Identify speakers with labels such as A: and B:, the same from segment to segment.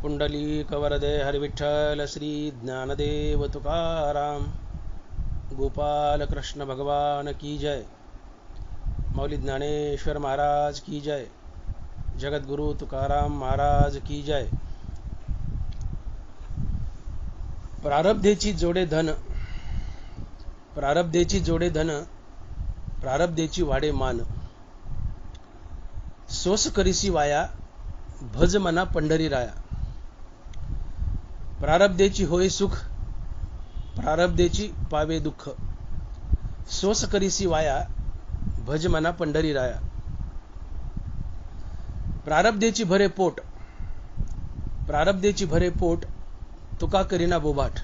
A: पुंडलीकवरदे हरिविठ्ठल श्री ज्ञानदेव तुकाराम गोपाल कृष्ण भगवान की जय। मौली ज्ञानेश्वर महाराज की जय। जगतगुरु तुकाराम महाराज की जय। प्रारब्धेची जोडे धन, प्रारब्धेची जोडे धन, प्रारब्धेची वाडे मान, सोस करीसी वाया, भज मना पंढरी राया। प्रारब्धेची होय सुख, प्रारब्धेची पावे दुःख, सोस करीसी वाया, भज मना पंढरी राया। प्रारब्धेची भरे पोट, प्रारब्धेची भरे पोट, तुका करीना बोबाट,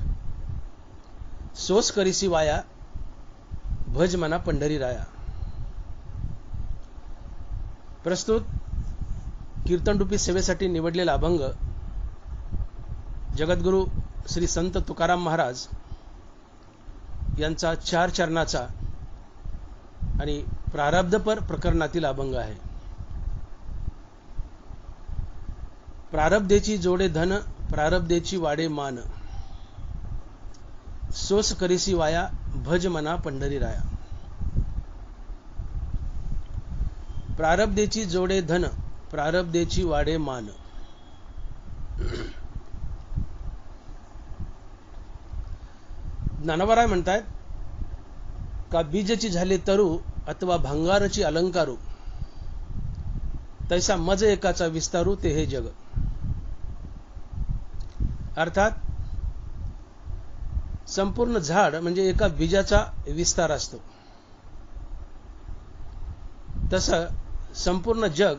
A: सोस करीसी वाया, भज मना पंढरी राया। प्रस्तुत कीर्तनरूपी सेवेसाठी निवडलेला अभंग जगद्गुरु श्री संत तुकाराम महाराज यांचा 4 चरणाचा आणि प्रारब्धपर प्रकरणातील अभंग आहे। प्रारब्धेची जोडे धन, प्रारब्धेची वाडे मान, सोस करीसी वाया, भज मना पंढरी राया। प्रारब्धेची जोडे धन, प्रारब्धेची वाडे मान। ज्ञानवराय म्हणतात का बीजची झाले तरू अथवा भांगारची अलंकारू, तैसा मज एकाचा विस्तारू ते हे जग। अर्थात संपूर्ण झाड म्हणजे एका बीजाचा विस्तार असतो, तसं संपूर्ण जग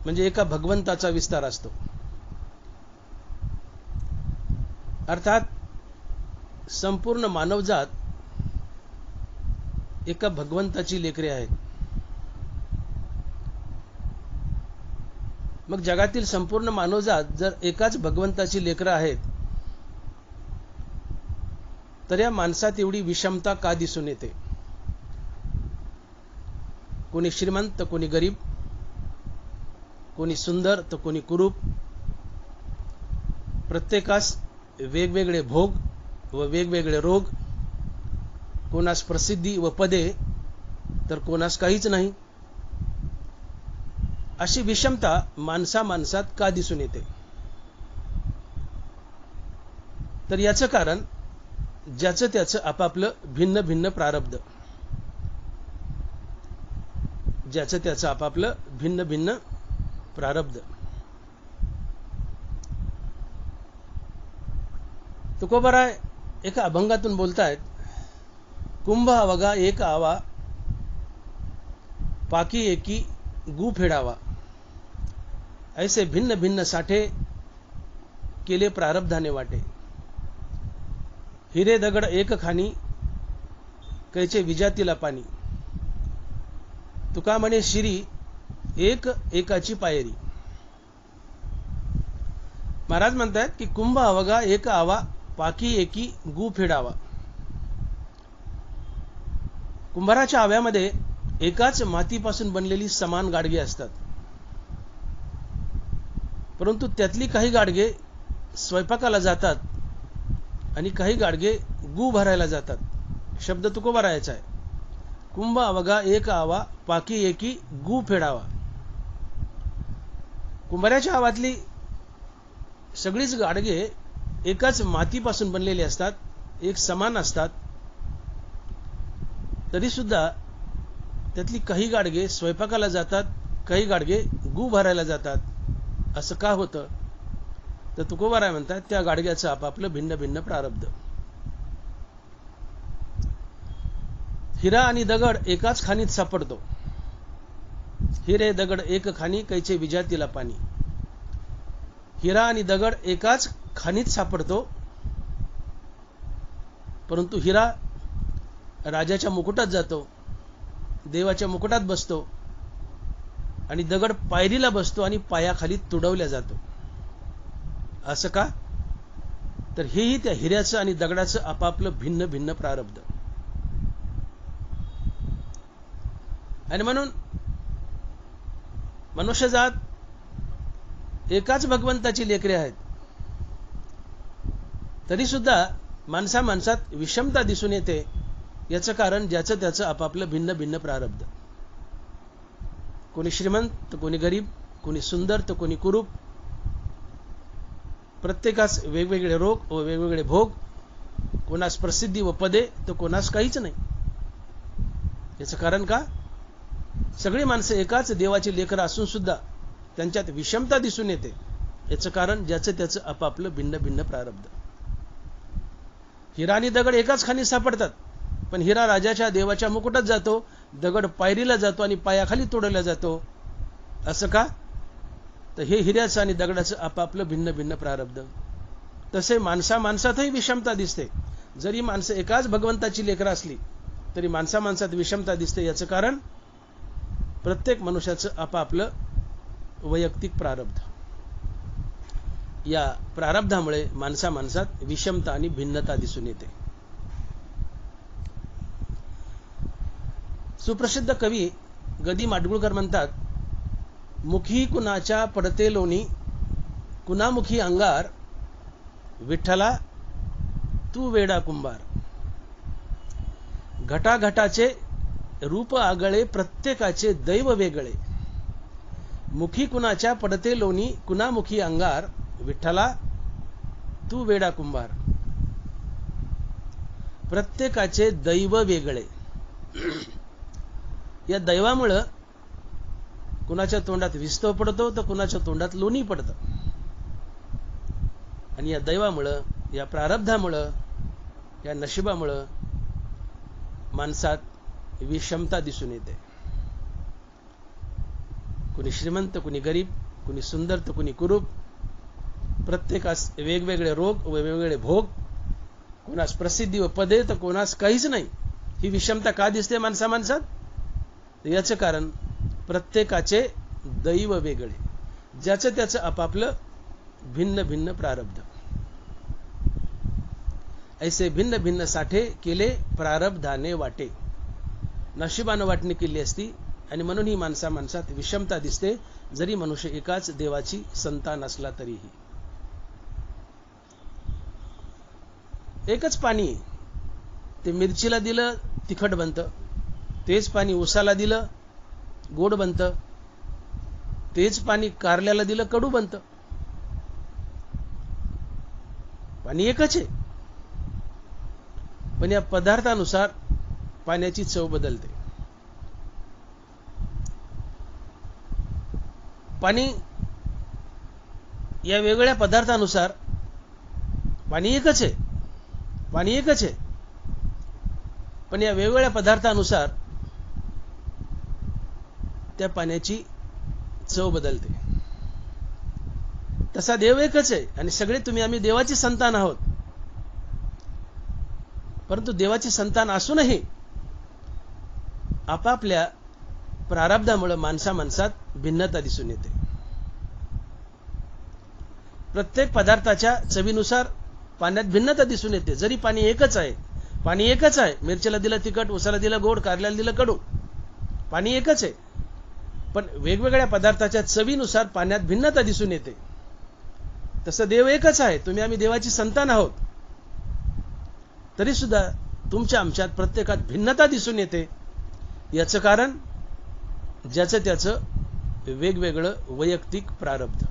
A: म्हणजे एका भगवंताचा विस्तार असतो। अर्थात संपूर्ण मानवजात एका भगवंताची लेकरे आहेत। मग जगातील संपूर्ण मानवजात जर एकाच भगवंताची लेकरं आहेत, तर या माणसात एवढी विषमता का दिसून येते? कोणी श्रीमंत, कोणी गरीब, कोणी सुंदर तर कोणी कुरूप, प्रत्येकास वेगवेगळे भोग व वेगवेगळे रोग, कोणास प्रसिद्धी व पदे तर कोणास काहीच नाही। अशी विषमता माणसात का दिसून येते? तर याचं कारण ज्याचं त्याचं आपापलं भिन्न भिन्न प्रारब्ध, ज्याचं त्याचं आपापलं भिन्न भिन्न प्रारब्ध। तुकोबाराय एका अभंगातून बोलतायत, कुंभ अवघा एक आवा, पाकी एकी गू फेडावा, ऐसे भिन्न भिन्न साठे, केले प्रारब्धाने वाटे। हिरे दगड एक खानी, कैचे विजातीला पाणी, तुका म्हणे शिरी, एक एकाची पायरी। महाराज म्हणतात की कुंभ अवघा एक आवा, पाकी एकी गू फेडावा। कुंभाराच्या आव्यामध्ये एकाच मातीपासून बनलेली समान गाडगे असतात, परंतु त्यातली काही गाडगे स्वयंपाकाला जातात आणि काही गाडगे गू भरायला जातात। शब्द तुकोबारायाचा आहे, कुंभ अवघा एक आवा, पाकी एकी गू फेडावा। कुंभाराच्या आवातली सगळीच गाडगे एकाच मातीपासून बनलेली असतात, एक समान असतात, तरी सुद्धा त्यातली काही गाडगे स्वयंपाकाला जातात, काही गाडगे गू भरायला जातात। असं का होतं? तर तुकोबाराय म्हणतात त्या गाडग्याचं आपापलं भिन्न भिन्न प्रारब्ध। हिरा आणि दगड एकाच खाणीत सापडतो, हिरे दगड एक खाणी, कैचे विजातीला पाणी। हिरा आणि दगड एकाच खाणीत सापडतो, परंतु हिरा राजाच्या मुकुटात जातो, देवाच्या मुकुटात बसतो, आणि दगड पायरीला बसतो आणि पायाखाली तुडवल्या जातो। असं का? तर हेही त्या हिऱ्याचं आणि दगडाचं आपापलं भिन्न भिन्न प्रारब्ध। आणि म्हणून मनुष्यजात एकाच भगवंताची लेकरे आहेत, तरी सुद्धा माणसा माणसात विषमता दिसून येते. याचं कारण ज्याचं त्याचं आपापलं भिन्न भिन्न प्रारब्ध. कोणी श्रीमंत तर कोणी गरीब, कोणी सुंदर तर कोणी कुरूप, प्रत्येकास वेगवेगळे रोग व वेगवेगळे भोग, कोणास प्रसिद्धी व पदे तर कोणास काहीच नाही. याचं कारण का? सगळी माणसं एकाच देवाची लेकरं असून सुद्धा त्यांच्यात विषमता दिसून येते. याचं कारण ज्याचं त्याचं आपापलं भिन्न भिन्न प्रारब्ध. हिरा आणि दगड एकाच खाणी सापडतात, पण हिरा राजाच्या देवाच्या मुकुटात जातो, दगड पायरीला जातो आणि पायाखाली तोडला जातो. असं का? तर हे हिऱ्याचं आणि दगडाचं आपापलं भिन्न भिन्न प्रारब्ध. तसे माणसा माणसातही विषमता दिसते. जरी माणसं एकाच भगवंताची लेकरं असली तरी माणसा माणसात विषमता दिसते. याचं कारण प्रत्येक मनुष्याचं आपापलं वैयक्तिक प्रारब्ध. या प्रारब्धामुळे माणसा माणसात विषमता आणि भिन्नता दिसून येते. सुप्रसिद्ध कवी गदी माडगुळकर म्हणतात, मुखी कुणाच्या पडते लोणी, कुणामुखी अंगार, विठ्ठला तू वेडा कुंभार. घटाघटाचे रूप आगळे, प्रत्येकाचे दैव वेगळे. मुखी कुणाच्या पडते लोणी, कुणामुखी अंगार, विठ्ठला तू वेडा कुंभार. प्रत्येकाचे दैव वेगळे. या दैवामुळं कुणाच्या तोंडात विस्तव पडतो तर कुणाच्या तोंडात लोणी पडतं. आणि या दैवामुळं, या प्रारब्धामुळं, या नशिबामुळं माणसात विषमता दिसून येते. कुणी श्रीमंत, कुणी गरीब, कुणी सुंदर तर कुणी कुरूप, प्रत्येकास वेगवेगळे रोग व वेगवेगळे भोग, कोणास प्रसिद्धी व पदे तर कोणास काहीच नाही. ही विषमता का दिसते माणसा माणसात? याचं कारण प्रत्येकाचे दैव वेगळे, ज्याचं त्याचं आपापलं भिन्न भिन्न प्रारब्ध. ऐसे भिन्न भिन्न साठे केले प्रारब्धाने वाटे. नशिबानं वाटणी केली असती आणि म्हणून ही माणसा माणसात विषमता दिसते, जरी मनुष्य एकाच देवाची संतान असला तरीही. एकच पाणी, ते मिरचीला दिलं तिखट बनतं, तेच पाणी उसाला दिलं गोड बनतं, तेच पाणी कारल्याला दिलं कडू बनतं. पाणी एकच आहे, पण या पदार्थानुसार पाण्याची चव बदलते. पाणी या वेगवेगळ्या पदार्थानुसार, पाणी एकच आहे, पाणी एकच आहे, पण या वेगवेगळ्या पदार्थानुसार त्या पाण्याची चव बदलते. तसा देव एकच आहे आणि सगळे तुम्ही आम्ही देवाची संतान आहोत. परंतु देवाची संतान असूनही आपापल्या प्रारब्धामुळे माणसा माणसात भिन्नता दिसून येते. प्रत्येक पदार्थाच्या चवीनुसार पाण्यात भिन्नता दिसून येते. जरी पाणी एकच आहे, पाणी एकच आहे, मिरचीला दिलं तिखट, उसाला दिलं गोड, कारल्याला दिलं कडू, पाणी एकच आहे, पण वेगवेगळ्या पदार्थाच्या चवीनुसार पाण्यात भिन्नता दिसून येते. तसं देव एकच आहे, तुम्ही आम्ही देवाची संतान आहोत, तरी सुद्धा तुमच्या आमच्यात प्रत्येकात भिन्नता दिसून येते. याचं कारण ज्याचं त्याचं वेगवेगळं वैयक्तिक प्रारब्ध.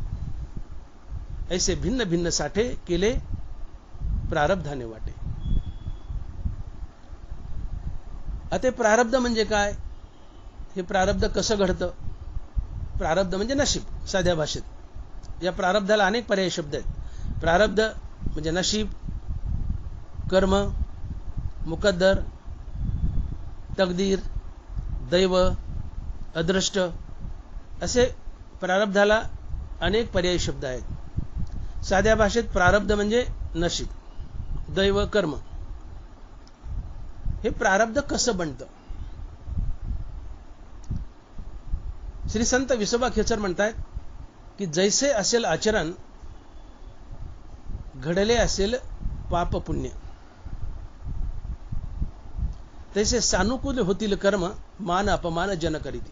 A: ऐसे भिन्न भिन्न साठे केले प्रारब्धाने वाटे. आता प्रारब्ध म्हणजे काय? हे प्रारब्ध कसं घडतं? प्रारब्ध म्हणजे नशीब साध्या भाषेत. या प्रारब्धाला अनेक पर्यायी शब्द आहेत. प्रारब्ध म्हणजे नशीब, कर्म, मुकद्दर, तकदीर, दैव, अदृष्ट असे प्रारब्धाला अनेक पर्यायी शब्द आहेत. साध्या भाषेत प्रारब्ध म्हणजे नशीब, दैव, कर्म. हे प्रारब्ध कसं बनतं? श्री संत विसोबा खेचर म्हणतात की जैसे असेल आचरण, घडले असेल पाप पुण्य, तैसे सानुकूल होतील कर्म, मान अपमान जन करीती.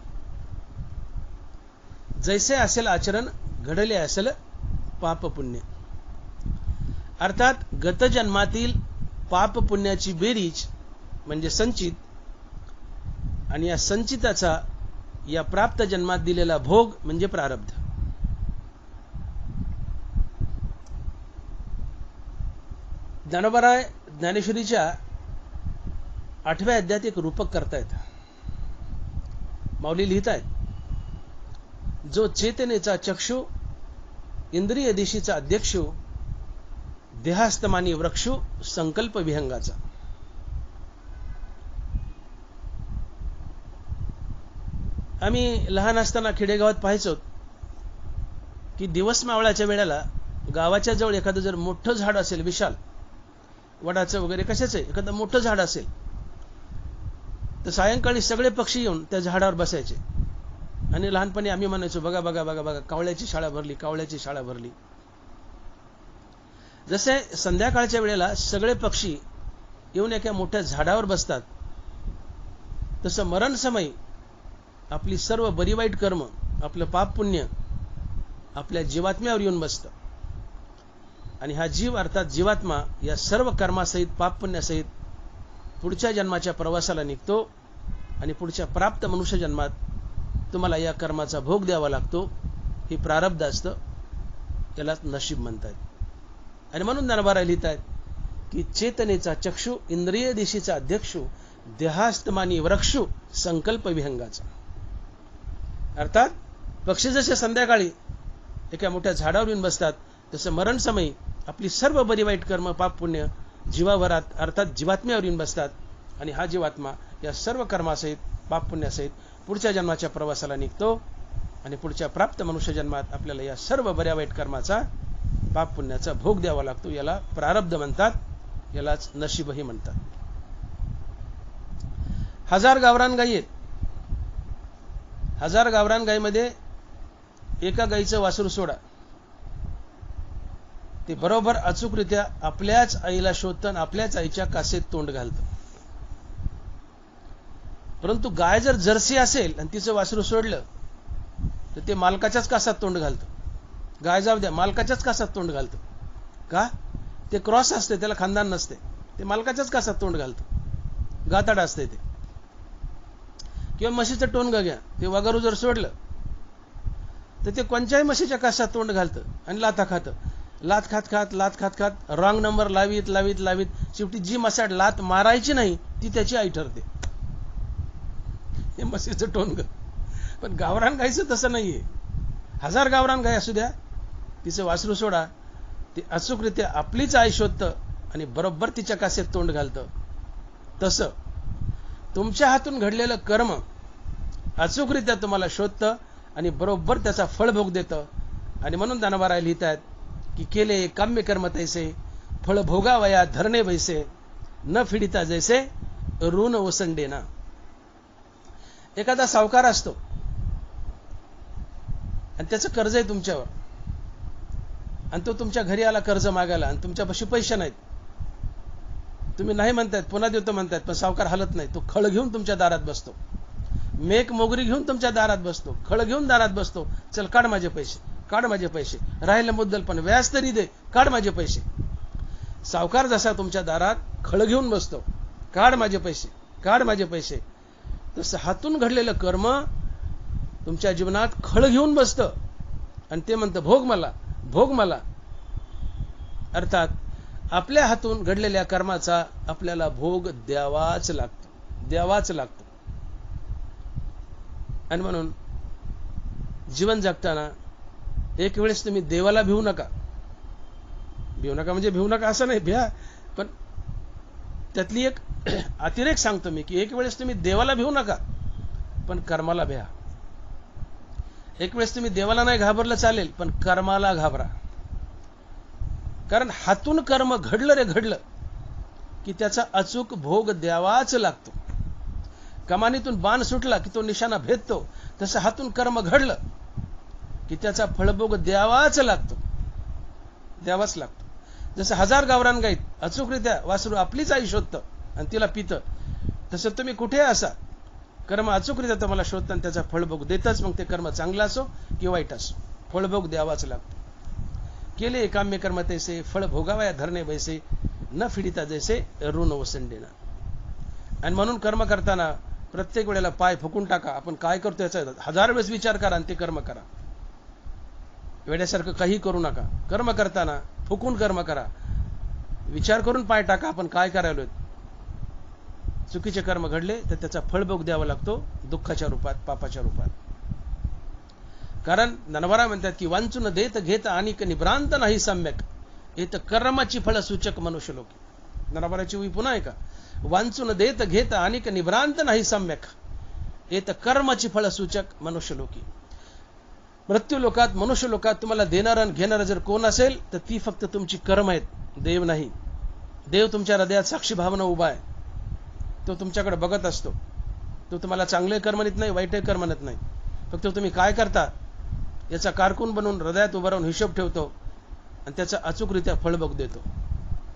A: जैसे असेल आचरण, घडले असेल पाप पुण्य. अर्थात गत जन्मातील पाप पुण्याची बेरीज म्हणजे संचित, आणि या संचिताचा या प्राप्त जन्मात दिलेला भोग म्हणजे प्रारब्ध. ज्ञानोबाराय ज्ञानेश्वरीच्या 8व्या अध्यायात एक रूपक करतायत. माऊली लिहितायत, जो चेतनेचा चक्षु, इंद्रिय दिशीचा अध्यक्षु, देहास्तमानी वृक्षु, संकल्प विहंगाचा. आम्ही लहान असताना खेडेगावात पाहायचो की दिवस मावळाच्या वेळेला गावाच्या जवळ एखादं जर मोठं झाड असेल, विशाल वडाचं वगैरे कशाचं एखादं मोठं झाड असेल, तर सायंकाळी सगळे पक्षी येऊन त्या झाडावर बसायचे. आणि लहानपणी आम्ही म्हणायचो, बघा बघा बघा बघा, कावळ्याची शाळा भरली, कावळ्याची शाळा भरली. जसे संध्याकाळच्या वेळेला सगळे पक्षी येऊन एका मोठ्या झाडावर बसतात, तसं मरण समयी आपली सर्व बरी वाईट कर्म, आपलं पाप पुण्य आपल्या जीवात्म्यावर येऊन बसतं. आणि हा जीव अर्थात जीवात्मा या सर्व कर्मासहित, पाप पुण्यासहित पुढच्या जन्माच्या प्रवासाला निघतो. आणि पुढच्या प्राप्त मनुष्य जन्मात तुम्हाला या कर्माचा भोग द्यावा लागतो. हे प्रारब्ध असतं, त्यालाच नशीब म्हणतात. आणि म्हणून ज्ञानोबा लिहितायत की चेतनेचा चक्षु, इंद्रिय दिशीचा अध्यक्षु, देहास्तमानी वृक्षु, संकल्प विहंगाचा. अर्थात पक्षी जसे संध्याकाळी एका मोठ्या झाडावर येऊन बसतात, तसं मरण समयी आपली सर्व बरी वाईट कर्म, पाप पुण्य जीवावरात अर्थात जीवात्म्यावर येऊन बसतात. आणि हा जीवात्मा या सर्व कर्मासहित, पाप पुण्यासहित पुढच्या जन्माच्या प्रवासाला निघतो. आणि पुढच्या प्राप्त मनुष्य जन्मात आपल्याला या सर्व बऱ्या वाईट कर्माचा, पाप पुण्याचा भोग द्यावा लागतो. याला प्रारब्ध म्हणतात, यालाच नशीबही म्हणतात. 1000 गावरान गायी आहेत. 1000 गावरान गायीमध्ये एका गायीचं वासरू सोडा, ते बरोबर अचूकरित्या आपल्याच आईला शोधतं, आपल्याच आईच्या कासेत तोंड घालतं. परंतु गाय जर जर्सी असेल आणि तिचं वासरू सोडलं, तर ते मालकाच्याच कासात तोंड घालतं. गाय जाऊ द्या, मालकाच्याच कासात तोंड घालतं. का? ते क्रॉस असते, त्याला खानदान नसते, ते मालकाच्याच कासात तोंड घालतं. गाताड असते ते. किंवा म्हशीचं टोनग घ्या, ते वगारू जर सोडलं तर ते कोणत्याही म्हशीच्या कासात तोंड घालतं आणि लाथा खातं. लात खात खात रॉंग नंबर लावीत शेवटी जी म्हसाड लात मारायची नाही ती त्याची आई ठरते. हे म्हशीचं टोनग. पण गावरान गायचं तसं नाहीये. 1000 गावरान गाय असू द्या, तिचं वासरू सोडा, ते अचूकरित्या आपलीच आई शोधतं आणि बरोबर तिच्या कासेत तोंड घालतं. तसं तुमच्या हातून घडलेलं कर्म अचूकरित्या तुम्हाला शोधतं आणि बरोबर त्याचा फळभोग देतं. आणि म्हणून ज्ञानोबा लिहितायत की केले काम्य कर्म तैसे, फळ भोगावया धरणे वैसे, न फिडिता जैसे ऋण ओसंडेना. एखादा सावकार असतो आणि त्याचं कर्ज आहे तुमच्यावर, आणि तो तुमच्या घरी आला कर्ज मागायला, आणि तुमच्यापाशी पैसे नाहीत. तुम्ही नाही म्हणतायत, पुन्हा देतो म्हणतायत, पण सावकार हलत नाही. तो खळ घेऊन तुमच्या दारात बसतो, मेक मोगरी घेऊन तुमच्या दारात बसतो, खळ घेऊन दारात बसतो. चल काढ माझे पैसे, काढ माझे पैसे, राहिलं मुद्दल पण व्याज तरी दे, काढ माझे पैसे. सावकार जसा तुमच्या दारात खळ घेऊन बसतो, काढ माझे पैसे, काढ माझे पैसे, तसं हातून घडलेलं कर्म तुमच्या जीवनात खळ घेऊन बसतं आणि ते म्हणतं भोग मला, भोग मला. अर्थात आपल्या हातून घडलेल्या कर्माचा आपल्याला भोग द्यावाच लागतो. आणि म्हणून जीवन जगताना एक वेळेस तुम्ही देवाला भिवू नका. म्हणजे भिवू नका असं नाही, भ्या, पण त्यातली एक अतिरेक सांगतो मी की एक वेळेस तुम्ही देवाला भिवू नका, पण कर्माला भ्या. एक वेळेस तुम्ही देवाला नाही घाबरलं चालेल, पण कर्माला घाबरा. कारण हातून कर्म घडलं की त्याचा अचूक भोग द्यावाच लागतो. कमानीतून बाण सुटला की तो निशाणा भेदतो, तसं हातून कर्म घडलं की त्याचा फळभोग द्यावाच लागतो. जसं 1000 गावरान गाईत अचूकरित्या वासरू आपलीच आई शोधतं आणि तिला पितं, तसं तुम्ही कुठे असा कर्म अचूकरित्या तुम्हाला शोधतं आणि त्याचा फळभोग देतच. मग ते कर्म चांगलं असो किंवा वाईट असो, फळभोग द्यावाच लागतो. केले काम्य कर्म तैसे फळ भोगावया धरणे बैसे न फिडिता जैसे ऋण ओसंडेना. आणि म्हणून कर्म करताना प्रत्येक वेळेला पाय फुकून टाका. आपण काय करतो याचा 1000 वेळेस विचार करा आणि ते कर्म करा. वेड्यासारखं काही करू नका. कर्म करताना फुकून कर्म करा. विचार करून पाय टाका आपण काय करायलोय. चुकीचे कर्म घडले तर त्याचा फळभोग द्यावा लागतो दुःखाच्या रूपात, पापाच्या रूपात. कारण ननवरा म्हणतात की वांचून देत घेत आणि निभ्रांत नाही सम्यक हे तर कर्माची फळ सूचक मनुष्य लोक. ननवराची उई पुन्हा आहे का? वांचून देत घेत आणि निभ्रांत नाही सम्यक हे तर कर्माची फळ सूचक मनुष्य लोकी. मृत्यू लोकात, मनुष्य लोकात तुम्हाला देणारा आणि घेणारा जर कोण असेल तर ती फक्त तुमची कर्म आहेत, देव नाही. देव तुमच्या हृदयात साक्षी भावना उभा आहे. तो तुमच्याकडे बघत असतो. तो तुम्हाला चांगले कर्म म्हणत नाही, वाईट कर्म म्हणत नाही. फक्त तुम्ही काय करता याचा कारकून बनवून हृदयात उभा राहून हिशोब ठेवतो आणि त्याचा अचूकरित्या फळभोग देतो.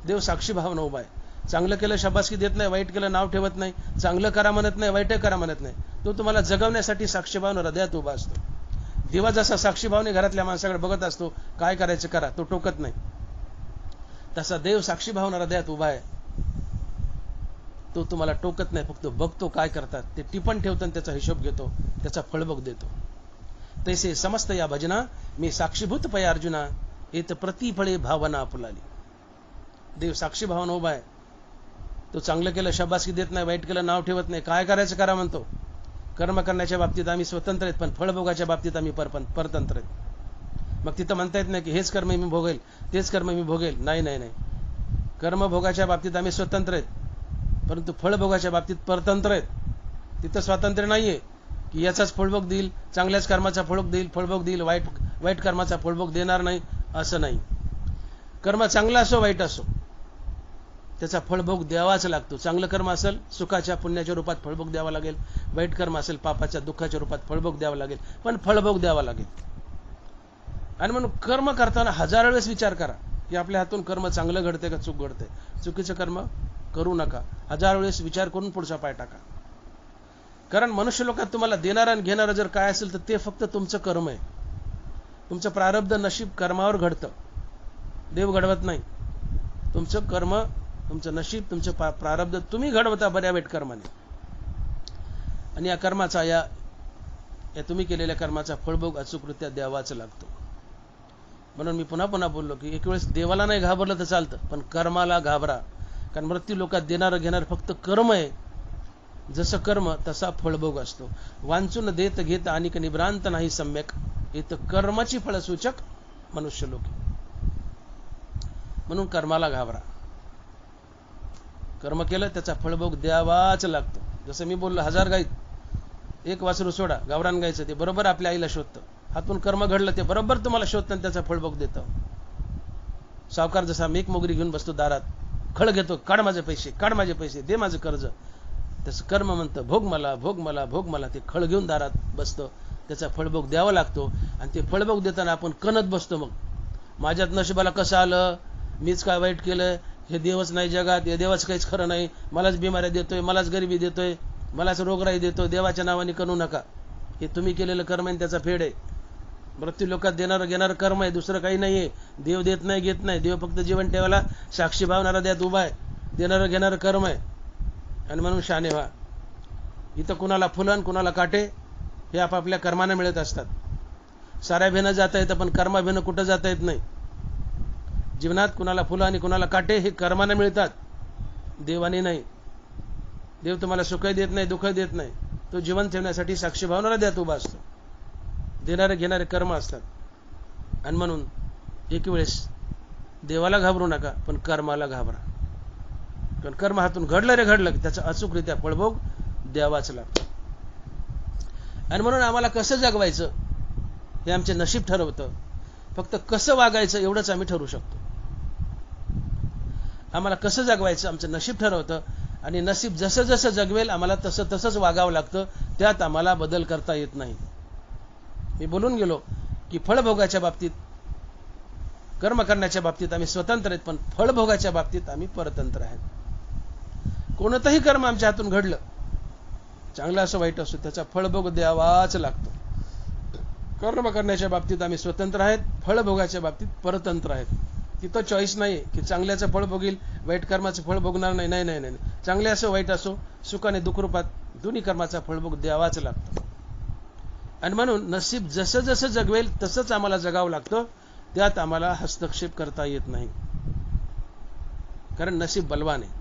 A: देव साक्षी भावना उभा आहे. चांगलं केलं शाबासकी देत नाही, वाईट केलं नाव ठेवत नाही, चांगलं करा म्हणत नाही, वाईट करा म्हणत नाही. तो तुम्हाला जगवण्यासाठी साक्षी भावना हृदयात उभा असतो. देवा जसा साक्षी भावने घरातल्या माणसाकडे बघत असतो, काय करायचं करा, तो टोकत नाही. तसा देव साक्षी भावना हृदयात उभा आहे. तो तुम्हाला टोकत नाही, फक्त बघतो काय करतात ते टिपण ठेवतो आणि त्याचा हिशोब घेतो, त्याचा फळभोग देतो. तैसे समस्त या भजना मी साक्षीभूत पय अर्जुना येत प्रतिफळे भावना आपुलाली. देव साक्षी भावना उभा आहे. तो चांगलं केलं शाबासकी देत नाही, वाईट केलं नाव ठेवत नाही, काय करायचं करा म्हणतो. कर्म करण्याच्या बाबतीत आम्ही स्वतंत्र आहेत, पण फळभोगाच्या बाबतीत आम्ही परतंत्र आहेत. मग तिथं म्हणता येत नाही की हेच कर्म मी भोगेल, तेच कर्म मी भोगेल. नाही नाही नाही, कर्मभोगाच्या बाबतीत आम्ही स्वतंत्र आहेत, परंतु फळभोगाच्या बाबतीत परतंत्र आहेत. तिथं स्वातंत्र्य नाहीये की याचाच फळभोग देईल, चांगल्याच कर्माचा फळभोग देईल, वाईट कर्माचा फळभोग देणार नाही, असं नाही. कर्म चांगला असो वाईट असो त्याचा फळभोग द्यावाच लागतो. चांगलं कर्म असेल सुखाच्या पुण्याच्या रूपात फळभोग द्यावा लागेल, वाईट कर्म असेल पापाच्या दुःखाच्या रूपात फळभोग द्यावा लागेल, पण फळभोग द्यावा लागेल. आणि म्हणून कर्म करताना 1000 वेळेस विचार करा की आपल्या हातून कर्म चांगलं घडते का चूक घडते. चुकीचं कर्म करू नका. 1000 वेळेस विचार करून पुढचा पाय टाका. कारण मनुष्य लोकात तुम्हाला देणारा आणि घेणारा जर काय असेल तर ते फक्त तुमचं कर्म आहे. तुमचं प्रारब्ध नशीब कर्मावर घडतं, देव घडवत नाही. तुमचं कर्म, तुमचं नशीब, तुमचं प्रारब्ध तुम्ही घडवता बऱ्या वाईट कर्माने. आणि या कर्माचा या तुम्ही केलेल्या कर्माचा फळभोग अचूकरित्या द्यावाच लागतो. म्हणून मी पुन्हा पुन्हा बोललो की एक वेळेस देवाला नाही घाबरलं तर चालतं, पण कर्माला घाबरा. कारण मृत्यू लोकात देणारं घेणार फक्त कर्म आहे. जसं कर्म तसा फळभोग असतो. वांचून देत घेत आणि निभ्रांत नाही सम्यक येत कर्माची फळसूचक मनुष्य लोक. म्हणून कर्माला घाबरा. कर्म केलं त्याचा फळभोग द्यावाच लागतो. जसं मी बोललो 1000 गाईत एक वासरू सोडा, गावरान गायचं ते बरोबर आपल्या आईला शोधतं. हातून कर्म घडलं ते बरोबर तुम्हाला शोधतं आणि त्याचा फळभोग देतं. सावकार जसा मेक मोगरी घेऊन बसतो दारात, खळ घेतो, काढ माझे पैसे, काढ माझे पैसे, दे माझं कर्ज. तसं कर्म म्हणतं भोग मला, भोग मला, भोग मला. ते खळ घेऊन दारात बसतं, त्याचा फळभोग द्यावा लागतो. आणि ते फळभोग देताना आपण कणत बसतो. मग माझ्यात नशिबाला कसं आलं, मीच काय वाईट केलं, हे देवच नाही जगात, हे देवाच काहीच खरं नाही, मलाच बिमाऱ्या देतोय, मलाच गरिबी देतोय, मलाच रोगराई देतोय, देवाच्या नावाने करू नका. हे तुम्ही केलेलं कर्म आहे, त्याचा फेड आहे. मृत्यू लोकात देणारं घेणारं कर्म आहे, दुसरं काही नाहीये. देव देत नाही, घेत नाही. देव फक्त जीवन ठेवायला साक्षी भावणारा द्यात उभा आहे. देणारं घेणारं कर्म आहे. आणि म्हणून शाने व्हा. इथं कुणाला फुलन कुणाला काटे हे आपापल्या कर्माने मिळत असतात. साऱ्या भेनं जाता येतं, पण कर्मा भेनं कुठं जाता येत नाही. जीवनात कुणाला फुलं आणि कुणाला काटे हे कर्माने मिळतात, देवाने नाही. देव तुम्हाला सुखही देत नाही, दुःखही देत नाही. तो जीवन ठेवण्यासाठी साक्षी भावणारा द्यात उभा असतो. देणारे घेणारे कर्म असतात. आणि म्हणून एक वेळेस देवाला घाबरू नका, पण कर्माला घाबरा. कारण कर्म हातून घडलं रे घडलं की त्याचा अचूकरित्या फळभोग द्यावाच लागतो. आणि म्हणून आम्हाला कसं जगवायचं हे आमचे नशीब ठरवतं. फक्त कसं वागायचं एवढंच आम्ही ठरवू शकतो. आम्हाला कसं जगवायचं आमचं नशीब ठरवतं. आणि नशीब जसं जसं जगवेल आम्हाला तसं तसंच वागावं लागतं. त्यात आम्हाला बदल करता येत नाही. मी बोलून गेलो की फळभोगाच्या बाबतीत, कर्म करण्याच्या बाबतीत आम्ही स्वतंत्र आहेत, पण फळभोगाच्या बाबतीत आम्ही परतंत्र आहेत. कोणतंही कर्म आमच्या हातून घडलं, चांगलं असो वाईट असो, त्याचा फळभोग द्यावाच लागतो. कर्म करण्याच्या बाबतीत आम्ही स्वतंत्र आहेत, फळ भोगाच्या बाबतीत परतंत्र आहेत. तिथं चॉईस नाही की चांगल्याचं फळ भोगील, वाईट कर्माचं फळ भोगणार नाही. नाही नाही नाही, चांगले असो वाईट असो, सुखाने दुःखरूपात दोन्ही कर्माचा फळभोग द्यावाच लागतो. आणि म्हणून नशीब जसं जसं जगवेल तसंच आम्हाला जगावं लागतं. त्यात आम्हाला हस्तक्षेप करता येत नाही, कारण नशीब बलवान आहे.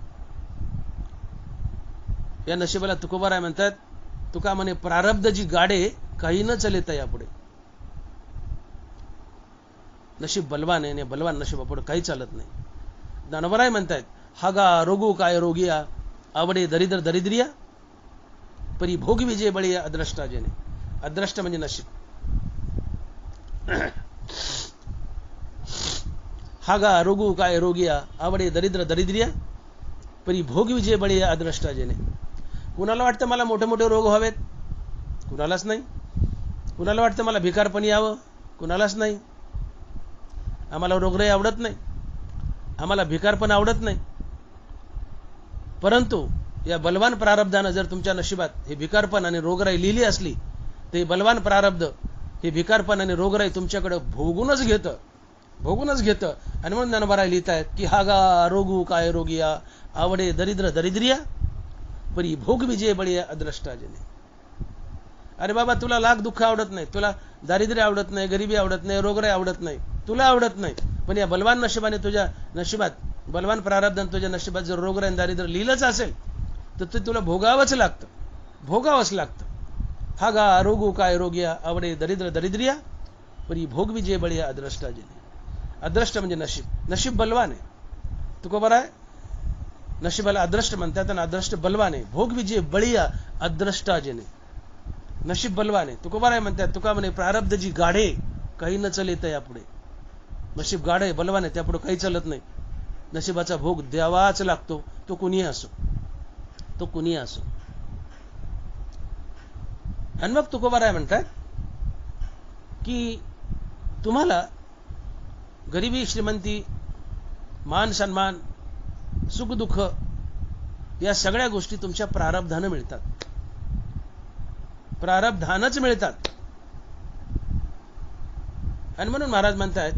A: या नशिबाला तुकोबाराय म्हणतात, तुका म्हणे प्रारब्ध जी गाडे काही न चलेत यापुढे. नशीब बलवान आहे आणि बलवान नशिबापुढे काही चालत नाही. ज्ञानोबराय म्हणतात, हागा रोगू काय रोगिया, आवडे दरिद्र दरिद्रिया, परी भोग विजय बळिया अद्रष्टा जेने. अद्रष्ट म्हणजे नशीब. हागा रोगू काय रोगिया, आवडे दरिद्र दरिद्रिया, परी भोग विजय बळिया अद्रष्टा जेने. कुणाला वाटतं मला मोठे मोठे रोग व्हावेत? कुणालाच नाही. कुणाला वाटतं मला भिकारपणी यावं? कुणालाच नाही. आम्हाला रोगराई आवडत नाही, आम्हाला भिकारपण आवडत नाही. परंतु या बलवान प्रारब्धानं जर तुमच्या नशिबात हे भिकारपण आणि रोगराई लिहिली असली, तर हे बलवान प्रारब्ध हे भिकारपण आणि रोगराई तुमच्याकडे भोगूनच घेतं. आणि म्हणून ज्ञानोबराय लिहितायत की हागा रोगू काय रोगिया, आवडे दरिद्र दरिद्रिया, परी भोग विजय बळिया अद्रष्टा जेने. अरे बाबा, तुला लाख दुःख आवडत नाही, तुला दारिद्र्य आवडत नाही, गरिबी आवडत नाही, रोगराई आवडत नाही, तुला आवडत नाही. पण या बलवान नशिबाने तुझ्या नशिबात, बलवान प्रारब्धाने तुझ्या नशिबात जर रोगराई आणि दारिद्र्य लिहिलंच असेल, तर ते तुला भोगावंच लागतं. हागा रोगू काय रोगिया, आवडे दरिद्र दरिद्रिया, परी भोग विजय बळिया अद्रष्टा जेने. अद्रष्ट म्हणजे नशीब. नशीब बलवान आहे. तुकोबाराय नशिबाला अद्रष्ट म्हणतात आणि अद्रष्ट बलवान आहे. भोग विजय बळिया अद्रष्टा जेने. नशीब बलवान आहे. तुकोबाराय म्हणतात, तुका म्हणे प्रारब्ध जी गाढे काही न चलेत यापुढे. नशीब गाढ आहे, बलवान आहे, त्यापुढे काही चालत नाही. नशिबाचा भोग द्यावाच लागतो, तो कुणीही असो. आणि मग तुकोबाराय म्हणतात की तुम्हाला गरिबी श्रीमंती, मान सन्मान, सुख दुःख या सगळ्या गोष्टी तुमच्या प्रारब्धानं मिळतात. प्रारब्धानच मिळतात. आणि म्हणून महाराज म्हणतात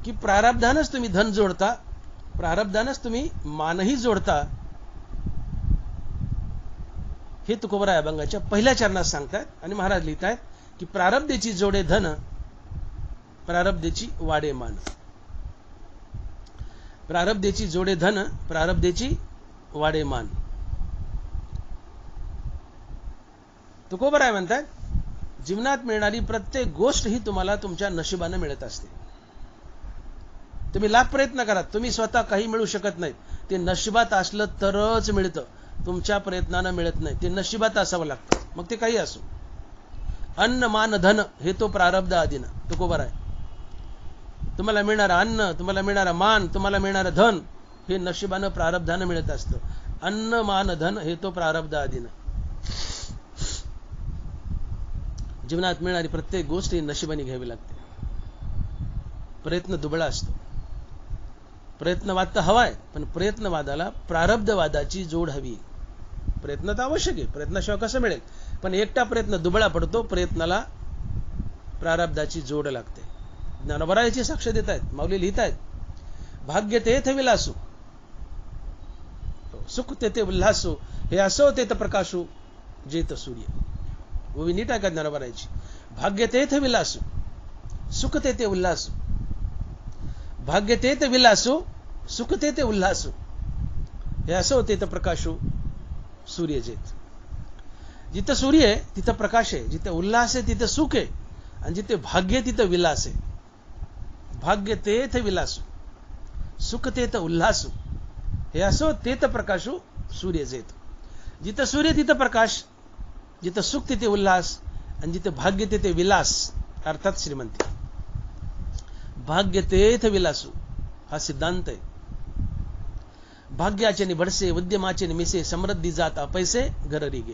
A: की प्रारब्धानच तुम्ही धन जोडता, प्रारब्धानच तुम्ही मानही जोडता. हे तुकोबाराय अभंगाच्या पहिल्या चरणात सांगतात. आणि महाराज लिहितायत की प्रारब्धेची जोडे धन, प्रारब्धेची वाडे मान. प्रारब्धेची जोडे धन, प्रारब्धेची वाडे मान. तुकोबाराय म्हणतात, जीवनात मिळणारी प्रत्येक गोष्ट ही तुम्हाला तुमच्या नशिबानं मिळत असते. तुम्ही लाख प्रयत्न करा, तुम्ही स्वतः काही मिळू शकत नाही. ते नशिबात असलं तरच मिळतं, तुमच्या प्रयत्नानं मिळत नाही. ते नशिबात असावं लागतं, मग ते काही असो. अन्न मान धन हे तो प्रारब्ध आधीनं. तुकोबाराय, तुम्हाला मिळणारं अन्न, तुम्हाला मिळणारा मान, तुम्हाला मिळणारं धन हे नशिबानं प्रारब्धानं मिळत असतं. अन्न मान धन हे तो प्रारब्ध आधीनं. जीवनात मिळणारी प्रत्येक गोष्ट ही नशिबाने घ्यावी लागते. प्रयत्न दुबळा असतो. प्रयत्नवाद तर हवाय, पण प्रयत्नवादाला प्रारब्धवादाची जोड हवी. प्रयत्न तर आवश्यक आहे, प्रयत्नाशिवाय कसं मिळेल, पण एकटा प्रयत्न दुबळा पडतो. प्रयत्नाला प्रारब्धाची जोड लागते. ज्ञानोबरायाची साक्ष देत आहेत, माऊली लिहित आहेत, भाग्य तेथ विलासू, सुख तेथे उल्हासू, हे असो तेथ प्रकाशू, जेत सूर्य. वो नीट आहे का ज्ञानोबरायाची? भाग्य तेथ विलासू, सुख तेथे उल्हासू. भाग्य तेथ विलासू, सुख तेथे उल्हासू, हे असो तेथ प्रकाशू, सूर्य जेत. जिथं सूर्य आहे तिथं प्रकाश आहे, जिथे उल्हास आहे तिथं सुख आहे, आणि जिथे भाग्य आहे तिथं विलास आहे. भाग्य तेथ विलासू, सुख तेथ उल्हासू, हे असो तेथ प्रकाशू, सूर्य जेत. जिथं सूर्य तिथं प्रकाश, जिथं सुख तिथे उल्हास, आणि जिथे भाग्य तिथे विलास अर्थात श्रीमंती. भाग्य तेथ विलासू हा सिद्धांत आहे. भाग्याचे निभडसे, उद्यमाचे निमिसे, समृद्धी जाता पैसे घररी गे.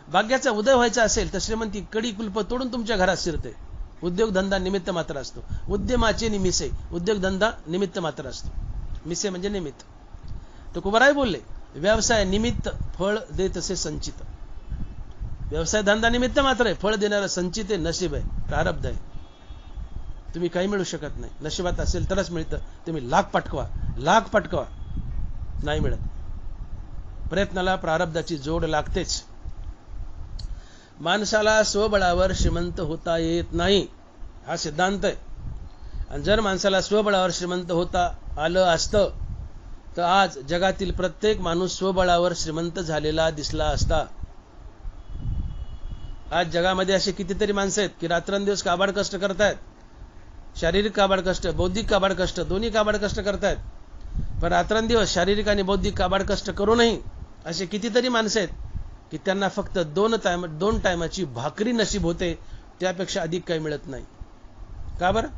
A: भाग्याचा उदय व्हायचा असेल तर श्रीमंती कडी कुलप तोडून तुमच्या घरात शिरते. उद्योगधंदा निमित्त मात्र असतो. उद्यमाचे निमिसे, उद्योगधंदा निमित्त मात्र असतो. मिसे म्हणजे निमित्त. तुकोबाराय बोलले, व्यवसाय निमित्त फळ देत असे संचित. व्यवसाय धंदा निमित्त मात्र आहे. फळ देणारं संचित आहे, नशीब आहे, प्रारब्ध आहे. तुम्ही काही मिळू शकत नाही. नशिबात असेल तरच मिळतं. तुम्ही लाख पटकवा नाही मिळत. प्रयत्नाला प्रारब्धाची जोड लागतेच. माणसाला स्वबळावर श्रीमंत होता येत नाही, हा सिद्धांत आहे. आणि जर माणसाला स्वबळावर श्रीमंत होता आलं असतं तर आज जगातील प्रत्येक माणूस स्वबळावर श्रीमंत झालेला दिसला असता. आज जगामध्ये असे कितीतरी माणसं आहेत की रात्रंदिवस काबाड कष्ट करतायत. शारीरिक काबाड कष्ट, बौद्धिक काबाड कष्ट, दोन्ही काबाड कष्ट करतायत. पण रात्रंदिवस शारीरिक आणि बौद्धिक काबाड कष्ट करूनही असे कितीतरी माणसं आहेत की त्यांना फक्त दोन टायमाची भाकरी नशीब होते, त्यापेक्षा अधिक काही मिळत नाही. का बरं?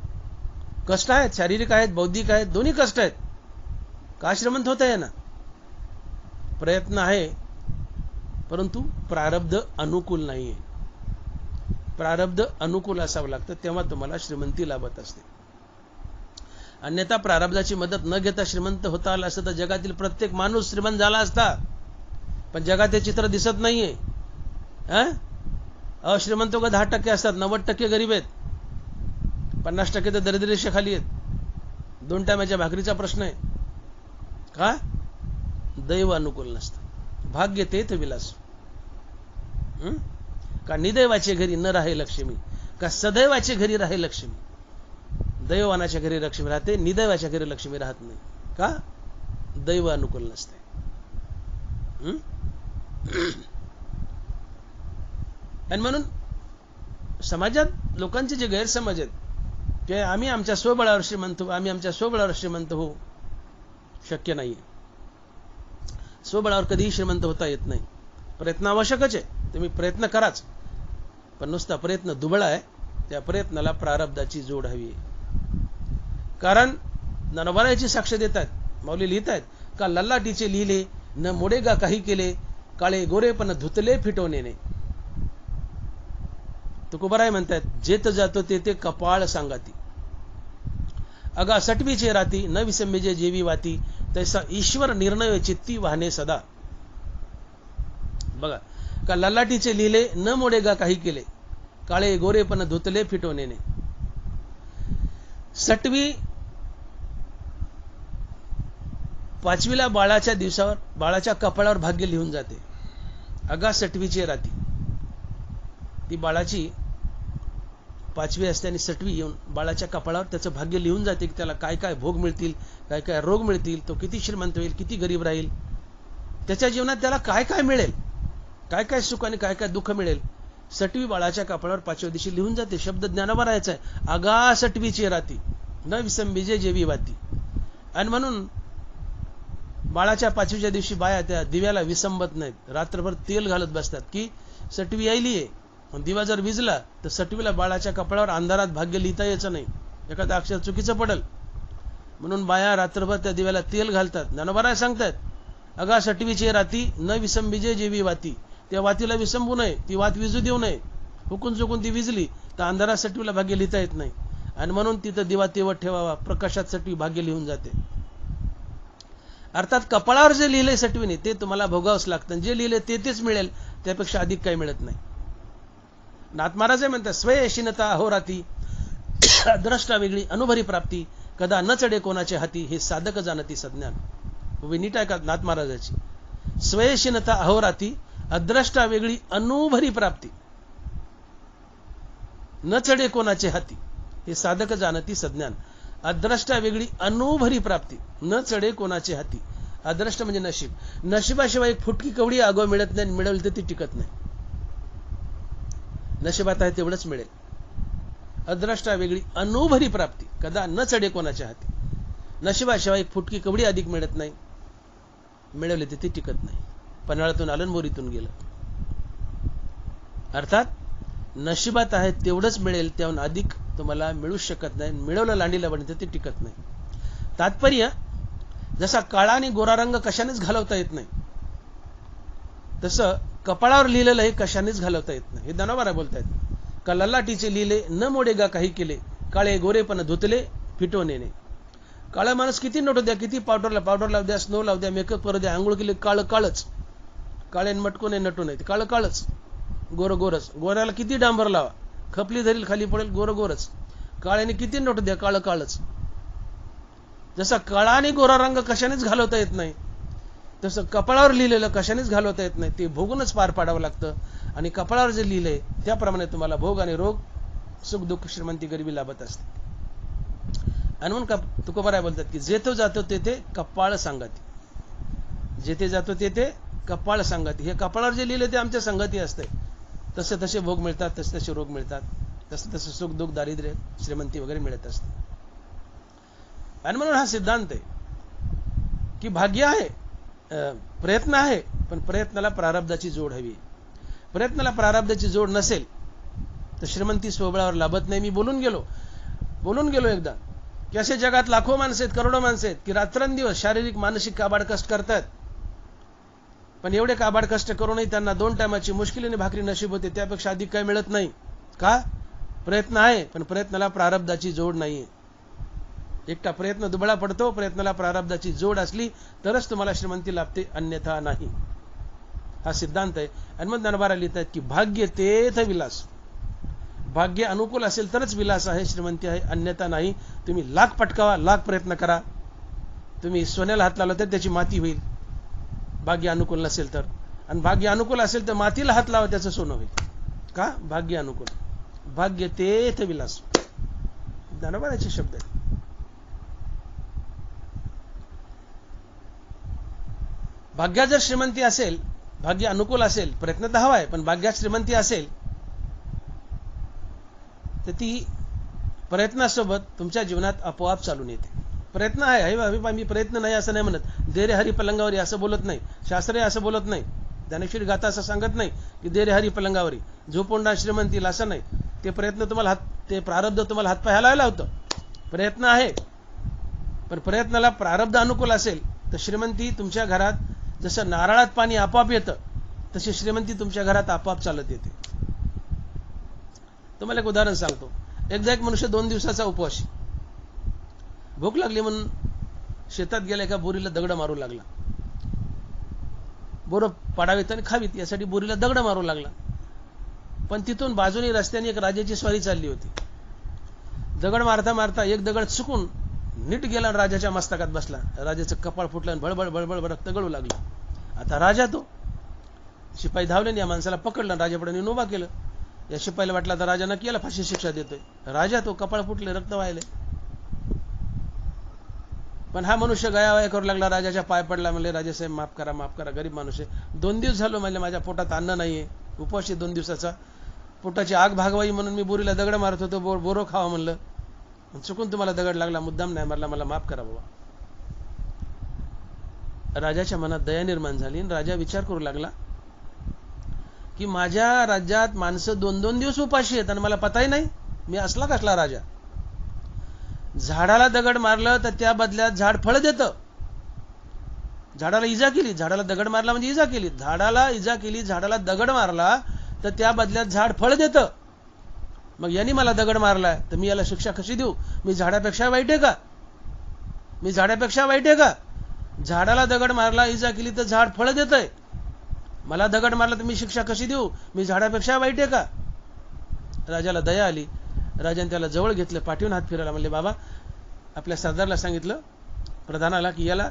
A: कष्ट आहेत, शारीरिक आहेत, बौद्धिक आहेत, दोन्ही कष्ट आहेत. का श्रीमंत होता येईना? प्रयत्न आहे, परंतु प्रारब्ध अनुकूल नाहीये. प्रारब्ध अनुकूल असावं लागतं, तेव्हा तुम्हाला श्रीमंती लाभत असते. अन्यथा प्रारब्धाची मदत न घेता श्रीमंत होता आला असतं तर जगातील प्रत्येक माणूस श्रीमंत झाला असता. पण जगात हे चित्र दिसत नाहीये. अश्रीमंत लोक 10% असतात, 90% गरीब आहेत, 50% तर दरिद्र खाली आहेत. 2 टायमाच्या भाकरीचा प्रश्न आहे. का? दैव अनुकूल नसतं. भाग्य तेथ विलास. का निदैवाचे घरी न राहे लक्ष्मी, का सदैवाचे घरी राहे लक्ष्मी. दैववानाच्या घरी लक्ष्मी राहते, निदैवाच्या घरी लक्ष्मी राहत नाही. का? दैव अनुकूल नसते. आणि म्हणून समाजात लोकांचे जे गैरसमज आहेत ते आम्ही आमच्या स्वबळावर श्रीमंत होऊ, शक्य नाहीये. स्वबळावर कधीही श्रीमंत होता येत नाही. प्रयत्न आवश्यकच आहे, तुम्ही प्रयत्न कराच. पण नुसता प्रयत्न दुबळा आहे. त्या प्रयत्नाला प्रारब्धाची जोड हवी आहे. कारण नरवराची साक्ष देतात, माऊली लिहितात का ललाटीचे लिहिले न मोडेगा काही केले, काळे गोरेपण धुतले फिटवणे. तुकोबाराय म्हणतात, जेत जातो ते कपाळ सांगाती, अगा सटवीचे राती न विसंबेजे जेवी वाती, तैसा ईश्वर निर्णय चित्ती वाहने सदा. बघा, का ललाटीचे लिहिले न मोडेगा काही केले, काळे गोरेपण धुतले फिटवणे. सटवी 5वीला बाळाच्या दिवसावर बाळाच्या कपाळावर भाग्य लिहून जाते. अगा सटवीची राती, ती बाळाची 5वी असते आणि 6वी येऊन बाळाच्या कपाळावर त्याचं भाग्य लिहून जाते की त्याला काय काय भोग मिळतील, काय काय रोग मिळतील, तो किती श्रीमंत होईल, किती गरीब राहील, त्याच्या जीवनात त्याला काय काय मिळेल, काय काय सुख आणि काय काय दुःख मिळेल. 6वी बाळाच्या कपाळावर 5व्या दिवशी लिहून जाते. शब्द ज्ञानोबा राहायचा आहे, अगा सटवीची राती न विसंबीजे जेवी वाती. आणि म्हणून बाळाच्या 5वीच्या दिवशी बाया त्या दिव्याला विसंबत नाहीत, रात्रभर तेल घालत बसतात की 6वी यायलीये. दिवा जर विजला तर 6वीला बाळाच्या कपाळावर अंधारात भाग्य लिहिता यायचं नाही, एखादं अक्षर चुकीचं पडेल. म्हणून बाया रात्रभर त्या दिव्याला तेल घालतात. ज्ञानोबा सांगतात, अगा 6वीची राती न विसंबीजे जेवी वाती. त्या वातीला विसंबू नये, ती वात विजू देऊ नये. हुकून चुकून ती विजली तर अंधारात 6वीला भाग्य लिहिता येत नाही. आणि म्हणून तिथं दिवा तेवत ठेवावा, प्रकाशात 6वी भाग्य लिहून जाते. अर्थात कपाळावर जे लिहिले 6वीने ते तुम्हाला भोगावंच लागतं. जे लिहिले तेच मिळेल, त्यापेक्षा अधिक काही मिळत नाही. नाथ महाराज म्हणतात, स्वयशीनता अहोराती द्रष्टा वेगळी अनुभरी प्राप्ती, कदा न चढे कोणाचे हाती, हे साधक जाणती सज्ञान. नीट आहे का नाथ महाराजाची? स्वयशीनता अहोराती अद्रष्टा वेगळी अनुभरी प्राप्ती, न चढे कोणाचे हाती, हे साधक जाणती सज्ञान. अद्रष्टा वेगळी अनुभरी प्राप्ती, न चढे कोणाचे हाती. अद्रष्ट म्हणजे नशीब. नशिबाशिवाय एक फुटकी कवडी आगो मिळत नाही, मिळवली तर ती टिकत नाही. नशिबात आहे तेवढंच मिळेल. अद्रष्टा वेगळी अनुभरी प्राप्ती, कदा न चढे कोणाच्या हाती. नशिबाशिवाय एक फुटकी कवडी अधिक मिळत नाही, मिळवली तर ती टिकत नाही. पन्हाळ्यातून आलं, मोरीतून गेलं. अर्थात नशिबात आहे तेवढंच मिळेल, त्याहून अधिक तुम्हाला मिळू शकत नाही. मिळवलं लांडीला पण ते टिकत नाही. तात्पर्य, जसा काळा आणि गोरा रंग कशानेच घालवता येत नाही, तसं कपाळावर लिहिलेलं हे कशानेच घालवता येत नाही. हे दानोबारा बोलतायत का ललाटीचे लिहिले न मोडेगा काही केले, काळे गोरेपण धुतले फिटवणे. काळा माणूस किती नटू द्या, किती पावडर लावू द्या, स्नो लावू द्या, मेकअप करू द्या, आंघोळ केली काळ काळच, काळे मटकू नये, नटू नये, काळ काळच. गोरगोरच. गोऱ्याला किती डांबर लावा, खपली धरील खाली पडेल, गोरगोरच. काळ्याने किती नोट द्या, काळं काळच. जसा काळा आणि गोरा रंग कशानेच घालवता येत नाही, तसं कपाळावर लिहिलेलं कशानेच घालवता येत नाही. ते भोगूनच पार पाडावं लागतं. आणि कपाळावर जे लिहिलंय त्याप्रमाणे तुम्हाला भोग आणि रोग, सुख दुःख, श्रीमंती गरिबी लाभत असते. आणि म्हणून तुकोबाराय बोलतात की जेथे जातो तेथे कपाळ सांगती. जेथे जातो तेथे कपाळ सांगती. हे कपाळावर जे लिहिले ते आमच्या संगती असते. तसे तसे भोग मिळतात, तसे तसे रोग मिळतात, तसे तसे सुख दुःख, दारिद्र्य, श्रीमंती वगैरे मिळत असते. आणि म्हणून हा सिद्धांत आहे की भाग्य आहे, प्रयत्न आहे, पण प्रयत्नाला प्रारब्धाची जोड हवी. प्रयत्नाला प्रारब्धाची जोड नसेल तर श्रीमंती स्वबळावर लाभत नाही. मी बोलून गेलो एकदा की असे जगात लाखो माणसं आहेत, करोडो माणसं आहेत की रात्रंदिवस शारीरिक मानसिक काबाड कष्ट करतात, पण एवढे काबाड कष्ट करूनही त्यांना 2 टायमाची मुश्किलीने भाकरी नशीब होते. त्यापेक्षा अधिक काही मिळत नाही. का? प्रयत्न आहे, पण प्रयत्नाला प्रारब्धाची जोड नाहीये. एकटा प्रयत्न दुबळा पडतो. प्रयत्नाला प्रारब्धाची जोड असली तरच तुम्हाला श्रीमंती लाभते, अन्यथा नाही. हा सिद्धांत आहे. आणि मग ज्ञानोबा लिहितात की भाग्य तेथ विलास. भाग्य अनुकूल असेल तरच विलास आहे, श्रीमंती आहे, अन्यथा नाही. तुम्ही लाख पटकावा, लाख प्रयत्न करा, तुम्ही सोन्याला हात लावला तर त्याची माती होईल, भाग्य अनुकूल नसेल तर. आणि भाग्य अनुकूल असेल तर मातीला हात लावा, त्याचं सोनं होईल. का? भाग्य अनुकूल. भाग्य तेथ विलास, ज्ञानोबाचे शब्द आहेत. भाग्यात जर श्रीमंती असेल, भाग्य अनुकूल असेल, प्रयत्न तर हवा आहे, पण भाग्यात श्रीमंती असेल तर ती प्रयत्नासोबत तुमच्या जीवनात आपोआप चालून येते. प्रयत्न आहे, मी प्रयत्न नाही असं नाही म्हणत. दे रे हरी पलंगावरी असं बोलत नाही, शास्त्रे असं बोलत नाही, ज्ञानेश्वरी गाथा असं सांगत नाही की दे रे हरी पलंगावरी झोपोंडा श्रीमंतीला, असं नाही. ते प्रयत्न तुम्हाला ते प्रारब्ध तुम्हाला हातपाय हलावायला होतं. प्रयत्न आहे, पण प्रयत्नाला प्रारब्ध अनुकूल असेल तर श्रीमंती तुमच्या घरात जसं नारळात पाणी आपोआप येतं, तशी श्रीमंती तुमच्या घरात आपोआप चालत येते. तुम्हाला एक उदाहरण सांगतो. एकदा एक मनुष्य 2 दिवसाचा उपवास, भूक लागली म्हणून शेतात गेला, एका बोरीला दगड मारू लागला. बोरं पाडावीत आणि खावीत यासाठी बोरीला दगड मारू लागला. पण तिथून बाजूने रस्त्याने एक राजाची स्वारी चालली होती. दगड मारता मारता एक दगड चुकून नीट गेला, राजाच्या मस्तकात बसला. राजाचं कपाळ फुटलं आणि भळबळ भळबळ रक्त गळू लागलं. आता राजा तो, शिपाई धावले, या माणसाला पकडलं, राजापुढे नेऊन उभा केलं. या शिपाईला वाटलं आता राजा नक्की याला फाशी शिक्षा देतोय. राजा तो, कपाळ फुटले, रक्त वाहिले. पण हा मनुष्य गयावया करू लागला, राजाच्या पाय पडला, म्हणले राजासाहेब माफ करा, माफ करा, गरीब माणूस आहे, 2 दिवस झालो म्हणजे माझ्या पोटात अन्न नाहीये, उपवास 2 दिवसाचा, पोटाची आग भागवाई म्हणून मी बोरीला दगड मारत होतो, बोरो खावा म्हणलं, चुकून तुम्हाला दगड लागला, मुद्दाम नाही मारला, मला माफ करा बाबा. राजाच्या मनात दया निर्माण झाली आणि राजा विचार करू लागला की माझ्या राज्यात माणसं 2-2 दिवस उपाशी आहेत आणि मला पताही नाही, मी असला कसला राजा. झाडाला दगड मारलं तर त्या बदल्यात झाड फळ देतं. झाडाला इजा केली, झाडाला दगड मारला म्हणजे इजा केली, झाडाला इजा केली, झाडाला दगड मारला तर त्या बदल्यात झाड फळ देतं. मग यांनी मला दगड मारलाय तर मी याला शिक्षा कशी देऊ? मी झाडापेक्षा वाईट आहे का? मी झाडापेक्षा वाईट आहे का? झाडाला दगड मारला, इजा केली तर झाड फळ देतंय, मला दगड मारला तर मी शिक्षा कशी देऊ? मी झाडापेक्षा वाईट आहे का? राजाला दया आली. राजाने त्याला जवळ घेतलं, पाठीवून हात फिरवला, म्हणले बाबा, आपल्या सरदारला सांगितलं, प्रधानाला, की याला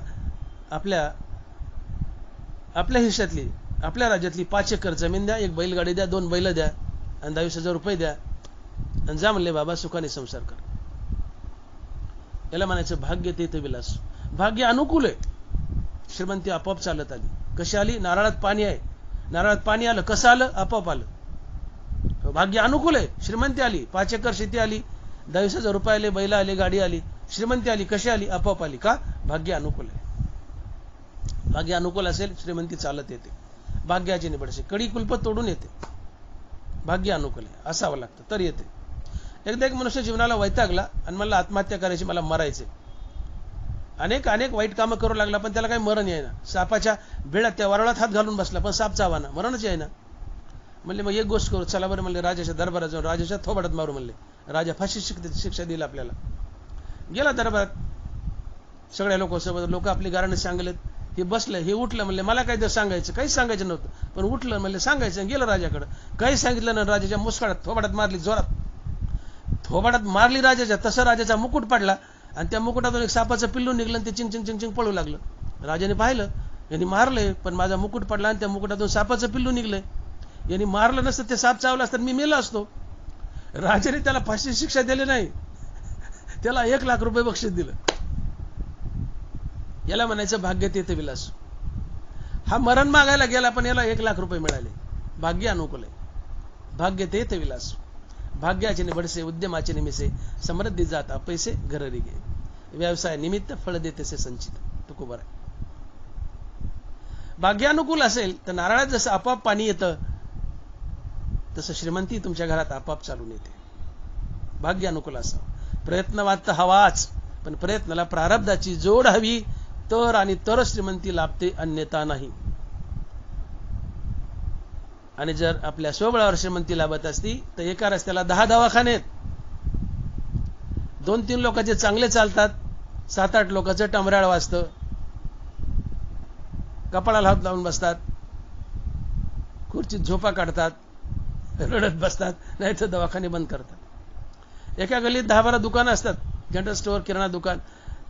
A: आपल्या हिश्श्यातली, आपल्या राज्यातली 5 एकर जमीन द्या, 1 बैलगाडी द्या, 2 बैल द्या आणि 22,000 रुपये द्या आणि जा म्हणले बाबा, सुखाने संसार कर. याला म्हणायचं भाग्य तेथे विलास. भाग्य अनुकूल आहे, श्रीमंती आपोआप चालत आली. कशी आली? नारळात पाणी आहे, नारळात पाणी आलं, कसं आलं? आपोआप आलं. भाग्य अनुकूल आहे, श्रीमंती आली, 5 एकर शेती आली, 22,000 रुपये आले, बैल आले, गाडी आली, श्रीमंती आली. कशी आली? आपोआप आली. का? भाग्य अनुकूल आहे. भाग्य अनुकूल असेल, श्रीमंती चालत येते. भाग्याची निवडसे कडी कुलप तोडून येते. भाग्य अनुकूल आहे, असावं लागतं तर येते. एकदा एक मनुष्य जीवनाला वैतागला आणि मला आत्महत्या करायची, मला मरायचे. अनेक वाईट कामं करू लागला, पण त्याला काही मरण येईना. सापाच्या बिळात, त्या वरळात हात घालून बसला, पण साप चावाना, मरणच येईना. म्हणले मग एक गोष्ट करू, चला बरं म्हणले, राजाच्या दरबारात जाऊन राजाच्या थोबाडात मारू म्हणले. राजा फाशी शिक्षा देईल आपल्याला. गेला दरबारात, सगळ्या लोक आपली गारणं सांगलेत, हे बसलं, हे उठलं, म्हणले मला काय ते सांगायचं, काहीच सांगायचं नव्हतं, पण उठलं म्हणले सांगायचं, गेलं राजाकडे. काही सांगितलं ना, राजाच्या मुस्काळात थोबाडात मारली, जोरात थोबाडात मारली राजाच्या. तसं राजाचा मुकुट पडला आणि त्या मुकुटातून एक सापाचं पिल्लू निघलं आणि ते चिंग चिंग चिंग चिंग पळू लागलं. राजाने पाहिलं, यांनी मारलंय, पण माझा मुकुट पडला आणि त्या मुकुटातून सापाचं पिल्लू निघलंय. यांनी मारलं नसतं, ते साप चावला असतं, मी मेलो असतो. राजाने त्याला फाशी शिक्षा दिली नाही, त्याला 1,00,000 रुपये बक्षीस दिलं. याला म्हणायचं भाग्य तेथे विलास. हा मरण मागायला गेला, पण याला 1,00,000 रुपये मिळाले. भाग्य अनुकूल आहे. भाग्य तेथे विलास. भाग्याचे निवडसे, उद्यमाचे निमिसे, समृद्धी जाता पैसे घररी गे. व्यवसाय निमित्त फळ देतेसे संचित. तुकोबर आहे. भाग्यानुकूल असेल तर नारळात जसं आपोआप पाणी येतं, तसं श्रीमंती तुमच्या घरात आपोआप चालून येते. भाग्य अनुकूल असावं. प्रयत्नवाद तर हवाच, पण प्रयत्नाला प्रारब्धाची जोड हवी, तर आणि तर श्रीमंती लाभते, अन्यथा नाही. आणि जर आपल्या स्वबळावर श्रीमंती लाभत असती तर एका रस्त्याला 10 दवाखाने आहेत. 2-3 लोकांचे चांगले चालतात, 7-8 लोकांचं टमराळ वाजतं, कपाळाला हात लावून बसतात, खुर्चीत झोपा काढतात, रडत बसतात, नाही तर दवाखाने बंद करतात. एका गल्लीत 10-12 दुकानं असतात, जनरल स्टोअर, किराणा दुकान.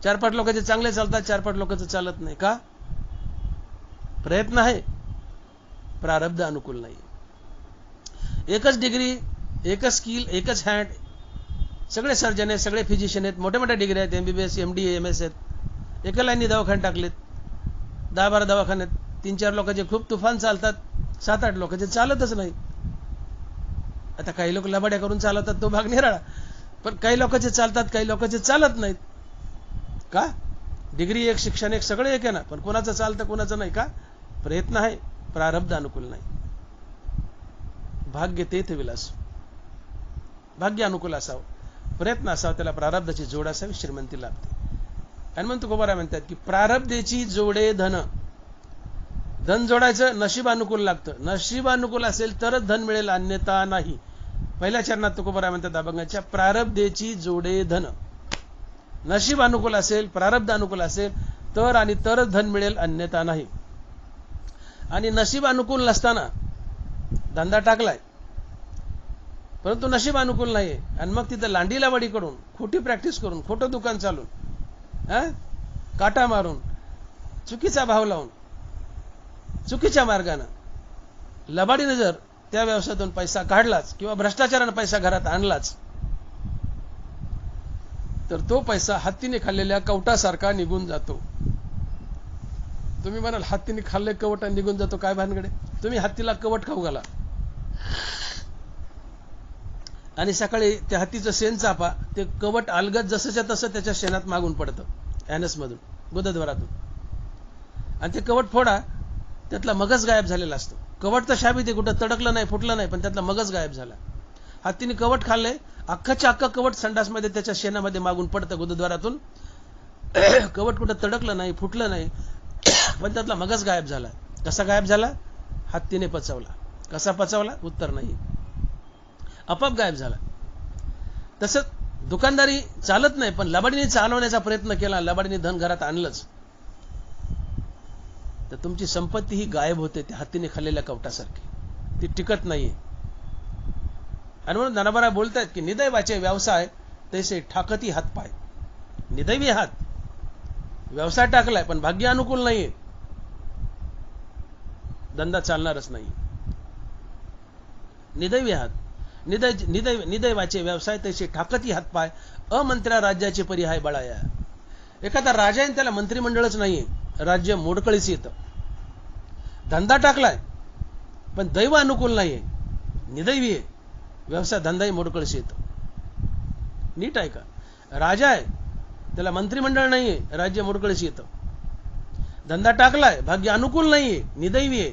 A: 4-5 लोकांचे चांगले चालतात, 4-5 लोकांचं चालत नाही. का? प्रयत्न आहे, प्रारब्ध अनुकूल नाही. एकच डिग्री, एकच स्किल, एकच हँड, सगळे सर्जन आहेत, सगळे फिजिशियन आहेत, मोठ्या मोठ्या डिग्री आहेत, MBBS, MD, MS आहेत. एका लाईननी दवाखाने टाकलेत, 10-12 दवाखान्यात. 3-4 लोकांचे खूप तुफान चालतात, 7-8 लोकांचे चालतच नाही. आता काही लोक लबाड्या करून चालवतात, तो भाग निराळा, पण काही लोकांचे चालतात, काही लोकांचे चालत नाहीत. का? डिग्री एक, शिक्षण एक, सगळे एक आहे ना, पण कोणाचं चालतं कोणाचं नाही. का? प्रयत्न आहे, प्रारब्ध अनुकूल नाही. भाग्य तेथे विलास. भाग्य अनुकूल असावं, प्रयत्न असावा, त्याला प्रारब्धाची जोड असावी, श्रीमंती लाभते. आणि म्हणून तुकोबा म्हणतात की प्रारब्धेची जोडे धन. धन जोडायचं, नशीब अनुकूल लागतं. नशीब अनुकूल असेल तरच धन मिळेल, अन्यथा नाही. पहिल्या चरणात तुकोबा म्हणतात अभंगाच्या, प्रारब्धेची जोडे धन. नशीब अनुकूल असेल, प्रारब्ध अनुकूल असेल तर आणि तरच धन मिळेल, अन्यथा नाही. आणि नशीब अनुकूल नसताना धंदा टाकलाय, परंतु नशीब अनुकूल नाहीये, आणि मग तिथं लांडीला वडी करून, खोटी प्रॅक्टिस करून, खोटं दुकान चालून, काटा मारून, चुकीचा भाव लावून, चुकीच्या मार्गानं, लबाडीने जर त्या व्यवसायातून पैसा काढलाच किंवा भ्रष्टाचाराने पैसा घरात आणलाच, तर तो पैसा हत्तीने खाल्लेल्या कवटासारखा निघून जातो. तुम्ही म्हणाल हत्तीने खाल्ले कवट आणि निघून जातो, काय भानगडे? तुम्ही हत्तीला कवट खाऊ घाला आणि सकाळी त्या हत्तीचं शेण चापा, ते कवट अलगद जसंच्या तसं त्याच्या शेणात मागून पडतं, ॲनस मधून, गुदद्वारातून. आणि ते कवट फोडा, त्यातला मगज गायब झालेला असतो. कवट तर शाबीत आहे, कुठं तडकलं नाही, फुटलं नाही, पण त्यातला मगज गायब झाला. हत्तीने कवट खाल्ले, अख्खाच्या अख्खा कवट संडासमध्ये त्याच्या शेणामध्ये मागून पडतं गुदद्वारातून. कवट कुठं तडकलं नाही, फुटलं नाही, पण त्यातला मगज गायब झाला. कसा गायब झाला? हत्तीने पचवला. कसा पचवला? उत्तर नाही, आपोआप गायब झाला. तसंच दुकानदारी चालत नाही, पण लबाडीने चालवण्याचा प्रयत्न केला, लबाडीने धन घरात आणलंच, तर तुमची संपत्ती ही गायब होते, त्या हत्तीने खाल्लेल्या कवटासारखी, ती टिकत नाहीये. आणि म्हणून ज्ञानोबा बोलतायत की निदैवाचे व्यवसाय तैसे ठाकती हातपाय. निदैवी हात, व्यवसाय टाकलाय पण भाग्य अनुकूल नाहीये, धंदा चालणारच नाही. निदैवी हात, निदैवाचे व्यवसाय तैसे ठाकती हातपाय, अमंत्र्या राज्याचे परिहाय बळाया. एखादा राजा आहे, त्याला मंत्रिमंडळच नाहीये, राज्य मोडकळीस येतं. धंदा टाकलाय पण दैव अनुकूल नाहीये, निदैवी आहे, व्यवसाय धंदाही मोडकळीस येतो. नीट आहे का? राजा आहे, त्याला मंत्रिमंडळ नाहीये, राज्य मोडकळीस येतं. धंदा टाकलाय, भाग्य अनुकूल नाहीये, निदैवी आहे,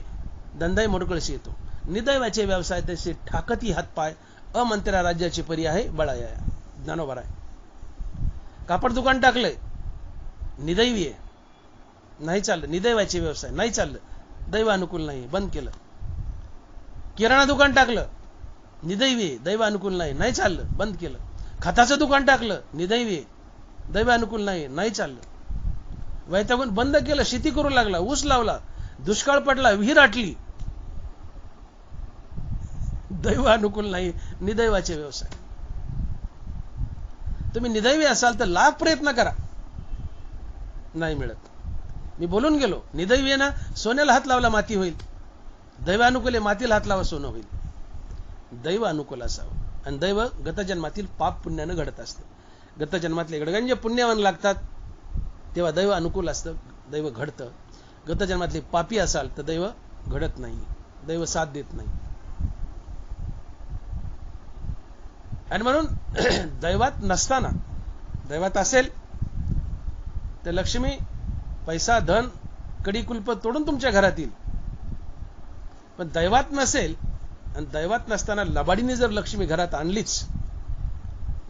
A: धंदाही मोडकळीस येतो. निदैवाचे व्यवसाय तसे ठाकती हातपाय, अमंत्र्या राज्याचे पर्याय बळाया. ज्ञानोबा आहे. कापड दुकान टाकलंय, निदैवी आहे, नाही चाललं. निदैवाचे व्यवसाय नाही चाललं, दैव अनुकूल नाही, बंद केलं. किराणा दुकान टाकलं, निदैवी आहे, दैव अनुकूल नाही, नाही चाललं, बंद केलं. खताचं दुकान टाकलं, निदैवी आहे, दैव अनुकूल नाही, नाही चाललं. वैतागून बंद केलं, शेती करू लागला, ऊस लावला, दुष्काळ पडला, विहीर आटली. दैव अनुकूल नाही, निदैवाचे व्यवसाय. तुम्ही निदैवी असाल तर लाख प्रयत्न करा, नाही मिळत. मी बोलून गेलो, निदैवी आहे ना, सोन्याला हात लावला माती होईल. दैव अनुकूल आहे, मातीला हात लावा सोनं होईल. दैव अनुकूल असावं. आणि दैव गतजन्मातील पाप पुण्यानं घडत असते. गतजन्मातले गडगंज पुण्यवान लागतात तेव्हा दैव अनुकूल असतं, दैव घडतं. गतजन्मातले पापी असाल तर दैव घडत नाही, दैव साथ देत नाही. आणि म्हणून दैवात नसताना, दैवात असेल तर लक्ष्मी, पैसा, धन, कडी कुलप तोडून तुमच्या घरात येईल. पण दैवात नसेल आणि दैवात नसताना लबाडीने जर लक्ष्मी घरात आणलीच,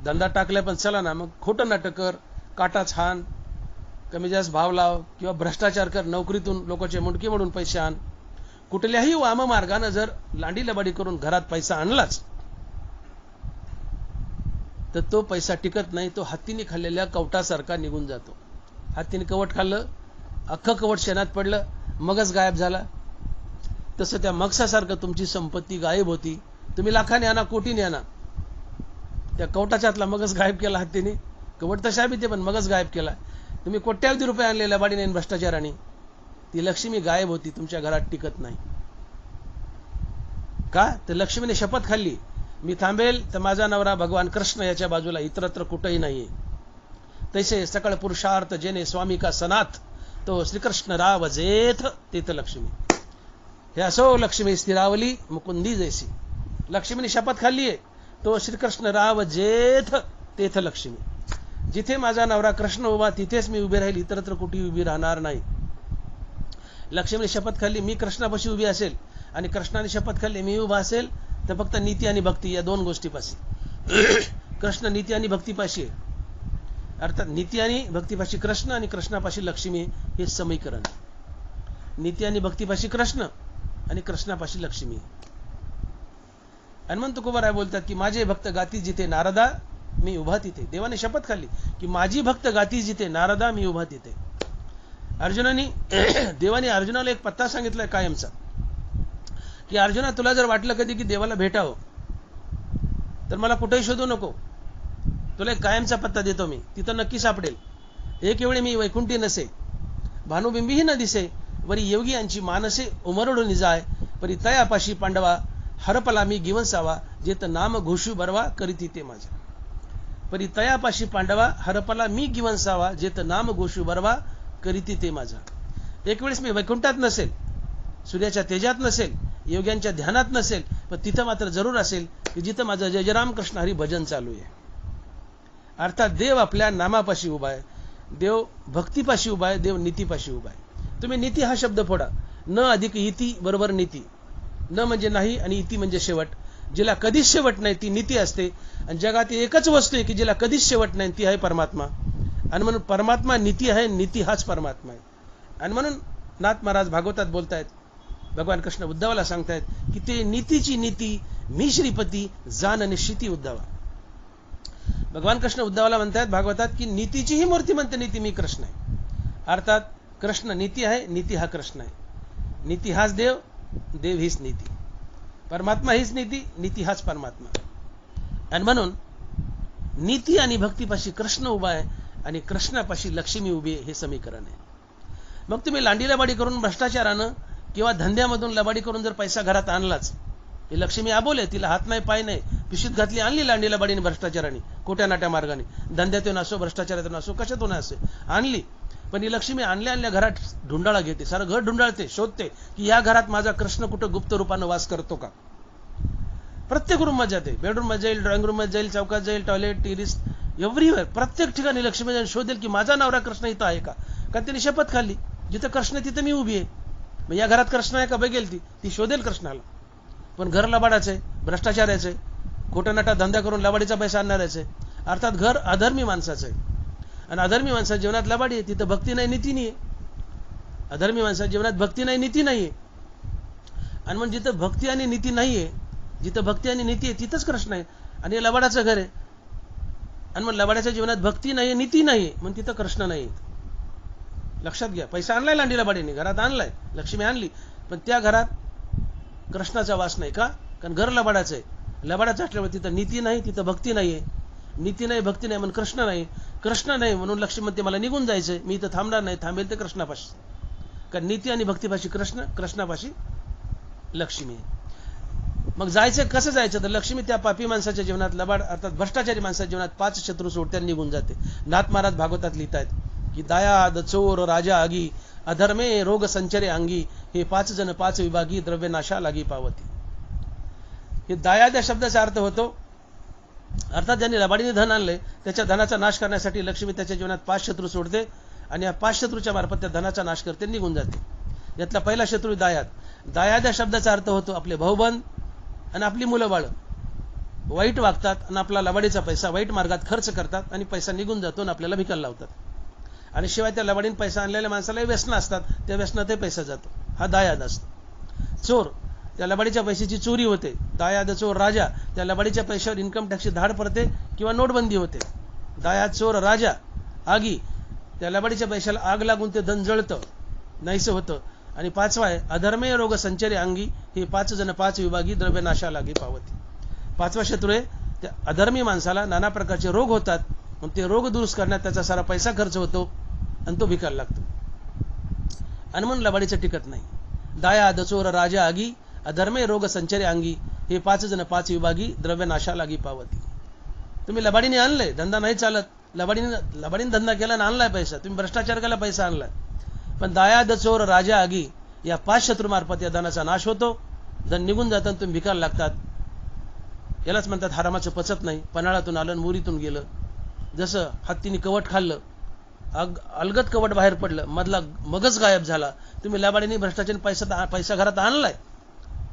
A: धंदा टाकलाय पण चला ना, मग खोटं नाटक कर, काटा छान, कमी जास्त भाव लाव, किंवा भ्रष्टाचार कर, नोकरीतून लोकांचे मुंडके मोडून पैसे आण, कुठल्याही वाम मार्गाने जर लांडी लबाडी करून घरात पैसा आणलाच तर तो पैसा टिकत नाही. तो हत्तीने खाल्लेल्या कवटासारखा निघून जातो. हत्तीने कवट खाल्लं, अख्खं कवट शेणात पडलं, मगच गायब झाला. तसं त्या मगसासारखं तुमची संपत्ती गायब होती. तुम्ही लाखाने आणा, कोटीने आणा, त्या कवटाच्यातला मगच गायब केला हत्तीने. कवट तशा बी ते, पण मगच गायब केला. तुम्ही कोट्यावधी रुपये आणले लबाडीने, भ्रष्टाचाराने, ती लक्ष्मी गायब होती, तुमच्या घरात टिकत नाही. का? तर लक्ष्मीने शपथ खाल्ली, मी थांबेल तर माझा नवरा भगवान कृष्ण याच्या बाजूला, इतरत्र कुठेही नाहीये. तैसे सकळ पुरुषार्थ जेने स्वामी का सनाथ, तो श्रीकृष्ण राव जेथ तेथ लक्ष्मी. हे असो लक्ष्मी स्थिरावली मुकुंदी जैसी. लक्ष्मीने शपथ खाल्ली आहे, तो श्रीकृष्ण राव जेथ तेथ लक्ष्मी. जिथे माझा नवरा कृष्ण उभा तिथेच मी उभी राहील, इतरत्र कुठेही उभी राहणार नाही. लक्ष्मीने शपथ खाल्ली, मी कृष्णापाशी उभी असेल, आणि कृष्णाने शपथ खाल्ली मी उभा असेल तर फक्त नीती आणि भक्ती या दोन गोष्टीपाशी. कृष्ण नीती आणि भक्तीपाशी आहे. अर्थात नीती आणि भक्तीपाशी कृष्ण आणि कृष्णापाशी लक्ष्मी, हे समीकरण. नीती आणि भक्तीपाशी कृष्ण आणि कृष्णापाशी लक्ष्मी. हनुमंत तुकोबाराय बोलतात की माझे भक्त गाती जिथे नारदा मी उभा तिथे. देवाने शपथ खाल्ली की माझी भक्त गाती जिथे नारदा मी उभा तिथे. अर्जुनाने देवाने अर्जुनाला एक पत्ता सांगितलाय कायमचा, की अर्जुना तुला जर वाटलं कधी की देवाला भेटावं तर मला कुठेही शोधू नको, तुला एक कायमचा पत्ता देतो मी, तिथं नक्की सापडेल. एक वेळी मी वैकुंठी नसे, भानुबिंबीही न दिसे, वरी योगी यांची मानसे उमरडून जाय, परी तयापाशी पांडवा हरपला मी गिवसावा, जेत नाम घोषू बरवा करीती ते माझ्या. परी तयापाशी पांडवा हरपला मी गिवसावा, जेत नाम घोषू बरवा करीती ते माझा. एक वेळेस मी वैकुंठात नसेल, सूर्याच्या तेजात नसेल, योग्यांच्या ध्यानात नसेल, पण तिथं मात्र जरूर असेल की जिथं माझं जय जय राम कृष्ण हरी भजन चालू आहे. अर्थात देव आपल्या नामापाशी उभा आहे, देव भक्तीपाशी उभा आहे, देव नीतीपाशी उभा आहे. तुम्ही नीती हा शब्द फोडा, न अधिक इति बरोबर नीती. न म्हणजे नाही आणि इति म्हणजे शेवट. जिला कधीच शेवट नाही ती नीती असते. आणि जगात एकच वस्तू आहे की जिला कधीच शेवट नाही, ती आहे परमात्मा. आणि म्हणून परमात्मा नीती आहे, नीती हाच परमात्मा आहे. आणि म्हणून नाथ महाराज भागवतात बोलतायत, भगवान कृष्ण उद्धवाला सांगतायत की ते नीतीची नीती मी श्रीपती जाण निश्चिती उद्धवा. भगवान कृष्ण उद्धवाला म्हणतायत भागवतात की नीतीची ही मूर्ती म्हणते नीती मी कृष्ण आहे. अर्थात कृष्ण नीती आहे, नीती हा कृष्ण आहे. नीती हाच देव, देव हीच नीती. परमात्मा हीच नीती, नीती हाच परमात्मा. आणि म्हणून नीती आणि भक्तीपाशी कृष्ण उभा आहे आणि कृष्णापाशी लक्ष्मी उभी आहे, हे समीकरण आहे. मग तुम्ही लांडी लबाडी करून भ्रष्टाचारानं किंवा धंद्यामधून लबाडी करून जर पैसा घरात आणलाच, ही लक्ष्मी आबोले, तिला हात नाही पाय नाही, पिशवीत घातली आणली लांडी लबाडीने भ्रष्टाचाराने, खोट्या नाट्या मार्गाने, धंद्यातून असो भ्रष्टाचारातून असो कशातून असो आणली, पण ही लक्ष्मी आणल्या आणल्या घरात ढुंडाळा घेते, सारं घर ढुंडाळते, शोधते की या घरात माझा कृष्ण कुठं गुप्त रूपानं वास करतो का. प्रत्येक रूम मध्ये जाते, बेडरूम मध्ये जाईल, ड्रॉइंग रूम मध्ये जाईल, चौकात जाईल, टॉयलेट, टेरिस, एव्हरीवेअर, प्रत्येक ठिकाणी लक्ष्मी जाऊन शोधेल की माझा नवरा कृष्ण इथं आहे का. कारण तिने शपथ खाल्ली, जिथं कृष्ण तिथं मी उभी आहे. मग या घरात कृष्ण आहे का बघेल, ती शोधेल कृष्णाला. पण घर लबाडाचं आहे, भ्रष्टाचाराचं आहे, खोटं नाटा धंदा करून लबाडीचा पैसा आणणाराच आहे. अर्थात घर अधर्मी माणसाचं आहे. आणि अधर्मी माणसाच्या जीवनात लबाडी आहे, तिथं भक्ती नाही, नीती नाही. अधर्मी माणसाच्या जीवनात भक्ती नाही, नीती नाहीये. आणि मग जिथं भक्ती आणि नीती नाहीये, जिथं भक्ती आणि नीती आहे तिथंच कृष्ण आहे. आणि हे लबाडाचं घर आहे. आणि मग लबाडाच्या जीवनात भक्ती नाही, नीती नाही, मग तिथं कृष्ण नाही. लक्षात घ्या, पैसा आणलाय लांडी लबाडीने, घरात आणलाय, लक्ष्मी आणली, पण त्या घरात कृष्णाचा वास नाही. का? कारण घर लबाडाचं आहे. लबाडाचं असल्यामुळे तिथं नीती नाही, तिथं भक्ती नाहीये. नीती नाही, भक्ती नाही म्हणून कृष्ण नाही. कृष्ण नाही म्हणून लक्ष्मी म्हणते मला निघून जायचंय, मी इथं थांबणार नाही, थांबेल ते कृष्णापाशी. कारण नीती आणि भक्तीपाशी कृष्ण, कृष्णापाशी लक्ष्मी आहे. मग जायचं कसं जायचं? तर लक्ष्मी त्या पापी माणसाच्या जीवनात, लबाड अर्थात भ्रष्टाचारी माणसाच्या जीवनात 5 शत्रू सोडते आणि निघून जाते. नाथ महाराज भागवतात लिहितायत की दायाद चोर राजा आगी अधर्मे रोग संचरे अंगी हे 5 जण 5 विभागी द्रव्य नाशा लागी पावती. हे दायाद या शब्दाचा अर्थ होतो, अर्थात ज्यांनी लबाडीने धन आणले त्याच्या धनाचा नाश करण्यासाठी लक्ष्मी त्याच्या जीवनात 5 शत्रू सोडते आणि या 5 शत्रूच्या मार्फत त्या धनाचा नाश करते, निघून जाते. यातला पहिला शत्रू दायाद. दायाद या शब्दाचा अर्थ होतो आपले भाऊबंद आणि आपली मुलं बाळ वाईट वागतात आणि आपला लबाडीचा पैसा वाईट मार्गात खर्च करतात आणि पैसा निघून जातो आणि आपल्याला भिकायला लावतात. आणि शिवाय त्या लबाडीने पैसा आणलेल्या माणसाला व्यसनं असतात, त्या व्यसनातही पैसा जातो. हा दायाद असतो. चोर, त्या लबाडीच्या पैशाची चोरी होते. दायाद चोर राजा, त्या लबाडीच्या पैशावर इन्कम टॅक्सची धाड पडते किंवा नोटबंदी होते. दायाद चोर राजा आगी, त्या लबाडीच्या पैशाला आग लागून ते धन जळतं, नाहीसं होतं. आणि 5वा आहे अधर्मे रोग संचरे अंगी हे 5 जण 5 विभागी द्रव्य नाशा लागी पावती. 5वा शत्रू आहे त्या अधर्मी माणसाला नाना प्रकारचे रोग होतात, मग ते रोग दुरुस्त करण्यात त्याचा सारा पैसा खर्च होतो आणि तो भिकायला लागतो आणि म्हणून लबाडीचं टिकत नाही. दायाद चोर राजा आगी अधर्मे रोग संचरे अंगी हे 5 जण 5 विभागी द्रव्य नाशा लागी पावती. तुम्ही लबाडीने आणलंय, धंदा नाही चालत, लबाडीने धंदा केला आणि आणलाय पैसा, तुम्ही भ्रष्टाचार केला, पैसा आणलाय, पण दायाद चोर राजा आगी या 5 शत्रू मार्फत या धनाचा नाश होतो, धन निघून जातं आणि तुम्ही भिकायला लागतात. यालाच म्हणतात हरामाचं पचत नाही. पन्हाळातून आलं, मुरीतून गेलं. जसं हत्तीने कवट खाल्लं, अलगत कवट बाहेर पडलं, मधला मगच गायब झाला. तुम्ही लबाडीने भ्रष्टाचार पैसा घरात आणलाय,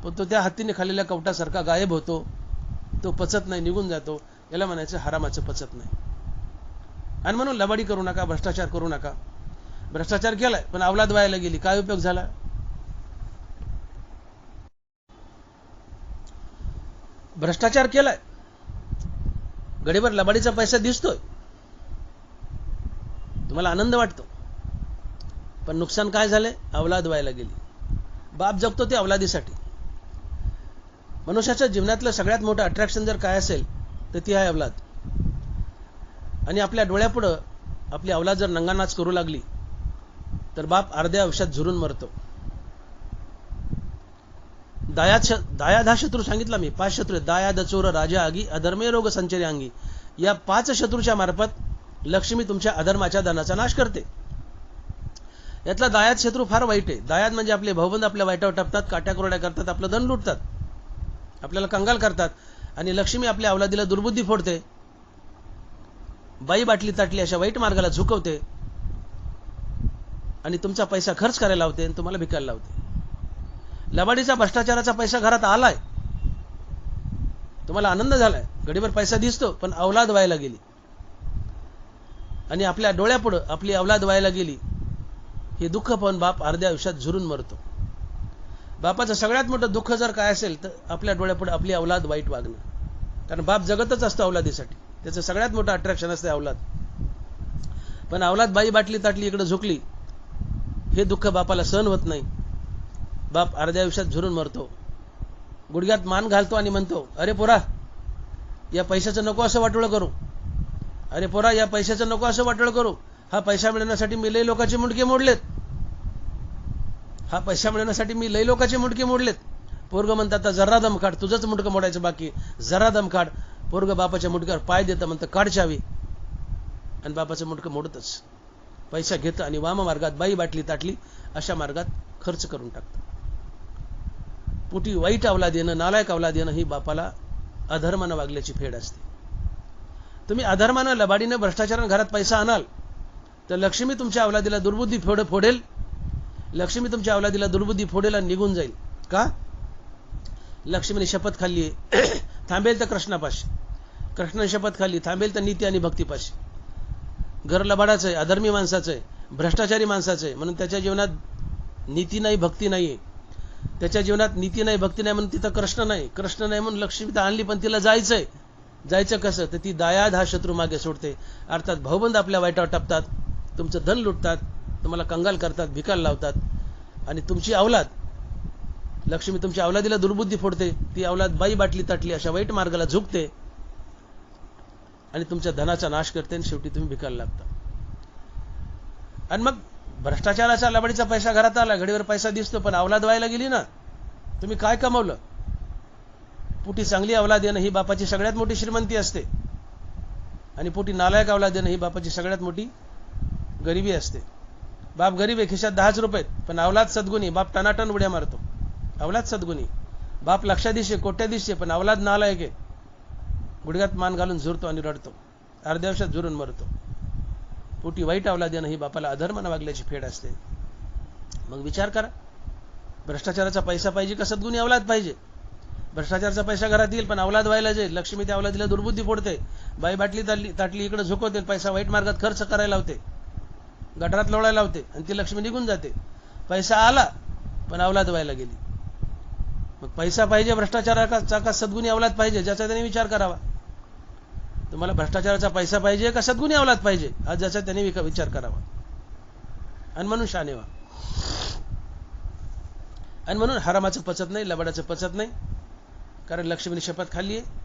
A: पण तो त्या हत्तीने खाल्लेल्या कवटासारखा गायब होतो, तो पचत नाही, निघून जातो. याला म्हणायचं हरामाचं पचत नाही. आणि म्हणून लबाडी करू नका, भ्रष्टाचार करू नका. भ्रष्टाचार केलाय पण अवलाद वायाला गेली, काय उपयोग झाला? भ्रष्टाचार केलाय, गडीभर लबाडीचा पैसा दिसतोय, तुम्हाला आनंद वाटतो, पण नुकसान काय झालंय? अवलाद वायाला गेली. बाप जगतो ते अवलादीसाठी. मनुष्याच्या जीवनातलं सगळ्यात मोठं अट्रॅक्शन जर काय असेल तर ती आहे अवलाद. आणि आपल्या डोळ्यापुढं आपली अवलाद जर नंगानाच करू लागली तर बाप अर्ध्या आयुष्यात झुरून मरतो. दायाद हा शत्रू सांगितला मी, 5 शत्रू आहेत. दायाद चोर राजा आगी अधर्मे रोग संचरे अंगी या 5 शत्रूच्या मार्फत लक्ष्मी तुमच्या अधर्माच्या धनाचा नाश करते. यातला दायाद शत्रू फार वाईट आहे. दायाद म्हणजे आपले भाऊबंद आपल्या वाईटावर टपतात, काट्या कोरड्या करतात, आपलं धन लुटतात, आपल्याला कंगाल करतात. आणि लक्ष्मी आपल्या अवलादीला दुर्बुद्धी फोडते, बाई बाटली ताटली अशा वाईट मार्गाला झुकवते आणि तुमचा पैसा खर्च करायला लावते आणि तुम्हाला भिकायला लावते. लबाडीचा भ्रष्टाचाराचा पैसा घरात आलाय, तुम्हाला आनंद झालाय, गडीभर पैसा दिसतो, पण अवलाद व्हायला गेली आणि आपल्या डोळ्यापुढं आपली अवलाद व्हायला गेली. हे दुःख पाहून बाप अर्ध्या आयुष्यात झुरून मरतो. बापाचं सगळ्यात मोठं दुःख जर काय असेल तर आपल्या डोळ्यापुढे आपली अवलाद वाईट वागणं. कारण बाप जगतच असतो अवलादीसाठी, त्याचं सगळ्यात मोठं अट्रॅक्शन असते अवलाद. पण अवलाद बाई बाटली ताटली इकडे झुकली, हे दुःख बापाला सहन होत नाही. बाप अर्ध्या आयुष्यात झुरून मरतो, गुडघ्यात मान घालतो आणि म्हणतो, अरे पोरा या पैशाचं नको असं वाटोळं करू, अरे पोरा या पैशाचं नको असं वाटोळं करू, हा पैसा मिळवण्यासाठी मी लई लोकांचे मुंडके मोडलेत, हा पैसा मिळवण्यासाठी मी लई लोकांचे मुंडके मोडलेत. पोरग म्हणतात जरा दम काढ, तुझंच मुंडकं मोडायचं बाकी, जरा दम काढ. पोरग बापाच्या मुंडक्यावर पाय देतं, म्हणतं काढ चावी, आणि बापाचं मुंडकं मोडतच पैसा घेतं आणि वाम मार्गात बाई बाटली ताटली अशा मार्गात खर्च करून टाकतं. पोटी वाईट अवलाद येणं, नालायक अवलाद येणं ही बापाला अधर्मानं वागल्याची फेड असते. तुम्ही अधर्मानं, लबाडीनं, भ्रष्टाचारानं घरात पैसा आणाल तर लक्ष्मी तुमच्या अवलादीला दुर्बुद्धी फोडेल. लक्ष्मी तुमच्या अवलादीला दुर्बुद्धी फोडेल आणि निघून जाईल. का? लक्ष्मीने शपथ खाल्ली थांबेल तर कृष्णापाशी, कृष्णाने शपथ खाल्ली थांबेल तर नीती आणि भक्तीपाशी. घर लबाडाचं आहे, अधर्मी माणसाचं आहे, भ्रष्टाचारी माणसाचं आहे, म्हणून त्याच्या जीवनात नीती नाही, भक्ती नाही. त्याच्या जीवनात नीती नाही, भक्ती नाही म्हणून तिथं कृष्ण नाही. कृष्ण नाही म्हणून लक्ष्मी तर आणली, पण तिला जायचंय. जायचं कसं? तर ती दायाद हा शत्रू मागे सोडते. अर्थात भाऊबंद आपल्या वाईटावर टपतात, तुमचं धन लुटतात, तुम्हाला कंगाल करतात, भिकायला लावतात, आणि तुमची अवलाद लक्ष्मी तुमच्या अवलादीला दुर्बुद्धी फोडते, ती अवलाद बाई बाटली ताटली अशा वाईट मार्गाला झुकते आणि तुमच्या धनाचा नाश करते आणि शेवटी तुम्ही भिकायला लागता. आणि मग भ्रष्टाचाराचा लबाडीचा पैसा घरात आला, घडीवर पैसा दिसतो, पण अवलाद व्हायला गेली ना. तुम्ही काय कमवलं? पोटी चांगली अवलाद येणं ही बापाची सगळ्यात मोठी श्रीमंती असते, आणि पोटी नालायक अवलाद येणं ही बापाची सगळ्यात मोठी गरिबी असते. बाप गरीब आहे, खिशात 10 रुपये, पण अवलाद सद्गुणी, बाप टनाटन उड्या मारतो. अवलाद सद्गुणी, बाप लक्षाधीश आहे, कोट्याधीश आहे, पण अवलाद नालायक आहे, गुडघ्यात मान घालून झुरतो आणि रडतो, अर्ध्या वर्षात झुरून मरतो. पोटी वाईट अवलाद येणं ही बापाला अधर्मानं वागल्याची फेड असते. मग विचार करा, भ्रष्टाचाराचा पैसा पाहिजे का सद्गुणी अवलाद पाहिजे? भ्रष्टाचाराचा पैसा घरात येईल, पण अवलाद व्हायला जाईल, लक्ष्मी त्या अवलादीला दुर्बुद्धी फोडते, बाई बाटली ताटली इकडे झुकवते, पैसा वाईट मार्गात खर्च करायला लावते, गटारात लोळायला लावते, आणि ती लक्ष्मी निघून जाते. पैसा आला पण अवलाद व्हायला गेली. मग पैसा पाहिजे भ्रष्टाचाराचा का सद्गुणी अवलाद पाहिजे? ज्याचा त्याने विचार करावा. तुम्हाला भ्रष्टाचाराचा पैसा पाहिजे का सद्गुणी अवलाद पाहिजे? आज ज्याचा त्याने विचार करावा. आणि म्हणून शाने व्हा. आणि म्हणून हरामाचं पचत नाही, लबाडाचं पचत नाही, कारण लक्ष्मीने शपथ खाल्ली आहे,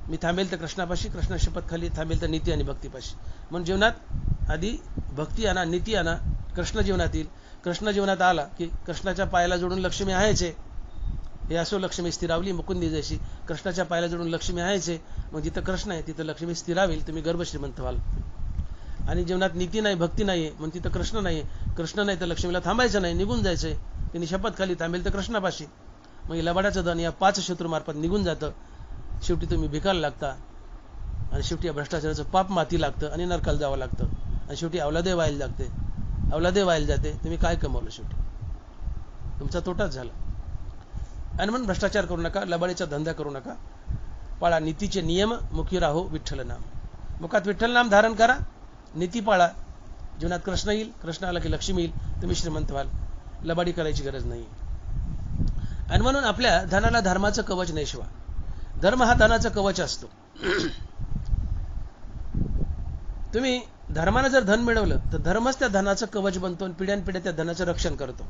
A: मी थांबेल तर कृष्णापाशी, कृष्णा शपथ खाल्ली थांबेल तर नीती आणि भक्तीपाशी. म्हणून जीवनात आधी भक्ती आणा, नीती आणा, कृष्ण जीवनात येईल. कृष्ण जीवनात आला की कृष्णाच्या पायाला जोडून लक्ष्मी आहेचे, हे असो लक्ष्मी स्थिरावली मुकुंदी जशी. कृष्णाच्या पायाला जोडून लक्ष्मी आहेचे, मग जिथं कृष्ण आहे तिथं लक्ष्मी स्थिरावेल, तुम्ही गर्भ श्रीमंत व्हाल. आणि जीवनात नीती नाही, भक्ती नाहीये, मग तिथं कृष्ण नाही, कृष्ण नाही तर लक्ष्मीला थांबायचं नाही, निघून जायचंय. तिने शपथ खाली थांबेल तर कृष्णापाशी. मग लबाडाचं धन या 5 शत्रूमार्फत निघून जातं, शेवटी तुम्ही भिकायला लागता, आणि शेवटी या भ्रष्टाचाराचं पाप माती लागतं आणि नरकाला जावं लागतं, आणि शेवटी अवलादे व्हायला लागते, अवलादे व्हायला जाते. तुम्ही काय कमवलं? शेवटी तुमचा तोटाच झाला. आणि म्हणून भ्रष्टाचार करू नका, लबाडीचा धंदा करू नका, पाळा नीतीचे नियम, मुखी राहो विठ्ठल नाम. मुखात विठ्ठल नाम धारण करा, नीती पाळा, जीवनात कृष्ण येईल, कृष्ण आला की लक्ष्मी येईल, तुम्ही श्रीमंत व्हाल. लबाडी करायची गरज नाही. आणि म्हणून आपल्या धनाला धर्माचं कवच नेसवा. धर्म हा धनाचं कवच असतो. तुम्ही धर्मानं जर धन मिळवलं तर धर्मच त्या धनाचं कवच बनतो आणि पिढ्यानपिढ्या त्या धनाचं रक्षण करतो.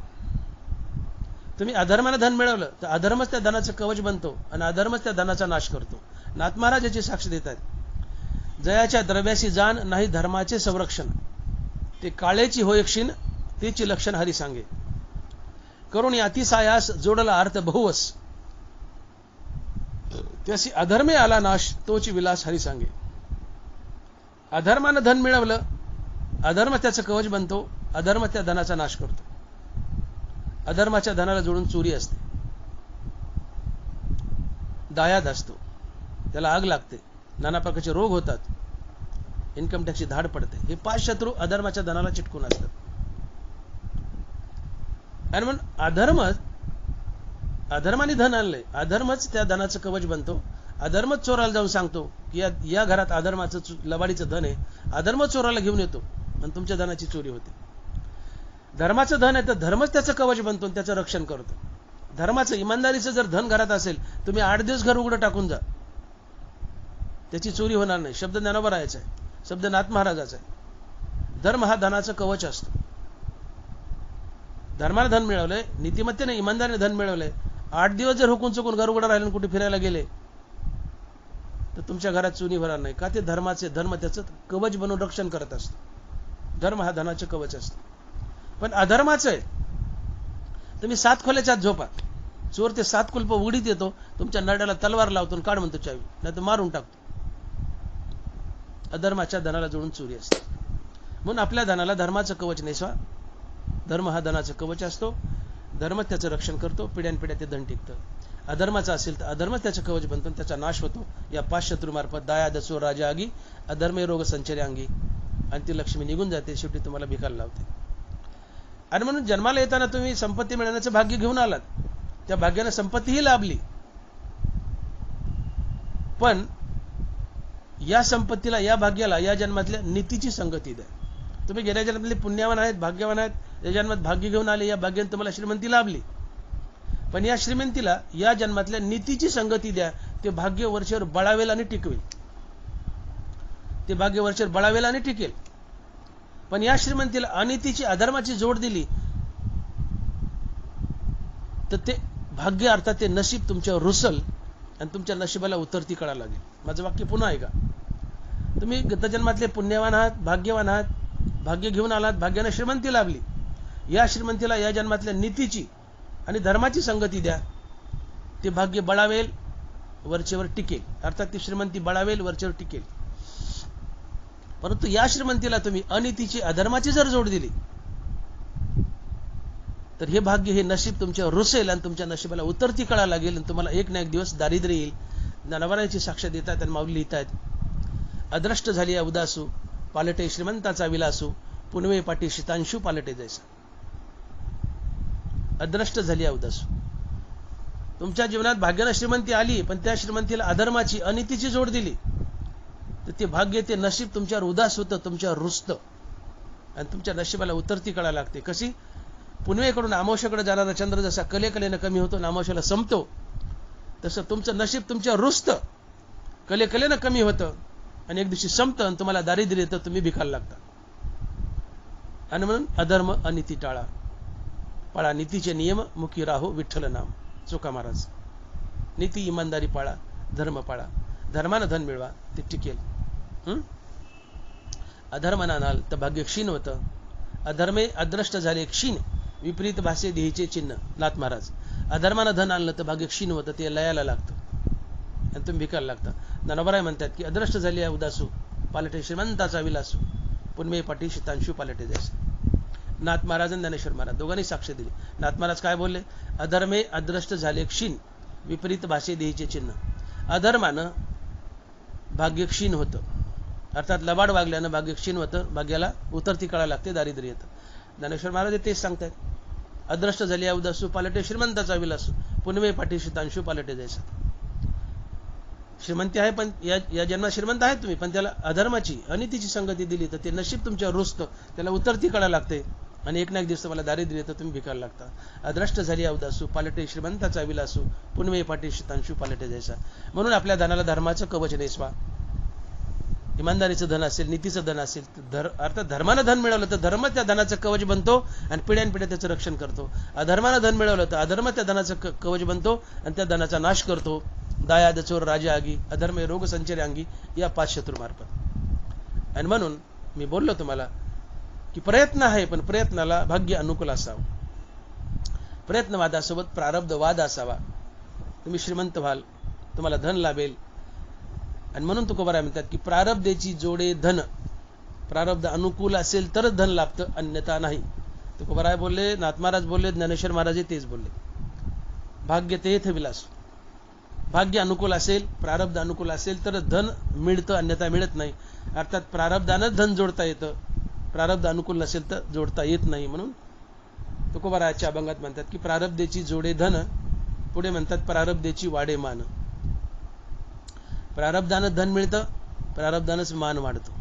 A: तुम्ही अधर्मानं धन मिळवलं तर अधर्मच त्या धनाचं कवच बनतो आणि अधर्मच त्या धनाचा नाश करतो. नाथ महाराज याची साक्ष देतात. जयाच्या द्रव्याशी जाण नाही धर्माचे संरक्षण, ते काळेची होय क्षीण तेची लक्षण हरी सांगे. करुणी अतिसायास जोडला अर्थ बहुवस, त्याशी अधर्मे आला नाश तोची विलास हरी सांगे. अधर्मानं धन मिळवलं, अधर्म त्याचं कवच बनतो, अधर्म त्या धनाचा नाश करतो. अधर्माच्या धनाला जोडून चोरी असते, दायाद असतो, त्याला आग लागते, नाना प्रकारचे रोग होतात, इन्कम टॅक्सची धाड पडते. हे 5 शत्रू अधर्माच्या धनाला चिटकून असतात. आणि म्हणून अधर्माने धन आणलंय, अधर्मच त्या धनाचं कवच बनतो. अधर्मच चोराला जाऊन सांगतो की या घरात अधर्माचं लबाडीचं धन आहे, अधर्म चोराला घेऊन येतो आणि तुमच्या धनाची चोरी होते. धर्माचं धन आहे तर धर्मच त्याचं कवच बनतो आणि त्याचं रक्षण करतो. धर्माचं इमानदारीचं जर धन घरात असेल, तुम्ही 8 दिवस घर उघडं टाकून जा, त्याची चोरी होणार नाही. शब्द ज्ञानोबरायाचा आहे, शब्द नाथ महाराजाचा आहे. धर्म हा धनाचं कवच असतो. धर्माने धन मिळवलंय, नीतिमत्तेने इमानदारीने धन मिळवलंय, 8 दिवस जर हुकून चुकून घर उघडं राहिलं कुठे फिरायला गेले तर तुमच्या घरात चोरी होणार नाही. का? ते धर्म त्याचं कवच बनवून रक्षण करत असतो. धर्म हा धनाचं कवच असतं. पण अधर्माचं आहे, तुम्ही 7 खोल्याच्या आत झोपा, चोर ते 7 कुलप उघडीत येतो, तुमच्या नरड्याला तलवार लावतो आणि काढ म्हणतो चावी, नाही तर मारून टाकतो. अधर्माच्या धनाला जोडून चोरी असते. म्हणून आपल्या धनाला धर्माचं कवच नेसवा. धर्म हा धनाचं कवच असतो, धर्म त्याचं रक्षण करतो, पिढ्यानपिढ्या ते धन टिकतं. अधर्माचा असेल तर अधर्म त्याचं कवच बनतो, त्याचा नाश होतो. या 5 शत्रूमार्फत दायाद चोर राजा आगी, अधर्मे रोग संचरे अंगी, आणि ती लक्ष्मी निघून जाते, शेवटी तुम्हाला भिकायला लावते. आणि म्हणून जन्माला येताना तुम्ही संपत्ती मिळवण्याचं भाग्य घेऊन आलात, त्या भाग्याने संपत्तीही लाभली, पण या संपत्तीला, या भाग्याला या जन्मातल्या नीतीची संगती द्या. तुम्ही गेल्या जन्मातले पुण्यवान आहेत, भाग्यवान आहेत, या जन्मात भाग्य घेऊन आले, या भाग्याने तुम्हाला श्रीमंती लाभली, पण या श्रीमंतीला या जन्मातल्या नीतीची संगती द्या. ते भाग्य वर्षावर बळावेल आणि टिकवेल, ते भाग्य वर्षावर बळावेल आणि टिकेल. पण या श्रीमंतीला अनितीची अधर्माची जोड दिली तर ते भाग्य अर्थात ते नशीब तुमच्यावर रुसल आणि तुमच्या नशिबाला उतरती कळा लागेल. माझं वाक्य पुन्हा ऐका. तुम्ही गत जन्मातले पुण्यवान आहात, भाग्यवान आहात, भाग्य घेऊन आलात, भाग्याने श्रीमंती लाभली. या श्रीमंतीला या जन्मातल्या नीतीची आणि धर्माची संगती द्या, ते भाग्य बळावेल, वरचेवर टिकेल. अर्थात ती श्रीमंती बळावेल, वरचेवर टिकेल. परंतु या श्रीमंतीला तुम्ही अनितीची अधर्माची जर जोड दिली तर हे भाग्य, हे नशीब तुमच्यावर रुसेल आणि तुमच्या नशिबाला उतरती कळा लागेल आणि तुम्हाला एक ना एक दिवस दारिद्र्य येईल. ज्ञानवाराची साक्ष देतात आणि माऊली लिहितात, अद्रष्ट झाली या उदासू, पालटे श्रीमंताचा विलासू, पुनवे पाठी शीतांशू पालटे जैसा. अद्रष्ट झाली या उदासू. तुमच्या जीवनात भाग्याने श्रीमंती आली, पण त्या श्रीमंतीला अधर्माची अनितीची जोड दिली तर ते भाग्य, ते नशीब तुमच्यावर उदास होतं, तुमच्यावर रुजतं आणि तुमच्या नशिबाला उतरती कळा लागते. कशी? पुनवेकडून अमावश्याकडे जाणारा चंद्र जसा कलेकलेनं कमी होतो आणि अमावश्याला संपतो, तसं तुमचं नशीब तुमच्यावर रुजतं, कलेकलेनं कमी होतं आणि एक दिवशी संपतं आणि तुम्हाला दारिद्र्य येतं, तुम्ही भिकायला लागता. आणि म्हणून अधर्म अनिती टाळा, पाळा नीतीचे नियम, मुखी राहो विठ्ठल नाम. चोखा महाराज. नीती इमानदारी पाळा, धर्म पाळा, धर्मानं धन मिळवा, ते टिकेल. अधर्मानं आणाल तर भाग्य क्षीण होतं. अधर्मे अद्रष्ट झाले क्षीण, विपरीत भाषे देहीचे चिन्ह. नाथ महाराज. अधर्मानं धन आणलं तर भाग्य क्षीण होतं, ते लयाला लागतं आणि तुम्ही भिकायला लागता. ज्ञानोबराय म्हणतात की अद्रष्ट झाली या उदासू, पालटे श्रीमंताचा विलासू, पुनमे पाठी शीतांशू पालटे जैसे. नाथ महाराज आणि ज्ञानेश्वर महाराज दोघांनी साक्ष दिली. नाथ महाराज काय बोलले? अधर्मे अद्रष्ट झाले क्षीण, विपरीत भाषे देहीचे चिन्ह. अधर्मानं भाग्य क्षीण होतं, अर्थात लबाड वागल्यानं भाग्य क्षीण होतं, भाग्याला उतरती कळा लागते, दारिद्र्य येतं. ज्ञानेश्वर महाराज तेच सांगतात. अद्रष्ट झाली या उदासू, पालटे श्रीमंताचा विलासू, पुनवे पाठी शीतांशू पालटे जैसा. श्रीमंती आहे, पण या जन्मात श्रीमंत आहे तुम्ही, पण त्याला अधर्माची अनितीची संगती दिली तर ते नशीब तुमच्यावर रुजतं, त्याला उतरती कळा लागते आणि एक ना एक दिवस तुम्हाला दारिद्र्य येतं, तुम्ही भिकायला लागता. अद्रष्ट झाली या उदासू, पालटे श्रीमंताचा विलासू, पुनवे पाठी शीतांशू पालटे जैसा. म्हणून आपल्या धनाला धर्माचं कवच नेसवा. इमानदारीचं धन असेल, नीतीचं धन असेल, अर्थात धर्मानं धन मिळवलं तर धर्म त्या धनाचं कवच बनतो आणि पिढ्यानपिढ्या त्याचं रक्षण करतो. अधर्मानं धन मिळवलं तर अधर्म त्या धनाचं कवच बनतो आणि त्या धनाचा नाश करतो. दायाद चोर राजा आगी, अधर्म रोग संचरे अंगी, या 5 शत्रुमार्फत. आणि म्हणून मी बोललो तुम्हाला की प्रयत्न आहे, पण प्रयत्नाला भाग्य अनुकूल असावं. प्रयत्नवादासोबत प्रारब्धवाद असावा. तुम्ही श्रीमंत व्हाल, तुम्हाला धन लाभेल. आणि म्हणून तुकोबाराय म्हणतात की प्रारब्धेची जोडे धन. प्रारब्ध अनुकूल असेल तरच धन लाभतं, अन्यथा नाही. तुकोबाराय बोलले, नाथ महाराज बोलले, ज्ञानेश्वर महाराज तेच बोलले. भाग्य तेथ विलास. भाग्य अनुकूल असेल, प्रारब्ध अनुकूल असेल तर धन मिळतं, अन्यथा मिळत नाही. अर्थात प्रारब्धानंच धन जोडता येतं, प्रारब्ध अनुकूल नसेल तर जोडता येत नाही. म्हणून तुकोबारायाच्या अभंगात म्हणतात की प्रारब्धेची जोडे धन, पुढे म्हणतात प्रारब्धेची वाढे मान. प्रारब्धानं धन मिळतं, प्रारब्धानंच मान वाढतो.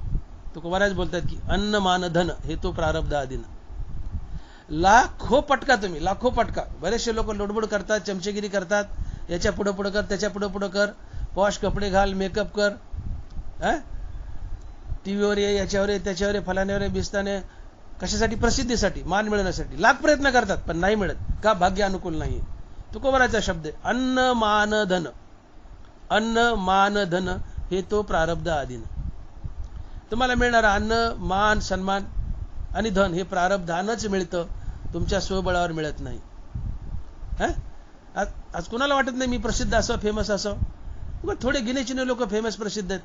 A: तुकोबाराज बोलतात की अन्न मान धन हे तो प्रारब्ध आधीन. लाखो पटका, तुम्ही लाखो पटका. बरेचसे लोक लोडबोड करतात, चमचेगिरी करतात, याच्या पुढं पुढं कर, त्याच्या पुढं पुढं कर, पॉश कपडे घाल, मेकअप कर, टीव्हीवर ये, याच्यावर ये, त्याच्यावर ये, फलाण्यावर ये, बिस्ताने. कशासाठी? प्रसिद्धीसाठी, मान मिळवण्यासाठी लाख प्रयत्न करतात, पण नाही मिळत. का? भाग्य अनुकूल नाही. तुकोबाराचा शब्द आहे अन्न मान धन. अन्न मान धन हे तो प्रारब्ध आधीन. तुम्हाला मिळणारा अन्न, मान, सन्मान आणि धन हे प्रारब्धानच मिळतं, तुमच्या स्वबळावर मिळत नाही. आज कोणाला वाटत नाही मी प्रसिद्ध असो, फेमस असो? थोडे गिनेचिने लोक फेमस प्रसिद्ध आहेत.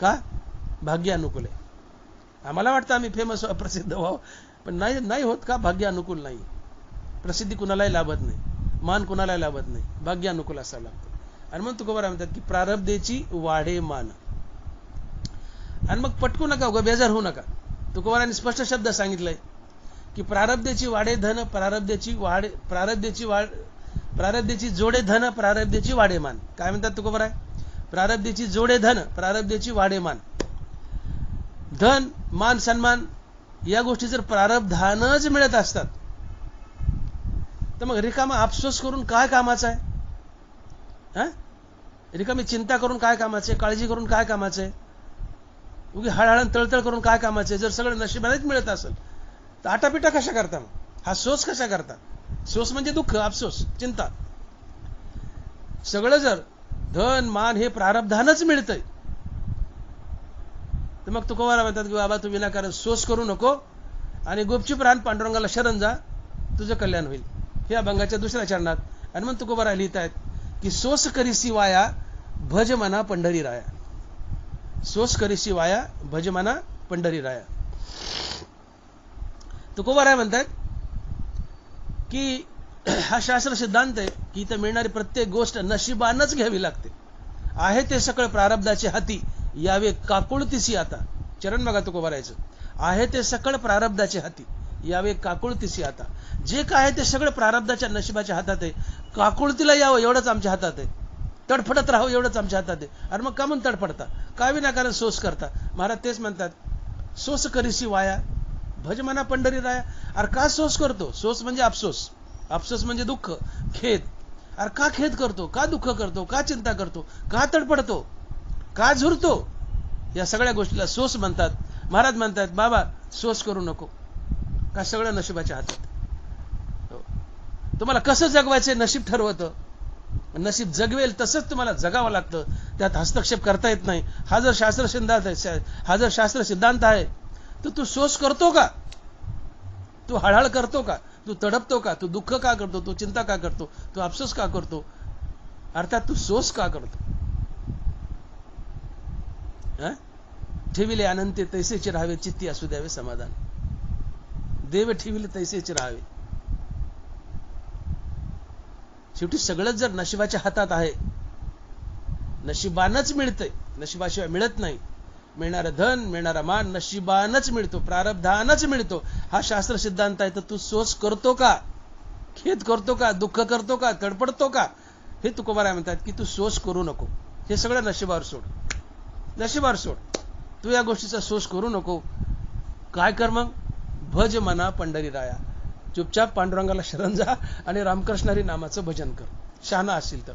A: का? भाग्य अनुकूल आहे. आम्हाला वाटतं आम्ही फेमस प्रसिद्ध व्हावं, पण नाही होत. का? भाग्य अनुकूल नाही. प्रसिद्धी कुणालाही लाभत नाही, मान कुणालाही लाभत नाही, भाग्य अनुकूल असावं लागतं. आणि मग तुकोबाराय म्हणतात की प्रारब्धेची वाढे मान. आणि मग पटकू नका, उगा बेजार होऊ नका. तुकोबारायांनी स्पष्ट शब्द सांगितलंय की प्रारब्धेची वाढे धन, प्रारब्धेची जोडे धन, प्रारब्धेची वाढे मान. काय म्हणतात तुकोबाराय? प्रारब्धेची जोडे धन, प्रारब्धेची वाढे मान. धन, मान, सन्मान या गोष्टी जर प्रारब्धानच मिळत असतात तर मग रिकामा अफसोस करून काय कामाचा आहे? रिकामी चिंता करून काय कामाचे? काळजी करून काय कामाचे? उगी हळहळ तळतळ करून काय कामाचे? जर सगळं नशिबानेच मिळत असेल तर आटापिटा कशा करता? मग हा सोस कशा करता? सोस म्हणजे दुःख, अफसोस, चिंता. सगळं जर धन मान हे प्रारब्धानच मिळतंय तर मग तुकोबारा म्हणतात की बाबा तू विनाकारण सोस करू नको आणि गुपचूप रान पांडुरंगाला शरण जा, तुझं कल्याण होईल. हे अभंगाच्या दुसऱ्या चरणात. आणि मग तुकोबारा लिहित आहेत की सोस करीसी वाया भज मना पंढरी राया. सोस करीसी वाया भज मना पंढरी राया. तुकोबाराय म्हणतात की हा शास्त्र सिद्धांत आहे की इथं मिळणारी प्रत्येक गोष्ट नशिबानच घ्यावी लागते. आहे ते सकळ प्रारब्धाचे हाती यावे काकुळतीसी आता. चरण बघा तुकोबारायचं. आहे ते सकळ प्रारब्धाचे हाती यावे काकुळतीसी आता. जे काय आहे ते सगळं प्रारब्धाच्या नशिबाच्या हातात आहे. काकुळतीला यावं एवढंच आमच्या हातात आहे. तडफडत राहावं एवढंच आमच्या हातात आहे. अरे मग का म्हणून तडफडता? का विनाकारण सोस करता? महाराज तेच म्हणतात, सोस करीसी वाया भज मना पंढरी राया. अरे का सोस करतो? सोस म्हणजे अफसोस, अफसोस म्हणजे दुःख, खेद. अरे का खेद करतो? का दुःख करतो? का चिंता करतो? का तडपडतो? का झुरतो? या सगळ्या गोष्टीला सोस म्हणतात. महाराज म्हणतात बाबा सोस करू नको, का सगळं नशिबाच्या हातात. तुम्हाला कसं जगवायचं नशीब ठरवतं. नशीब जगवेल तसंच तुम्हाला जगावं लागतं. त्यात हस्तक्षेप करता येत नाही. हा जर शास्त्र सिद्धांत आहे तर तू सोस करतो का? तू हळहळ करतो का? तू तडपतो का? तू दुःख का करतो? तू चिंता का करतो? तू अफसोस का करतो? अर्थात तू सोस का करतो? ठेविले अनंते तैसेचे राहावे, चित्ती असू द्यावे समाधान. देव ठेविले तैसेचे राहावे. शेवटी सगळंच जर नशिबाच्या हातात आहे, नशिबानच मिळतंय, नशिबाशिवाय मिळत नाही. मिळणारं धन, मिळणारा मान नशिबानच मिळतो, प्रारब्धानच मिळतो. हा शास्त्र सिद्धांत आहे. तर तू सोस करतो का? खेद करतो का? दुःख करतो का? तडपडतो का? हे तुकोबाराय म्हणतात की तू सोस करू नको. हे सगळं नशिबावर सोड, नशिबावर सोड. तू या गोष्टीचा सोस करू नको. काय कर मग? भज मना पंढरी राया. चुपचाप पांडुरंगाला शरण जा आणि रामकृष्णारी नामाचं भजन कर, शहाणा असेल तर.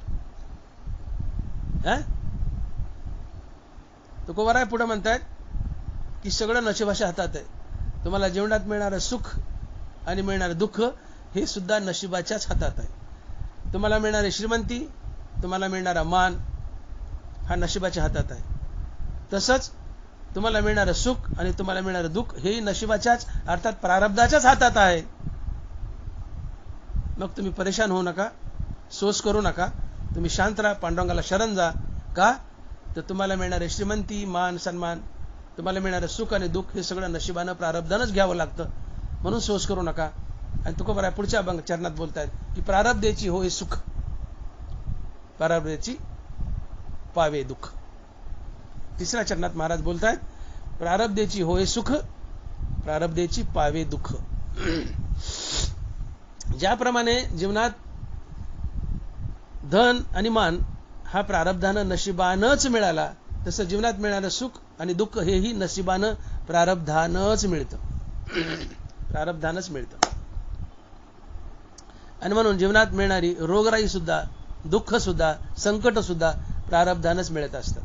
A: तुकोबाराय पुढे म्हणतात की सगळं नशिबाच्या हातात आहे. तुम्हाला जीवनात मिळणारं सुख आणि मिळणारं दुःख हे सुद्धा नशिबाच्याच हातात आहे. तुम्हाला मिळणारी श्रीमंती, तुम्हाला मिळणारा मान हा नशिबाच्या हातात आहे. तसंच तुम्हाला मिळणारं सुख आणि तुम्हाला मिळणारं दुःख हेही नशिबाच्याच अर्थात प्रारब्धाच्याच हातात आहे. मग तुम्ही परेशान होऊ नका, सोस करू नका. तुम्ही शांत राहा, पांडुरंगाला शरण जा. का? तर तुम्हाला मिळणारे श्रीमंती, मान, सन्मान, तुम्हाला मिळणारं सुख आणि दुःख हे सगळं नशिबानं प्रारब्धानच घ्यावं लागतं. म्हणून सोस करू नका. आणि तुकोबाराय पुढच्या चरणात बोलतायत की प्रारब्धेची होय सुख, प्रारब्धेची पावे दुःख. तिसऱ्या चरणात महाराज बोलतायत प्रारब्धेची होय सुख, प्रारब्धेची पावे दुःख. ज्याप्रमाणे जीवनात धन आणि मान हा प्रारब्धानं नशिबानच मिळाला, तसं जीवनात मिळणारं सुख आणि दुःख हेही नशिबानं प्रारब्धानच मिळतं. प्रारब्धानच मिळतं. आणि म्हणून जीवनात मिळणारी रोगराई सुद्धा, दुःख सुद्धा, संकट सुद्धा प्रारब्धानच मिळत असतात.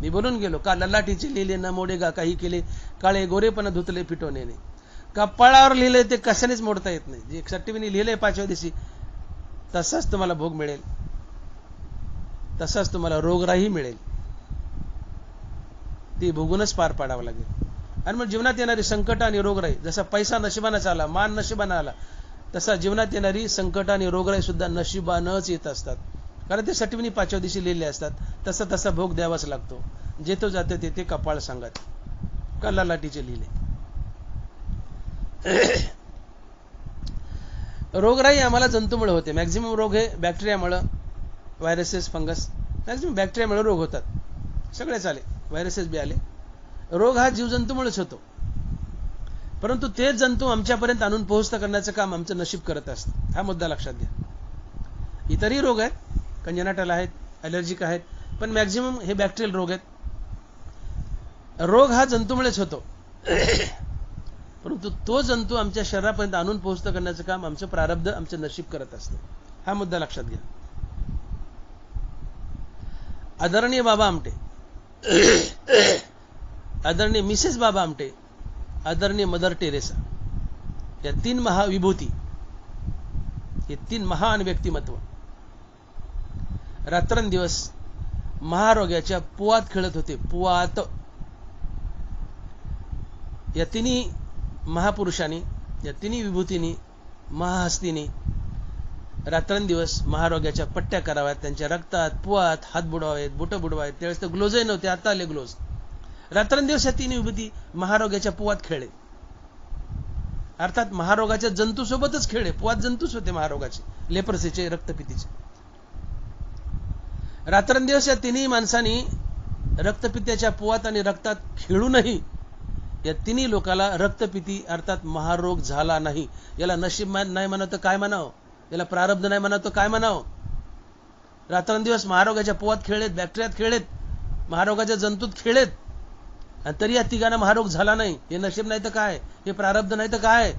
A: मी बोलून गेलो का ललाटीचे लिहिले न मोडेगा काही केले, काळे गोरेपण धुतले पिटवणे. कपाळावर लिहिले ते कशानेच मोडता येत नाही. जे सट्टीविनी लिहिलंय 5व्या दिवशी तसाच तुम्हाला भोग मिळेल, तसाच तुम्हाला रोगराई मिळेल. ती भोगूनच पार पाडावं लागेल. आणि मग जीवनात येणारी संकट आणि रोगराई, जसा पैसा नशिबानच आला, मान नशिबानं आला, तसा जीवनात येणारी संकट आणि रोगराई सुद्धा नशिबानच येत असतात. कारण ते सटविनी 5व्या दिवशी लिहिले असतात. तसा तसा भोग द्यावाच लागतो. जेतो जाते ते कपाळ सांगत का ललाटीचे लिहिले. रोगराई आम्हाला जंतूमुळे होते. मॅक्झिमम रोग हे बॅक्टेरियामुळे, व्हायरसेस, फंगस, मॅक्झिमम बॅक्टेरियामुळे रोग होतात. सगळेच आले, व्हायरसेस बी आले. रोग हा जीवजंतूमुळेच होतो. परंतु तेच जंतू आमच्यापर्यंत आणून पोहोचता करण्याचं काम आमचं नशीब करत असतं. हा मुद्दा लक्षात घ्या. इतरही रोग आहेत, कंजेनाटल आहेत, ॲलर्जिक आहेत, पण मॅक्झिमम हे बॅक्टेरियल रोग आहेत. रोग हा जंतूमुळेच होतो. परंतु तो जंतू आमच्या शरीरापर्यंत आणून पोहोचता करण्याचं काम आमचं प्रारब्ध, आमचं नशीब करत असतं. हा मुद्दा लक्षात घ्या. आदरणीय बाबा आमटे आदरणीय मिसेस बाबा आमटे, आदरणीय मदर टेरेसा, या 3 महाविभूती, हे 3 महान व्यक्तिमत्व रात्रंदिवस महारोग्याच्या पुवात खेळत होते. पुवात. या 3 महापुरुषांनी, या 3 विभूतींनी, महाहस्तींनी रात्रंदिवस महारोग्याच्या पट्ट्या कराव्यात. त्यांच्या रक्तात, पुवात हात बुडवावेत, बोटं बुडवावेत. त्यावेळेस तर ग्लोजही नव्हते, आता आले ग्लोज. रात्रंदिवस या 3 विभूती महारोग्याच्या पुवात खेळले. अर्थात महारोगाच्या जंतूसोबतच खेळले. पुवात जंतूच होते महारोगाचे, लेप्रसीचे, रक्तपितीचे. रात्रंदिवस या 3 माणसांनी रक्तपित्याच्या पुवात आणि रक्तात खेळूनही या 3 लोकाला रक्तपिती अर्थात महारोग झाला नाही. याला नशीब नाही म्हणावं तर काय म्हणावं, याला प्रारब्ध नाही म्हणावं तर काय म्हणावं. रात्रंदिवस महारोगाच्या पुवात खेळलेत, बॅक्टेरियात खेळलेत, महारोगाच्या जंतूत खेळलेत, आणि तरी या 3घांना महारोग झाला नाही. हे नशीब नाही तर काय, हे प्रारब्ध नाही तर काय.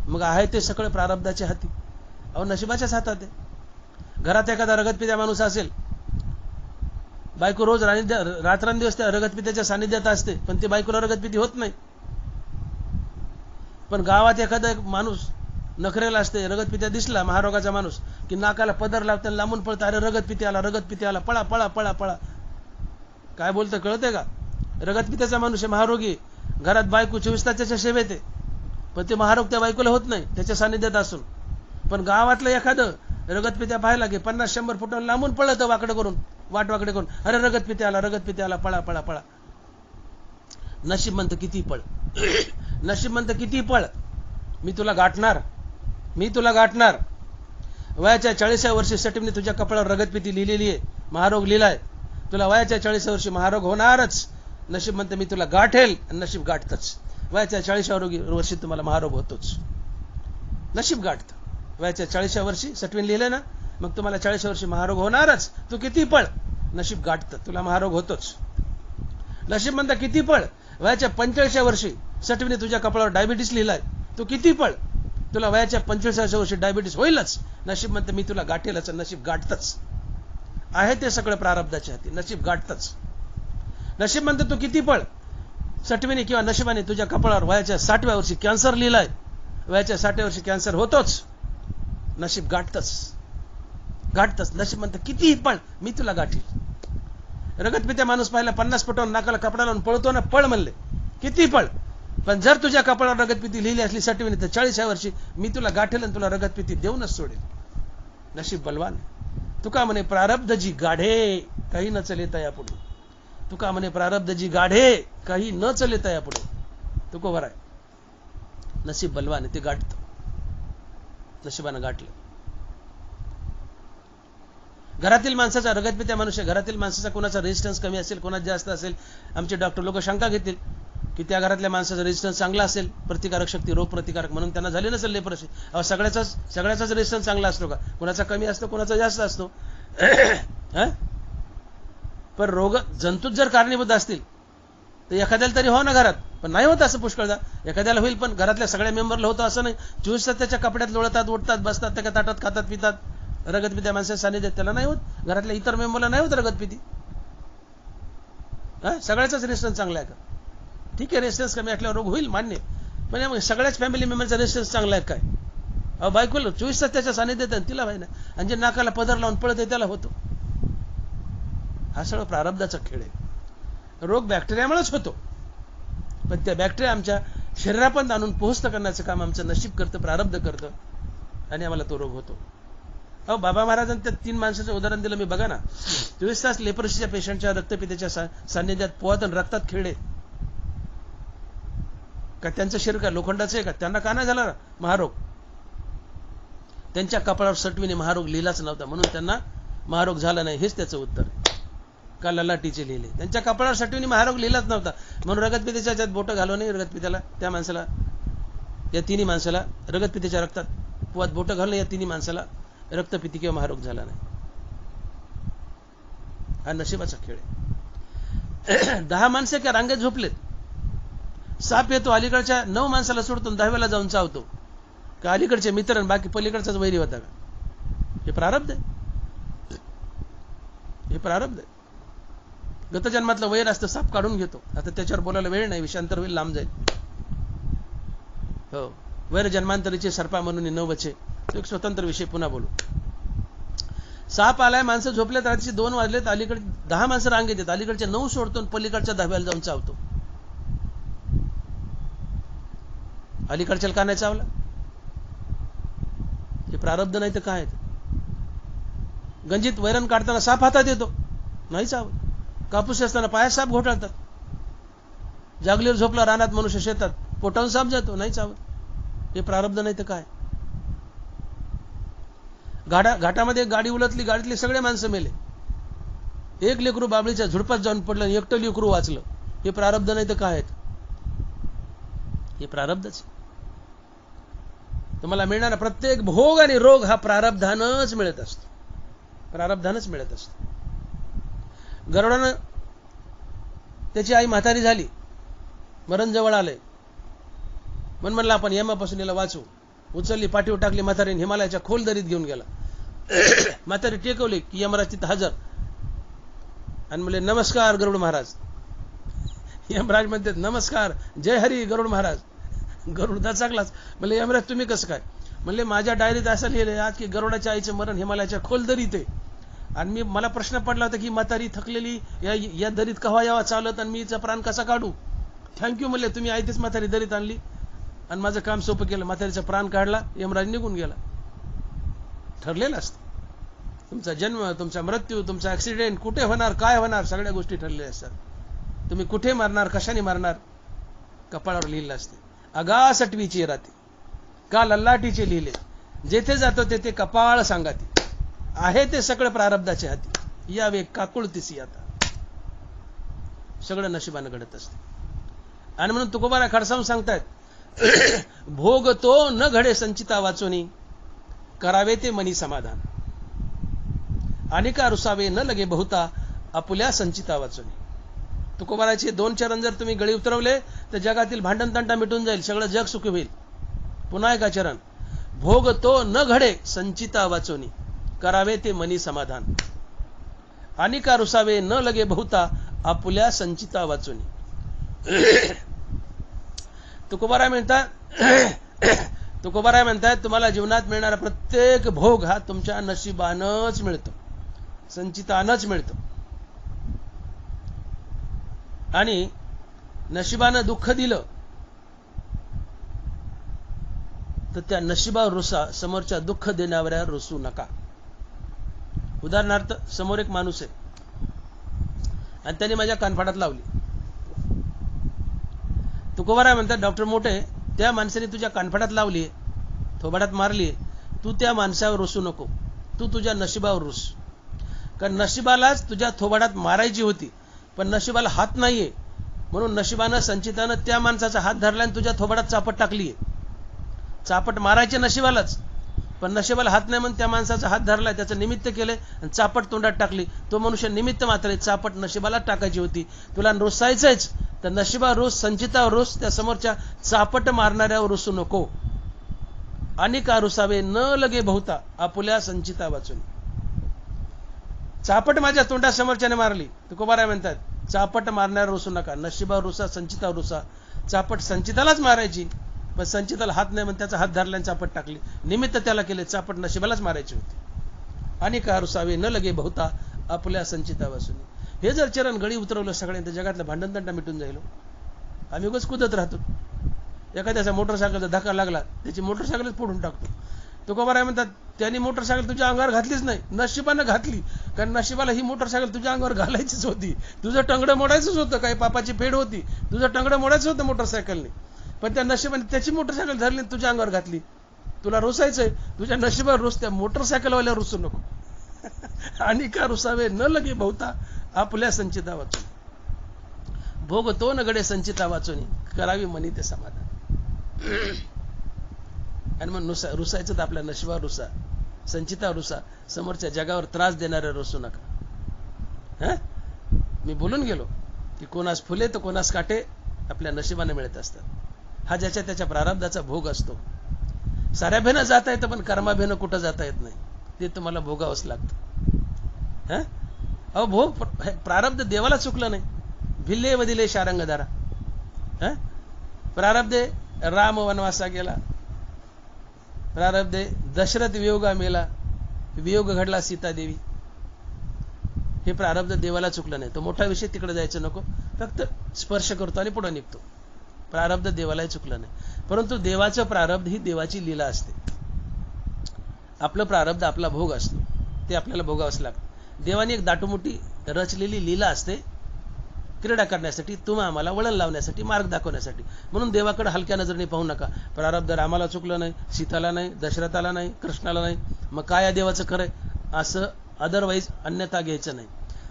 A: मग आहे ते सगळं प्रारब्धाच्या हाती. अहो नशिबाच्याच हातात आहे. घरात एखादा रगतपित्या माणूस असेल, बायको रोज रात्रंदिवस त्या रगतपित्याच्या सानिध्यात असते, पण ते बायकोला रगतपिती होत नाही. पण गावात एखादा माणूस नखरेला असते, रगतपित्या दिसला महारोगाचा माणूस की नाकाला पदर लावताना लांबून पळतं, अरे रगतपिती आला, रगतपिती आला, पळा पळा पळा पळा. काय बोलतं कळतंय का. रगतपित्याचा माणूस आहे, महारोगी. घरात बायको 24 तास त्याच्या सेवेत आहे, पण ते महारोग त्या बायकोला होत नाही त्याच्या सानिध्यात असून. पण गावातलं एखादं रगतपित्या पाहायला की 50-100 फुटावर लांबून पळत वाकडं करून, वाट वाकडे करून, अरे रगतपिती आला, रगतपिती आला, पळा पळा पळा. नशीब म्हणतं किती पळ, नशीब म्हणतं किती पळ, मी तुला गाठणार, मी तुला गाठणार. वयाच्या 40व्या वर्षी सटवीने तुझ्या कपाळावर रगतपिती लिहिलेली आहे, महारोग लिहिलाय. तुला वयाच्या 40व्या वर्षी महारोग होणारच. नशीब म्हणतं मी तुला गाठेल, आणि नशीब गाठतच. वयाच्या 40व्या वर्षी तुम्हाला महारोग होतोच. नशीब गाठतं. वयाच्या 40व्या वर्षी सटवीन लिहिलंय ना, मग तुम्हाला 40व्या वर्षी महारोग होणारच. तू किती पळ, नशीब गाठतं, तुला महारोग होतोच. नशीब म्हणतं किती पळ, वयाच्या 45व्या वर्षी सटवीने तुझ्या कपाळावर डायबिटीस लिहिलाय, तू किती पळ, तुला वयाच्या 45व्या वर्षी डायबिटीस होईलच. नशीब म्हणतं मी तुला गाठेलच, नशीब गाठतच. आहे ते सगळं प्रारब्धाच्या हाती, नशीब गाठतच. नशीब म्हणतं तू किती पळ, सटवीने किंवा नशिबाने तुझ्या कपाळावर वयाच्या 60व्या वर्षी कॅन्सर लिहिलाय, वयाच्या 60व्या वर्षी कॅन्सर होतोच. नशीब गाठतच, गाठतच. नशीब म्हणतं कितीही पळ, मी तुला गाठील. रगतपित्या माणूस पाहिला 50 फुटावर नाकाला कपडा लावून पळतो ना, पळ म्हणले, किती पळ. पण जर तुझ्या कपाळावर रगतपिती लिहिली असली सटवीने तर 40व्या वर्षी मी तुला गाठेल आणि तुला रगतपिती देऊनच सोडेल. नशीब बलवान. तुका म्हणे प्रारब्ध जी गाढे, काही न चलेता यापुढे. तुका म्हणे प्रारब्ध जी गाढे, काही न चलेता यापुढे. तुको बरं आहे. नशीब बलवान आहे, ते गाठतं. नशिबानं गाठलं. घरातील माणसाचा रगतपित्या मनुष्य, घरातील माणसाचा कोणाचा रेजिस्टन्स कमी असेल, कोणाचा जास्त असेल, आमचे डॉक्टर लोक शंका घेतील की त्या घरातल्या माणसाचा रेजिस्टन्स चांगला असेल, प्रतिकारक शक्ती, रोग प्रतिकारक, म्हणून त्यांना झाली नसेल लेप्रसी. सगळ्याचाच रेजिस्टन्स चांगला असतो का? कोणाचा कमी असतो, कोणाचा जास्त असतो. पण रोग जंतूच जर कारणीभूत असतील तर एखाद्याला तरी हो ना घरात, पण नाही होत असं पुष्कळदा. एखाद्याला होईल पण घरातल्या सगळ्या मेंबरला होतं असं नाही. 24 तास त्याच्या कपड्यात लोळतात, उठतात, बसतात, त्या ताटात खातात पितात, रगतपित्या माणसाच्या सानिध्यात त्याला नाही होत. घरातल्या इतर मेंबरला नाही होत रगतपिती. सगळ्याचाच रेजिस्टन्स चांगला आहे का? ठीक आहे, रेजिस्टन्स कमी असल्यावर रोग होईल, मान्य. पण सगळ्याच फॅमिली मेंबरचा रेजिस्टन्स चांगला आहे काय? बायकोला 24 तास त्याच्या सानिध्यात आहे, तिला माहिती नाही. आणि जे नाकाला पदर लावून पळत आहे त्याला होतो. हा सगळं प्रारब्धाचा खेळ आहे. रोग बॅक्टेरियामुळेच होतो, पण त्या बॅक्टेरिया आमच्या शरीरापर्यंत आणून पोहोचतं करण्याचं काम आमचं नशीब करतं, प्रारब्ध करतं, आणि आम्हाला तो रोग होतो. बाबा महाराजांनी त्या 3 माणसाचं उदाहरण दिलं. मी बघा ना, 24 तास लेप्रसीच्या पेशंटच्या रक्तपित्याच्या सानिध्यात पोहात आणि रक्तात खेळले. का त्यांचं शरीर का लोखंडाचं आहे का? त्यांना का नाही झाला महारोग? त्यांच्या कपाळावर सटवीने महारोग लिहिलाच नव्हता, म्हणून त्यांना महारोग झाला नाही. हेच त्याचं उत्तर आहे. का ललाटीचे लिहिले, त्यांच्या कपाळावर सटवीने महारोग लिहिलाच नव्हता, म्हणून रगतपित्याच्या ह्याच्यात बोटं घालून नाही रगतपित्याला, त्या माणसाला, या 3 माणसाला रगतपित्याच्या रक्तात पोहात बोटं घालून या 3 माणसाला रक्तपिती किंवा महारोग झाला नाही. हा नशिबाचा खेळ आहे. 10 माणसं एका रांगेत झोपलेत. साप येतो, अलीकडच्या 9 माणसाला सोडतो, 10व्याला जाऊन चावतो. का अलीकडचे मित्र आणि बाकी पलीकडचाच वैरी होता का? हे प्रारब्ध आहे, हे प्रारब्ध आहे. गतजन्मातलं वैर असतं साप काढून घेतो. आता त्याच्यावर बोलायला वेळ नाही, विषयांतर होईल, लांब जाईल. हो, वैर जन्मांतरीचे सर्पा म्हणून न वचे, तो एक स्वतंत्र विषय, पुन्हा बोलू. साप आलाय, माणसं झोपल्यात, रात्रीचे 2 वाजलेत, अलीकडे 10 माणसं रांगेत आहेत, अलीकडच्या 9 सोडतो आणि पलीकडच्या 10व्याला जाऊन चावतो. अलीकडच्या का नाही चावला? हे प्रारब्ध नाही तर काय? गंजीत वैरण काढताना साप हातात येतो, नाही चावत. कापूस असताना पायात साप घोटाळतात. जागलीवर झोपला रानात मनुष्य शेतात, पोटावून साप जातो, नाही चावत. हे प्रारब्ध नाही तर काय? घाटामध्ये गाडी उलटली, गाडीतले सगळे माणसं मेले. एक लेकरू बाबळीच्या झुडपात जाऊन पडलं आणि एकटं लेकरू वाचलं. हे प्रारब्ध नाही तर काय आहेत? हे प्रारब्धच. तुम्हाला मिळणारा प्रत्येक भोग आणि रोग हा प्रारब्धानच मिळत असतो, प्रारब्धानच मिळत असतो. गरुडानं त्याची आई म्हातारी झाली, मरण जवळ आलंय, म्हणलं आपण यमापासून याला वाचू. उचलली, पाठीवर टाकली म्हातारीने, हिमालयाच्या खोल दरीत घेऊन गेला. म्हातारी टेकवली की यमराज तिथं हजर आणि म्हणले, नमस्कार गरुड महाराज. यमराज म्हणतात, नमस्कार, जय हरी गरुड महाराज. गरुड दचाकलाच, म्हणले, यमराज तुम्ही कसं काय? म्हणले, माझ्या डायरीत असं लिहिलंय आज की गरुडाच्या आईचं मरण हिमालयाच्या खोल दरीत आहे, आणि मला प्रश्न पडला होता की म्हातारी थकलेली या दरीत कव्हा यावा चालत आणि मी हिचा प्राण कसा काढू? थँक्यू म्हणले, तुम्ही आई तेच म्हातारी दरीत आणली आणि माझं काम सोपं केलं. म्हातारीचा प्राण काढला, यमराज निघून गेला. ठरलेलं असतं. तुमचा जन्म, तुमचा मृत्यू, तुमचा ऍक्सिडेंट कुठे होणार, काय होणार, सगळ्या गोष्टी ठरलेल्या असतात. तुम्ही कुठे मारणार, कशाने मारणार, कपाळावर लिहिलं असते. अगासटवीची राती का लल्लाटीचे लिहिले, जेथे जातो तेथे कपाळ सांगाती, आहे ते सगळं प्रारब्धाच्या हाती, यावे काकुळतीसी आता. सगळं नशिबानं घडत असते. आणि म्हणून तुकोबारा खडसावून सांगतायत, भोग तो न घडे संचिता वाचोनी, करावे ते मनी समाधान. अनेका रुसावे न लगे बहुता, आपुल्या संचिता वाचोनी. तुकोबाराचे 2 चरण जर तुम्ही गळी उतरवले तर जगातील भांडण तंटा मिटून जाईल, सगळं जग सुखी होईल. पुन्हा एका चरण, भोग तो न घडे संचिता वाचोनी, करावे ते मनी समाधान. अनेका रुसावे न लगे बहुता, आपुल्या संचिता वाचोनी. तुकोबाराय म्हणतात, तुम्हाला जीवनात मिळणारा प्रत्येक भोग हा तुमच्या नशिबानच मिळतो, संचितानच मिळतो. आणि नशिबानं दुःख दिलं तर त्या नशिबावर रुसा, समोरच्या दुःख देणाऱ्यावर रुसू नका. उदाहरणार्थ, समोर एक माणूस आहे आणि त्याने माझ्या कानफाडात लावली. तुकोबाराय म्हणतात, डॉक्टर मोठे, त्या माणसाने तुझ्या कानफाडात लावली, थोबाडात मारली, तू त्या माणसावर रुसू नको, तू तुझ्या नशिबावर रुस. कारण नशिबालाच तुझ्या थोबाडात मारायची होती, पण नशिबाला हात नाहीये, म्हणून नशिबानं, संचितानं त्या माणसाचा हात धरला आणि तुझ्या थोबाडात चापट टाकलीये. चापट मारायचे नशिबालाच, पण नशिबाला हात नाही म्हणून त्या माणसाचा हात धरलाय, त्याचं निमित्त केलंय आणि चापट तोंडात टाकली. तो मनुष्य निमित्त मात्र आहे, चापट नशिबाला टाकायची होती. तुला रुसायचंच तर नशिबावर रुस, संचितावर रुस, त्या समोरच्या चापट मारणाऱ्यावर रुसू नको. अनेका रुसावे न लगे बहुता, आपुल्या संचिता वाचून. चापट माझ्या तोंडा समोरच्याने मारली, तुकोबाराय म्हणतात, चापट मारणाऱ्यावर रुसू नका, नशिबावर रुसा, संचितावर रुसा. चापट संचितालाच मारायची, पण संचिताला हात नाही म्हणून त्याचा हात धरला आणि चापट टाकली, निमित्त त्याला केले, चापट नशिबालाच मारायची होती. अनेका रुसावे न लगे बहुता, आपुल्या संचिता वाचून. हे जर चरण गळी उतरवलं सगळ्यांना, जगातलं भांडण तंटा मिटून जाईल. आम्ही उगाच कुदत राहतो. एखाद्याचा मोटरसायकलचा धक्का लागला, त्याची मोटरसायकलच फोडून टाकतो. तुकोबाराय म्हणतात, त्यांनी मोटरसायकल तुझ्या अंगावर घातलीच नाही, नशिबानं घातली. कारण नशिबाला ही मोटरसायकल तुझ्या अंगावर घालायचीच होती. तुझं टंगडं मोडायचंच होतं, काही पापाची फेड होती, तुझं टंगडं मोडायचं होतं मोटरसायकलने, पण त्या नशिबाने त्याची मोटरसायकल धरली, तुझ्या अंगावर घातली. तुला रुसायचंय, तुझ्या नशिबावर रुस, त्या मोटरसायकलवाल्या रुसू नको. आणि का रुसावे न लगे बहुता, आपल्या संचिता वाचून. भोग तो न गडे संचिता वाचून, करावी मनी ते समाधान. आणि मग रुसायचं तर आपल्या नशिबावर रुसा, संचिता रुसा, समोरच्या जगावर त्रास देणाऱ्या रुसू नका. मी बोलून गेलो की कोणास फुले तर कोणास काटे आपल्या नशिबाने मिळत असतात. हा ज्याच्या त्याच्या प्रारब्धाचा भोग असतो. साऱ्या भेनं जाता येतं, पण कर्माभेनं कुठं जाता येत नाही, ते तुम्हाला भोगावंच लागतं. अहो भोग प्रारब्ध देवाला चुकलं नाही. भिल्ले वदिले शारंगधारा. प्रारब्धे राम वनवासा गेला, प्रारब्धे दशरथ वियोगा मेला, वियोग घडला सीता देवी. हे प्रारब्ध देवाला चुकलं नाही. तो मोठा विषय, तिकडे जायचं नको. फक्त स्पर्श करतो आणि पुढे निघतो. प्रारब्ध देवालाही चुकलं नाही. परंतु देवाचं प्रारब्ध ही देवाची लीला असते. आपलं प्रारब्ध आपला भोग असतो, ते आपल्याला भोगावंच लागतं. देवाने एक दाटूमोठी रचलेली लीला असते, क्रीडा करण्यासाठी, तुम्हा आम्हाला वळण लावण्यासाठी, मार्ग दाखवण्यासाठी. म्हणून देवाकडे हलक्या नजरेने पाहू नका. प्रारब्ध रामाला चुकलं नाही, सीताला नाही, दशरथाला नाही, कृष्णाला नाही, मग काय या देवाचं खरंय असं अदरवाईज अन्यथा घ्यायचं नाही.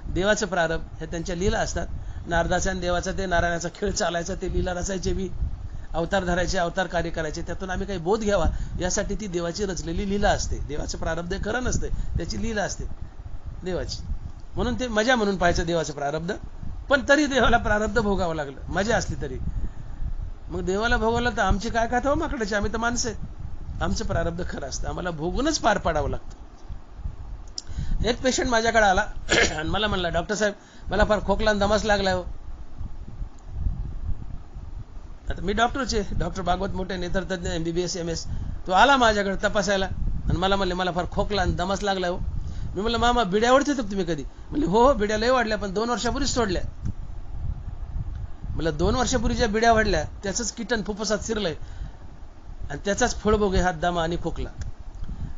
A: देवाचं प्रारब्ध हे त्यांच्या लीला असतात. नारदाचा आणि देवाचा ते नारायणाचा खेळ चालायचा, ते लीला रचायचे बी, अवतार धरायचे, अवतार कार्य करायचे. त्यातून आम्ही काही बोध घ्यावा यासाठी ती देवाची रचलेली लीला असते. देवाचं प्रारब्ध खरं नसते, त्याची लीला असते देवाची. म्हणून ते मजा म्हणून पाहायचं देवाचं प्रारब्ध. पण तरी देवाला प्रारब्ध भोगावं लागलं, मजा असली तरी. मग देवाला भोगवलं तर आमची काय कथा हो माकडाची, आम्ही तर माणसं आहेत. आमचं प्रारब्ध खरं असतं, आम्हाला भोगूनच पार पाडावं लागतं. एक पेशंट माझ्याकडे आला आणि मला म्हणला, डॉक्टर साहेब मला फार खोकला आणि दमास लागलाय हो. आता मी डॉक्टरचे, डॉक्टर भागवत मोठे नेत्रतज्ञ, MBBS MS. तो आला माझ्याकडे तपासायला आणि मला म्हणले मला फार खोकला आणि दमास लागलाय हो. मी म्हणलं मामा बिड्या ओढते तुम्ही कधी? म्हणजे हो बिड्या लय वाढल्या, पण 2 वर्षापूर्वीच सोडल्या. मला 2 वर्षापूर्वी ज्या बिड्या वाढल्या त्याचंच कीटन फुफ्फुसात शिरलंय आणि त्याचाच फळभोग आहे हा दमा आणि खोकला.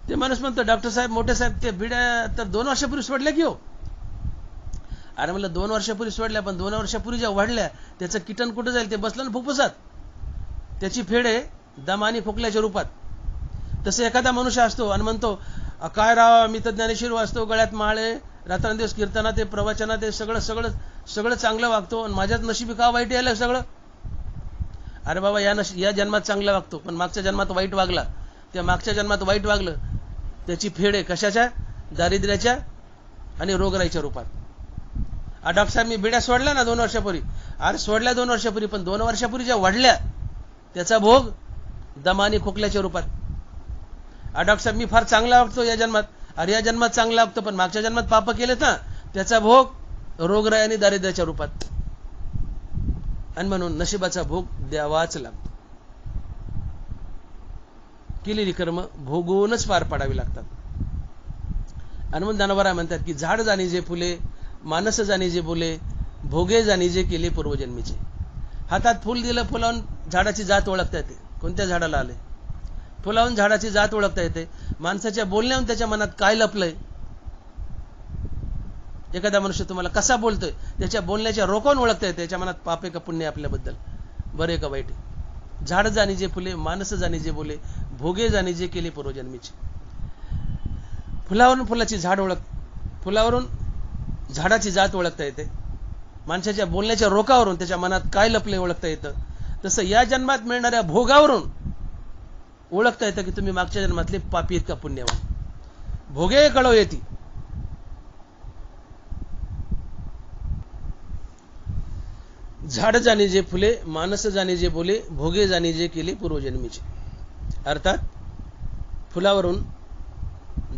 A: ते माणूस म्हणतो, डॉक्टर साहेब मोठे साहेब ते बिड्या तर 2 वर्षापूर्वी सोडल्या की हो. अरे म्हणलं 2 वर्षापूर्वी सोडल्या, पण 2 वर्षापूर्वी ज्या वाढल्या त्याचं कीटन कुठं जाईल? ते बसलं ना फुफ्फुसात. त्याची फेड आहे दमा आणि खोकल्याच्या रूपात. तसं एखादा मनुष्य असतो आणि म्हणतो, काय राव मी तर ज्ञानेश्वर वाचतो, गळ्यात माळे, रात्रंदिवस कीर्तना, ते प्रवचना, ते सगळं सगळं सगळं चांगलं वागतो आणि माझ्याच नशिबी का वाईट यायला सगळं. अरे बाबा या जन्मात चांगला वागतो, पण मागच्या जन्मात वाईट वागला. त्या मागच्या जन्मात वाईट वागलं त्याची फेड आहे कशाच्या? दारिद्र्याच्या आणि रोगराईच्या रूपात. डॉक्टर साहेब मी बिड्या सोडल्या ना 2 वर्षापूर्वी. अरे सोडल्या 2 वर्षापूर्वी, पण 2 वर्षापूर्वी ज्या वाढल्या त्याचा भोग दमा आणि खोकल्याच्या रूपात. डॉक्टर साहेब मी फार चांगला वागतो या जन्मात. अरे या जन्मात चांगला वागतो, पण मागच्या जन्मात पाप केलेत ना, त्याचा भोग रोगराई आणि दारिद्र्याच्या रूपात. आणि म्हणून नशिबाचा भोग द्यावाच लागतो. केलेली कर्म भोगूनच पार पाडावी लागतात. आणि म्हणून दानवरा म्हणतात की झाड जाणी जे फुले, मानस जाणी जे बोले, भोगे जाणी जे केले पूर्वजन्मीचे. हातात फुल दिलं, फुलावून झाडाची जात ओळखता येते. कोणत्या झाडाला आले? फुलावून झाडाची जात ओळखता येते. माणसाच्या बोलण्यावरून त्याच्या मनात काय लपलंय. एखादा मनुष्य तुम्हाला कसा बोलतोय त्याच्या बोलण्याच्या रोखावून ओळखता येते. त्याच्या मनात पाप आहे का पुण्य आपल्याबद्दल, बरे का वाईट. झाड जाणी जे फुले, मानस जाणी जे बोले, भोगे जाणी जे केले पूर्वजन्मीचे. फुलावरून फुलाची झाड फुलावरून झाडाची जात ओळखता येते. माणसाच्या बोलण्याच्या रोखावरून त्याच्या मनात काय लपले ओळखता येतं. तसं या जन्मात मिळणाऱ्या भोगावरून ओळखता येतं की तुम्ही मागच्या जन्मातले पापी आहेत का पुण्यवान. भोगे कळो येती. झाड जाणे जे फुले, मानस जाणे जे बोले, भोगे जाणे जे केले पूर्वजन्मीचे. अर्थात फुलावरून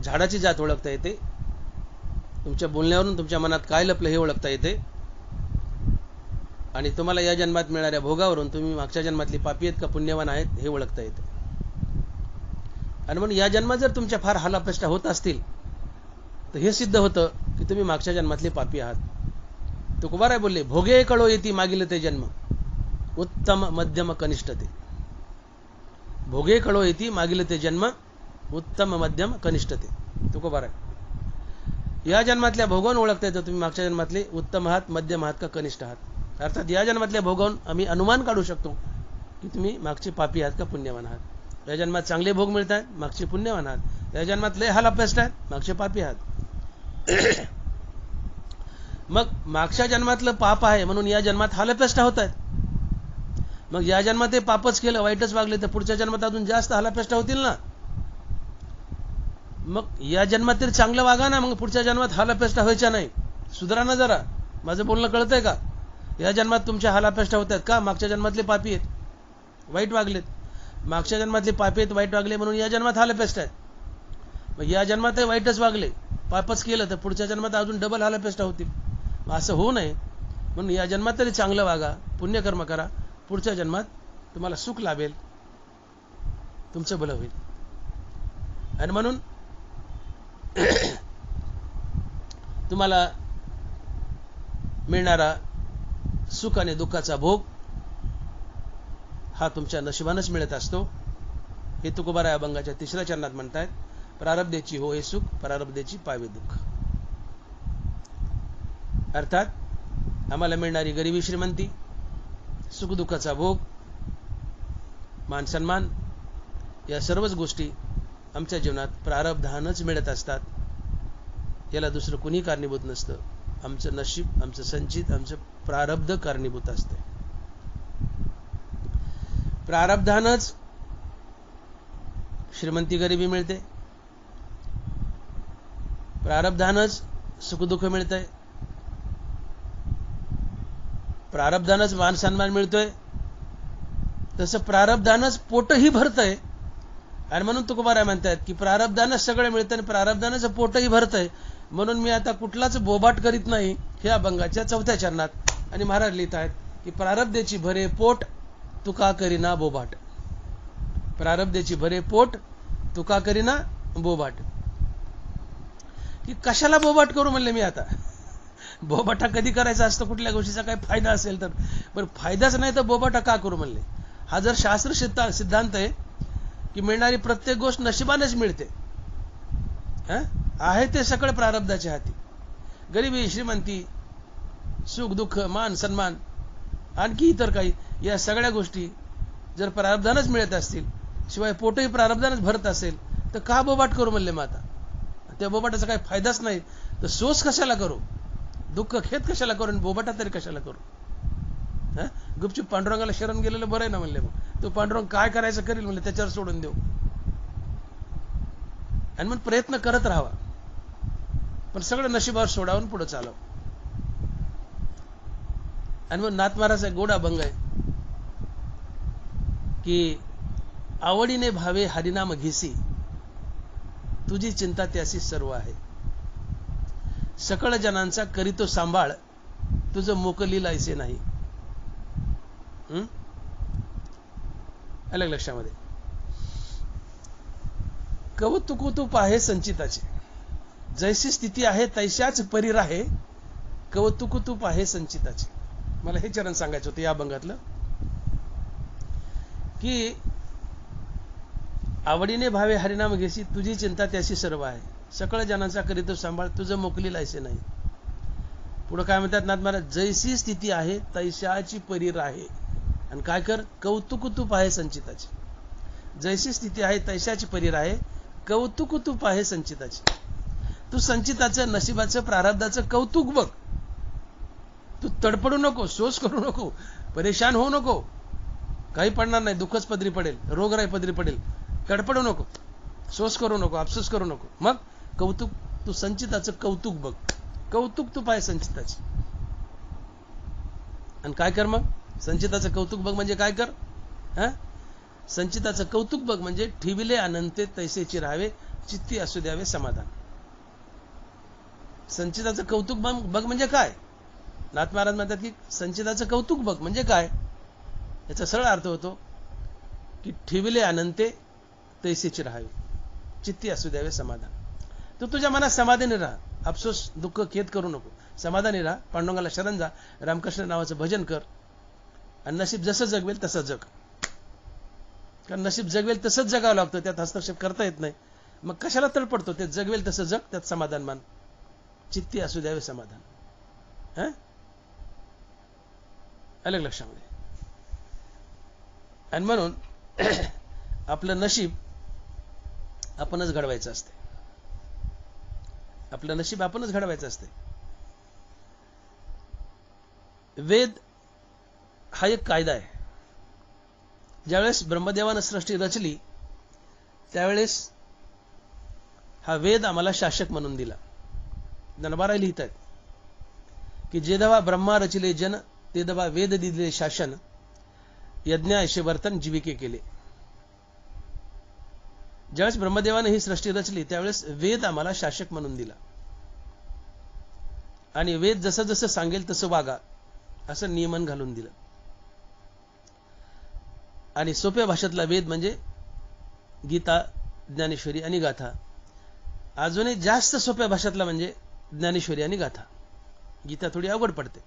A: झाडाची जात ओळखता येते. तुमच्या बोलण्यावरून तुमच्या मनात काय लपलं हे ओळखता येते. आणि तुम्हाला या जन्मात मिळणाऱ्या भोगावरून तुम्ही मागच्या जन्मातली पापी आहेत का पुण्यवान आहेत हे ओळखता येते. आणि म्हणून या जन्मात जर तुमच्या फार हालापेष्टा होत असतील तर हे सिद्ध होतं की तुम्ही मागच्या जन्मातले पापी आहात. तुकोबाराय बोलले, भोगे कळो येती मागील ते जन्म, उत्तम मध्यम कनिष्ठ ते. भोगे कळो येती मागील ते जन्म, उत्तम मध्यम कनिष्ठ ते. तुकोबाराय या जन्मातल्या भोगावून ओळखता येतं तुम्ही मागच्या जन्मातले उत्तम आहात, मध्यम आहात का कनिष्ठ आहात. अर्थात या जन्मातल्या भोगावून आम्ही अनुमान काढू शकतो की तुम्ही मागचे पापी आहात का पुण्यवान आहात. या जन्मात चांगले भोग मिळत आहेत, मागचे पुण्यवान आहात. या जन्मात लय हालापेष्ट आहेत, मागचे पापी आहात. मग मागच्या जन्मातलं पाप आहे म्हणून या जन्मात हालापेष्टा होत आहेत. मग या जन्मात ते पापच केलं, वाईटच वागले तर पुढच्या जन्मात अजून जास्त हालापेष्टा होतील ना. मग या जन्मात तरी चांगलं वागा ना, मग पुढच्या जन्मात हालापेष्टा व्हायच्या नाही. सुधारा ना जरा. माझं बोलणं कळतंय का? या जन्मात तुमच्या हालापेष्टा होत आहेत का? मागच्या जन्मातले पापी आहेत, वाईट वागलेत. मागच्या जन्मातले पापी आहेत, वाईट वागले म्हणून या जन्मात हालापेष्टा आहेत. मग या जन्मातही वाईटच वागले, पापच केलं तर पुढच्या जन्मात अजून डबल हालापेष्टा होतील. असं होऊ नये म्हणून या जन्मात तरी चांगलं वागा, पुण्यकर्म करा, पुढच्या जन्मात तुम्हाला सुख लाभेल, तुमचं भलं होईल. आणि म्हणून तुम्हाला मिळणारा सुख आणि दुःखाचा भोग हा तुमच्या नशिबानच मिळत असतो. हे तुकोबाराय अभंगाच्या 3ऱ्या चरणात म्हणतायत, प्रारब्धेची हो हे सुख, प्रारब्धेची पावे दुःख. अर्थात आम्हाला मिळणारी गरिबी श्रीमंती, सुखदुःखाचा भोग, मान सन्मान, या सर्वच गोष्टी आमच्या जीवनात प्रारब्धानच मिळत असतात. याला दुसरं कुणी कारणीभूत नसतं. आमचं नशीब, आमचं संचित, आमचं प्रारब्ध कारणीभूत असते. प्रारब्धानच श्रीमंती गरिबी मिळते, प्रारब्धानच सुखदुःख मिळतंय, प्रारब्धानच मान सन्मान मिळतोय, तसं प्रारब्धानच पोटही भरतंय. आणि म्हणून तुकोबाराय म्हणतात की प्रारब्धानच सगळं मिळतं आणि प्रारब्धानच पोटही भरतंय. म्हणून मी आता कुठलाच बोबाट करीत नाही हे अभंगाच्या 4थ्या चरणात. आणि महाराज लिहित आहेत की प्रारब्धेची भरे पोट तुका करीना बोबाट. प्रारब्धेची भरे पोट तुका करीना बोबाट. की कशाला बोबाट करू म्हणले मी आता. बोबाटा कधी करायचा असतो, कुठल्या गोष्टीचा काही फायदा असेल तर. पण फायदाच नाही तर बोबाटा का करू म्हणले. हा जर शास्त्र सिद्धांत आहे की मिळणारी प्रत्येक गोष्ट नशिबानेच मिळते, आहे ते सगळं प्रारब्धाच्या हाती. गरिबी, श्रीमंती, सुख दुःख, मान सन्मान, आणखी इतर काही, या सगळ्या गोष्टी जर प्रारब्धानच मिळत असतील, शिवाय पोटही प्रारब्धानच भरत असेल, तर का बोबाट करू म्हणले मग आता. त्या बोबाटाचा काही फायदाच नाही तर सोस कशाला करू, दुःख खेद कशाला करू, बोबाटा तरी कशाला करू. गुपचूप पांडुरंगाला शरण गेलेलं बरं आहे ना म्हणले. मग तो पांडुरंग काय करायचं करेल म्हणले, त्याच्यावर सोडून देऊ. आणि मग प्रयत्न करत राहावा, पण सगळं नशिबावर सोडावून पुढे चालव. आणि मग नाथ महाराज गोड अभंग आहे की आवडीने भावे हरिनाम घेसी, तुझी चिंता त्यासी सर्व आहे. सकळ जनांचा करीतो सांभाळ, तुझं मोकली लायसे नाही. अलग लक्षामध्ये कौतुक आहे संचिताचे, जैसी स्थिती आहे तैशाच परी राहे, कौतुक आहे संचिताचे. मला हे चरण सांगायचं होतं या अभंगातलं की आवडीने भावे हरिनाम घेसी, तुझी चिंता त्याशी सर्व आहे. सकळ जनांचा करीतो सांभाळ, तुझं मोकली लायसे नाही. पुढे काय म्हणतात नाथ महाराज, जैसी स्थिती आहे तैशाची परी राहे. आणि काय कर, कौतुक आहे संचिताचे. जैसी स्थिती आहे तैशाची परी राहे, कौतुक आहे संचिताचे. तू संचिताचं, नशिबाचं, प्रारब्धाचं कौतुक बघ. तू तडपडू नको, सोस करू नको, परेशान होऊ नको. काही पडणार नाही, दुःखच पदरी पडेल, रोगराई पदरी पडेल. तडपडू नको, सोस करू नको, अफसोस करू नको. मग कौतुक, तू संचिताचं कौतुक बघ. कौतुक आहे संचिताचे. आणि काय कर मग, संचिताचं कौतुक बघ म्हणजे काय कर, संचिताचं कौतुक बघ म्हणजे ठेविले अनंते तैसेची राहावे, चित्ती असू द्यावे समाधान. संचिताचं कौतुक बघ म्हणजे काय. नाथ महाराज म्हणतात की संचिताचं कौतुक बघ म्हणजे काय. याचा सरळ अर्थ होतो की ठेविले अनंते तैसेची राहावे, चित्ती असू द्यावे समाधान. तू तुझ्या मनात समाधानी राहा, अफसोस दुःख खेद करू नको. समाधानी राहा, पांडुरंगाला शरण जा, रामकृष्ण नावाचं भजन कर, आणि नशीब जसं जगवेल तसं जग. कारण नशीब जगवेल तसंच जगावं लागतं, त्यात हस्तक्षेप करता येत नाही. मग कशाला तडपडतो, ते जगवेल तसं जग, त्यात समाधान मान, चित्ती असू द्यावे समाधान. अलग लक्षामध्ये. आणि म्हणून आपलं नशीब आपणच घडवायचं असते. आपलं नशीब आपणच घडवायचं असते. वेद हा एक कायदा आहे. ज्यावेळेस ब्रह्मदेवानं सृष्टी रचली त्यावेळेस हा वेद आम्हाला शासक म्हणून दिला. ज्ञानोबा लिहित आहेत की जे दवा ब्रह्मा रचिले जन, ते दवा वेद दिले शासन, यज्ञ ऐशे वर्तन जीविके केले. ज्यावेळेस ब्रह्मदेवाने ही सृष्टी रचली त्यावेळेस वेद आम्हाला शासक म्हणून दिला. आणि वेद जसं जसं सांगेल तसं वागा असं नियमन घालून दिलं. आणि सोप्या भाषेतला वेद म्हणजे गीता, ज्ञानेश्वरी आणि गाथा. अजूनही जास्त सोप्या भाषेतला म्हणजे ज्ञानेश्वरी आणि गाथा. गीता थोडी अवघड पडते,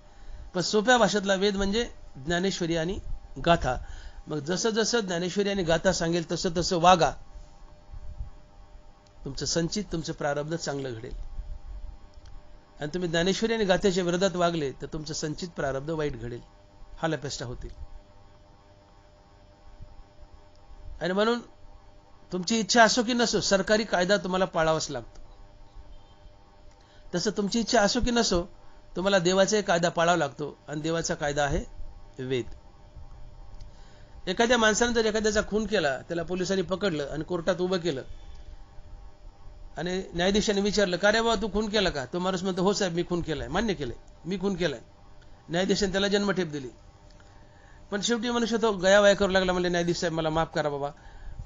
A: पण सोप्या भाषेतला वेद म्हणजे ज्ञानेश्वरी आणि गाथा. मग जसं जसं ज्ञानेश्वरी आणि गाथा सांगेल तसं तसं वागा. तुमचं संचित, तुमचं प्रारब्ध चांगलं घडेल. आणि तुम्ही ज्ञानेश्वरी आणि गाथेच्या विरोधात वागले तर तुमचं संचित प्रारब्ध वाईट घडेल, हालापेष्टा होतील. आणि म्हणून तुमची इच्छा असो की नसो सरकारी कायदा तुम्हाला पाळावाच लागतो. तसं तुमची इच्छा असो की नसो तुम्हाला देवाचाही कायदा पाळावा लागतो, आणि देवाचा कायदा आहे वेद. एखाद्या माणसाने जर एखाद्याचा खून केला, त्याला पोलिसांनी पकडलं आणि कोर्टात उभं केलं, आणि न्यायाधीशाने विचारलं, का रे बाबा तू खून केला का? तो माणूस म्हणतो, हो साहेब मी खून केलाय, मान्य केलंय, मी खून केलाय. न्यायाधीशाने त्याला जन्मठेप दिली. पण शेवटी मनुष्य तो गयावया करू लागला, म्हणजे न्यायाधीश साहेब मला माफ करा बाबा,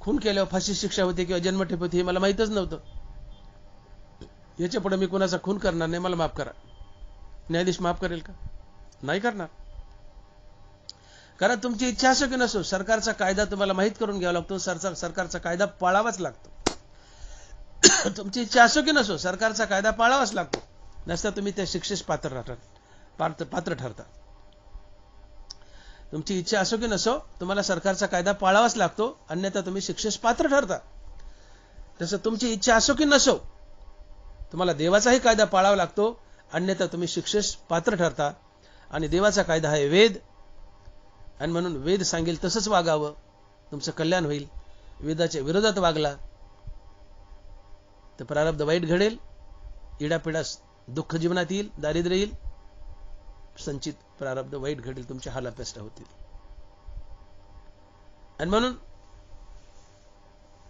A: खून केल्यावर फाशी शिक्षा होते किंवा जन्मठेप होती हे मला माहितच नव्हतं, याच्या पुढे मी कुणाचा खून करणार नाही, मला माफ करा. न्यायाधीश माफ करेल का? नाही करणार. कारण तुमची इच्छा असो की नसो सरकारचा कायदा तुम्हाला माहित करून घ्यावा लागतो, सरकारचा कायदा पाळावाच लागतो. तुमची इच्छा असो की नसो सरकारचा कायदा पाळावाच लागतो, नसता तुम्ही त्या शिक्षेस पात्र ठरता. तुमची इच्छा असो की नसो तुम्हाला सरकारचा कायदा पाळावाच लागतो, अन्यथा तुम्ही शिक्षेस पात्र ठरता. तसं तुमची इच्छा असो की नसो तुम्हाला देवाचाही कायदा पाळावा लागतो, अन्यथा तुम्ही शिक्षेस पात्र ठरता. आणि देवाचा कायदा आहे वेद, आणि म्हणून वेद सांगेल तसंच वागावं, तुमचं कल्याण होईल. वेदाच्या विरोधात वागला तर प्रारब्ध वाईट घडेल, इडापिडा दुःख जीवनात येईल, दारिद्र्य येईल, संचित प्रारब्ध वाईट घडेल, तुमच्या हालापेष्टा होतील. आणि म्हणून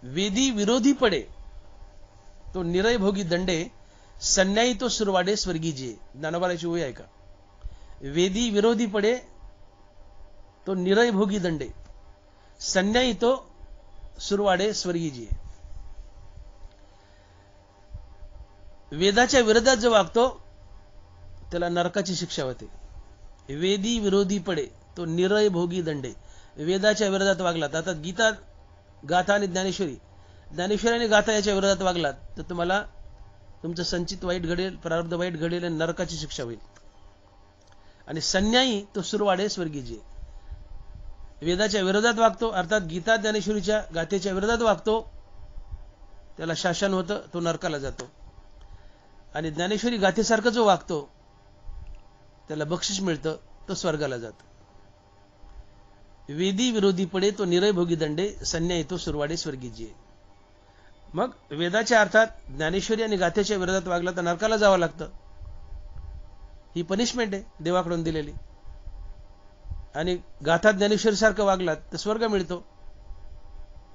A: वेदी विरोधी पडे तो निरय भोगी दंडे, संन्यायी तो सुरवाडे स्वर्गी जिये. ज्ञानोबाची ओळ आहे का? वेदी विरोधी पडे तो निरय भोगी दंडे, संन्यायी तो सुरवाडे स्वर्गी जिये. वेदाच्या विरोधात जो वागतो त्याला नरकाची शिक्षा होते. वेदी विरोधी पडे तो निरय भोगी दंडे. वेदाच्या विरोधात वागलात, आता गीता, गाथा आणि ज्ञानेश्वरी आणि गाथा याच्या विरोधात वागलात तर तुम्हाला तुमचं संचित वाईट घडेल, प्रारब्ध वाईट घडेल आणि नरकाची शिक्षा होईल. आणि संन्यायी तो सुरवाडे स्वर्गी जिये. वेदाच्या विरोधात वागतो, अर्थात गीता ज्ञानेश्वरीच्या गाथेच्या विरोधात वागतो, त्याला शासन होतं, तो नरकाला जातो. आणि ज्ञानेश्वरी गाथेसारखं जो वागतो त्याला बक्षीस मिळतं, तो स्वर्गाला जातो. वेदी विरोधी पडे तो निरय भोगी दंडे, संन्यायी तो सुरवाडे स्वर्गी जिये. मग वेदाच्या अर्थात ज्ञानेश्वरी आणि गाथेच्या विरोधात वागला तर नरकाला जावं लागतं, ही पनिशमेंट आहे देवाकडून दिलेली. आणि गाथा ज्ञानेश्वरी सारखं वागलात तर स्वर्ग मिळतो,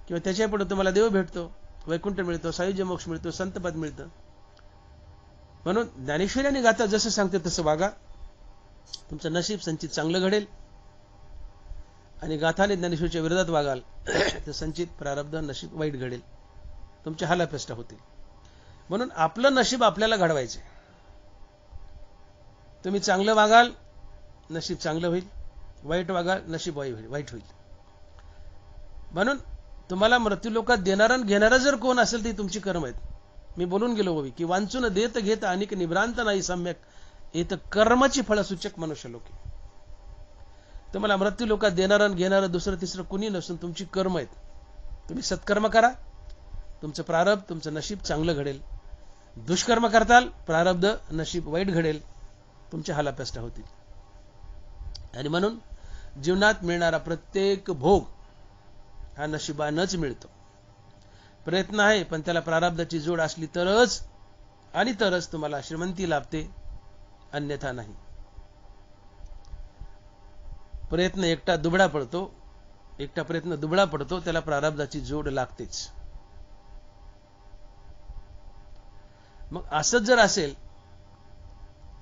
A: किंवा त्याच्या पुढे तुम्हाला देव भेटतो, वैकुंठ मिळतो, सायुज्य मोक्ष मिळतो, संतपद मिळतं. म्हणून ज्ञानेश्वरी आणि गाथा जसं सांगते तसं वागा, तुमचं नशीब संचित चांगलं घडेल. आणि गाथा आणि ज्ञानेश्वरीच्या विरोधात वागाल तर संचित प्रारब्ध नशीब वाईट घडेल, तुमच्या हालापेष्टा होतील. म्हणून आपलं नशीब आपल्याला घडवायचे. तुम्ही चांगलं वागाल नशीब चांगलं होईल, वाईट वागाल नशीब वाईट होईल. म्हणून तुम्हाला मृत्यूलोकात देणारा आणि घेणारा जर कोण असेल ती तुमची कर्म आहेत. मी बोलून गेलो होवी की वांचून देत घेत अनेक निभ्रांत नाही सम्यक, येत कर्माची फळसूचक मनुष्य लोके. तुम्हाला मृत्यूलोकात देणारा आणि घेणारा दुसरं तिसरं कुणी नसून तुमची कर्म आहेत. तुम्ही सत्कर्म करा, तुमचं प्रारब्ध तुमचं नशीब चांगलं घडेल. दुष्कर्म करताल प्रारब्ध नशीब वाईट घडेल, तुमच्या हालापेष्टा होतील. आणि म्हणून जीवनात मिळणारा प्रत्येक भोग हा नशिबानच मिळतो. प्रयत्न आहे पण त्याला प्रारब्धाची जोड असली तरच तुम्हाला श्रीमंती लाभते, अन्यथा नाही. एकटा प्रयत्न दुबळा पडतो, त्याला प्रारब्धाची जोड लागतेच. मग असंच जर असेल,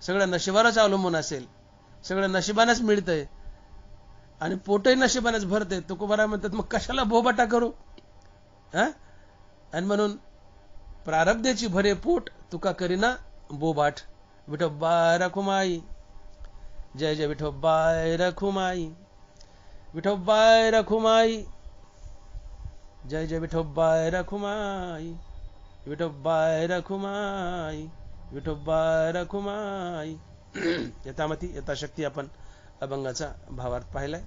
A: सगळं नशिबावरच अवलंबून असेल, सगळं नशिबानेच मिळतंय आणि पोटही नशिबानेच भरते, तुकोबाराय म्हणतात मग कशाला बोबाटा करू. आणि म्हणून प्रारब्धाची भरे पोट तुका करीना बोबाट, विठोबाय रखुमाई. जय जय विठोबाय रखुमाई. विठोबाय रखुमाई. जय जय विठोबाय रखुमाई. विठोबाय रखुमाई. विठोबाय रखुमाई. यथामती यथाशक्ती आपण अभंगाचा भावार्थ पाहिलाय.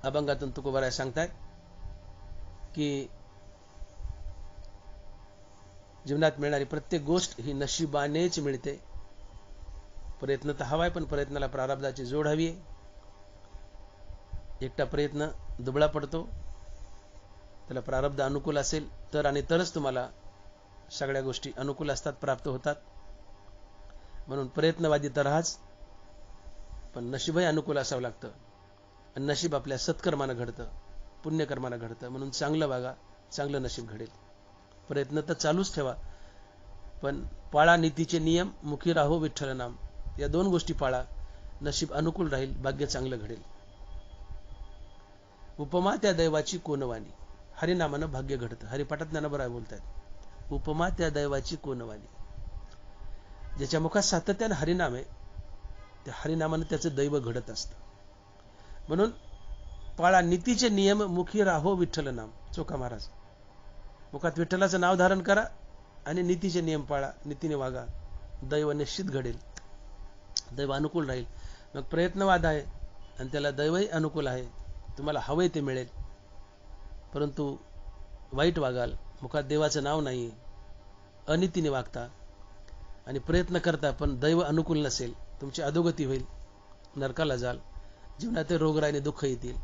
A: अभंगातून तुकोबाराय सांगताय की जीवनात मिळणारी प्रत्येक गोष्ट ही नशिबानेच मिळते. प्रयत्न तर हवाय, पण प्रयत्नाला प्रारब्धाची जोड हवी आहे. एकटा प्रयत्न दुबळा पडतो. त्याला प्रारब्ध अनुकूल असेल तर आणि तरच तुम्हाला सगळ्या गोष्टी अनुकूल असतात, प्राप्त होतात. म्हणून प्रयत्नवादी तर राहाच, पण नशीबही अनुकूल असावं लागतं. आणि नशीब आपल्या सत्कर्मानं घडतं, पुण्यकर्मानं घडतं. म्हणून चांगलं वागा, चांगलं नशीब घडेल. प्रयत्न तर चालूच ठेवा, पण पाळा नीतीचे नियम, मुखी राहो विठ्ठल नाम. या दोन गोष्टी पाळा, नशीब अनुकूल राहील, भाग्य चांगलं घडेल. उपमा त्या दैवाची कोणवाणी. हरिनामानं भाग्य घडतं. हरिपाठात ज्ञानोबा बोलतात, उपमा त्या दैवाची कोणवाणी. ज्याच्या मुखात सातत्यानं हरिनाम आहे, त्या हरिनामानं त्याचं दैव घडत असतं. म्हणून पाळा नीतीचे नियम, मुखी राहो विठ्ठल नाम. चोखा महाराज, मुखात विठ्ठलाचं नाव धारण करा आणि नीतीचे नियम पाळा, नीतीने वागा. दैव निश्चित घडेल, दैव अनुकूल राहील. मग प्रयत्नवाद आहे आणि त्याला दैवही अनुकूल आहे, तुम्हाला हवंय ते मिळेल. परंतु वाईट वागाल, मुखात देवाचं नाव नाही, अनितीने वागता आणि प्रयत्न करता, पण दैव अनुकूल नसेल, तुमची अधोगती होईल, नरकाला जाल. जीवनात रोगराईने दुःख येतील,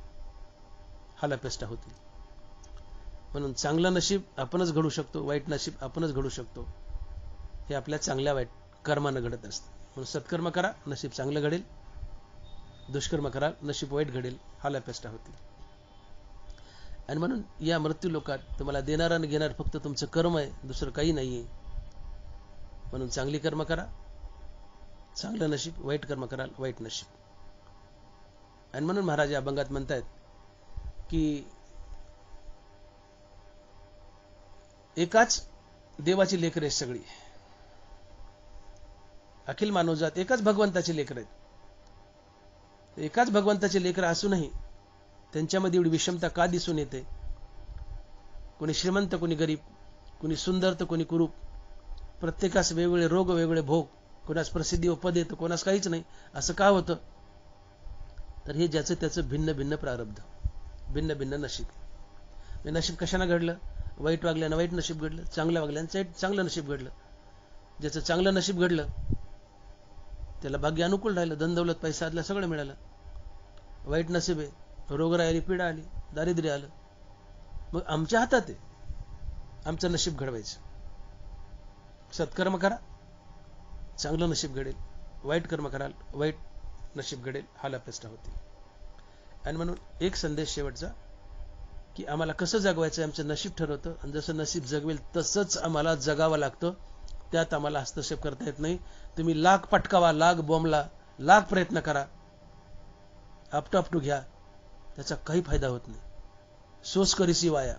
A: हालापेष्टा होतील. म्हणून चांगलं नशीब आपणच घडू शकतो, वाईट नशीब आपणच घडू शकतो. हे आपल्या चांगल्या वाईट कर्मानं घडत असतं. म्हणून सत्कर्म करा, नशीब चांगलं घडेल. दुष्कर्म कराल, नशीब वाईट घडेल, हालापेष्टा होतील. आणि म्हणून या मृत्यू लोकात तुम्हाला देणारा आणि घेणार फक्त तुमचं कर्म आहे, दुसरं काही नाहीये. म्हणून चांगली कर्म करा, चांगलं नशीब. वाईट कर्म कराल, वाईट नशीब. आणि म्हणून महाराज या अभंगात म्हणतायत की एकाच देवाची लेकरं आहेत सगळी. अखिल मानवजात एकाच भगवंताची लेकरं आहेत. एकाच भगवंताची लेकरं असूनही त्यांच्यामध्ये एवढी विषमता का दिसून येते? कोणी श्रीमंत, कोणी गरीब, कोणी सुंदर तर कोणी कुरूप, प्रत्येकास वेगवेगळे रोग, वेगवेगळे भोग, कोणास प्रसिद्धी व पद येतं, कोणास काहीच नाही. असं का होतं? तर हे ज्याचं त्याचं भिन्न भिन्न प्रारब्ध, भिन्न भिन्न नशीब. हे नशीब कशाने घडलं? वाईट वागल्यानं वाईट नशीब घडलं, चांगलं वागल्यानं चांगलं नशीब घडलं. ज्याचं चांगलं नशीब घडलं त्याला भाग्य अनुकूल राहिलं, धनदौलत पैसा आदला सगळं मिळालं. वाईट नशीब आहे, रोगराई आली, पीडा आली, दारिद्र्य आलं. मग आमच्या हातात आहे आमचं नशीब घडवायचं. सत्कर्म करा, चांगलं नशीब घडेल. वाईट कर्म कराल, वाईट नशीब घडेल, हालापेष्टा होतील. आणि म्हणून एक संदेश शेवटचा, की आम्हाला कसं जगवायचं आमचं नशीब ठरवतं, आणि जसं नशीब जगवेल तसंच आम्हाला जगावं लागतं. त्यात आम्हाला हस्तक्षेप करता येत नाही. तुम्ही लाख पटकावा, लाख बोंबला, लाख प्रयत्न करा, आपटू घ्या, त्याचा काही फायदा होत नाही. सोस करीसी वाया,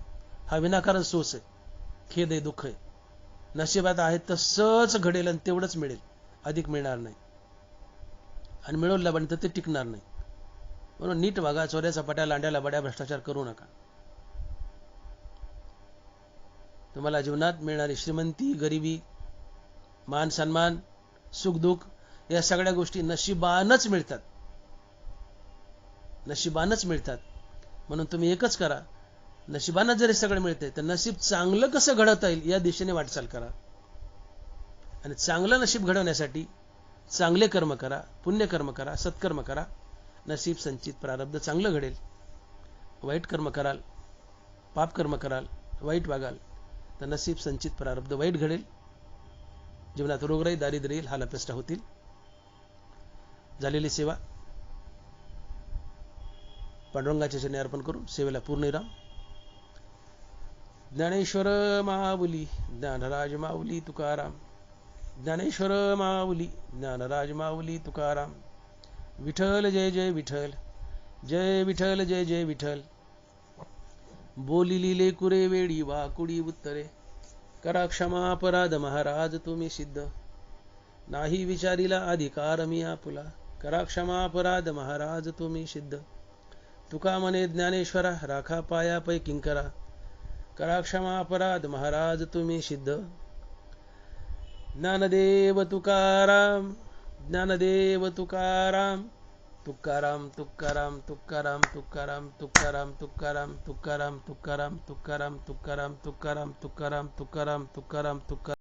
A: हा विनाकारण सोस आहे, खेद आहे, दुःख आहे. नशिबात आहे तसंच घडेल आणि तेवढंच मिळेल, अधिक मिळणार नाही. आणि मिळवलं पण ते टिकणार नाही. म्हणून नीट वागा, चोऱ्याचा पट्या, लांड्याला बड्या, भ्रष्टाचार करू नका. तुम्हाला जीवनात मिळणारी श्रीमंती, गरिबी, मान सन्मान, सुखदुःख या सगळ्या गोष्टी नशिबानच मिळतात, नशिबानच मिळतात. म्हणून तुम्ही एकच करा, नशिबानं जरी सगळं मिळते तर नशीब चांगलं कसं घडवता येईल या दिशेने वाटचाल करा. आणि चांगलं नशीब घडवण्यासाठी चांगले कर्म करा, पुण्यकर्म करा, सत्कर्म करा. नशीब संचित प्रारब्ध चांगलं घडेल. वाईट कर्म कराल, पाप कर्म कराल, वाईट वागाल तर नशीब संचित प्रारब्ध वाईट घडेल. जीवनात रोगराई, दारिद्र्य येईल, हालापेष्टा होतील. झालेली सेवा पांडुरंगाच्या चरणी अर्पण करून सेवेला पूर्णविराम. ज्ञानेश्वर माऊली, ज्ञानराज माऊली तुकाराम. ज्ञानेश्वर माऊली, ज्ञानराज माऊली तुकाराम. विठ्ठल जय जय विठ्ठल, जय विठ्ठल जय जय विठ्ठल. बोलिली लेकुरे वेडी वाकुडी उत्तरे, करा क्षमा अपराध महाराज तुम्ही सिद्ध. नाही विचारिला अधिकार मी आपुला, करा क्षमा अपराध महाराज तुम्ही सिद्ध. तुका म्हणे ज्ञानेश्वरा, राखा पायापै किंकरा, करा क्षमा अपराध महाराज तुम्ही सिद्ध. ज्ञानदेव तुकाराम, ज्ञानदेव तुकाराम, तुकाराम तुकाराम तुकाराम तुकाराम तुकाराम तुकाराम तुकाराम तुकाराम तुकाराम तुकाराम तुकाराम तुकाराम तुकाराम तुकाराम तुकाराम.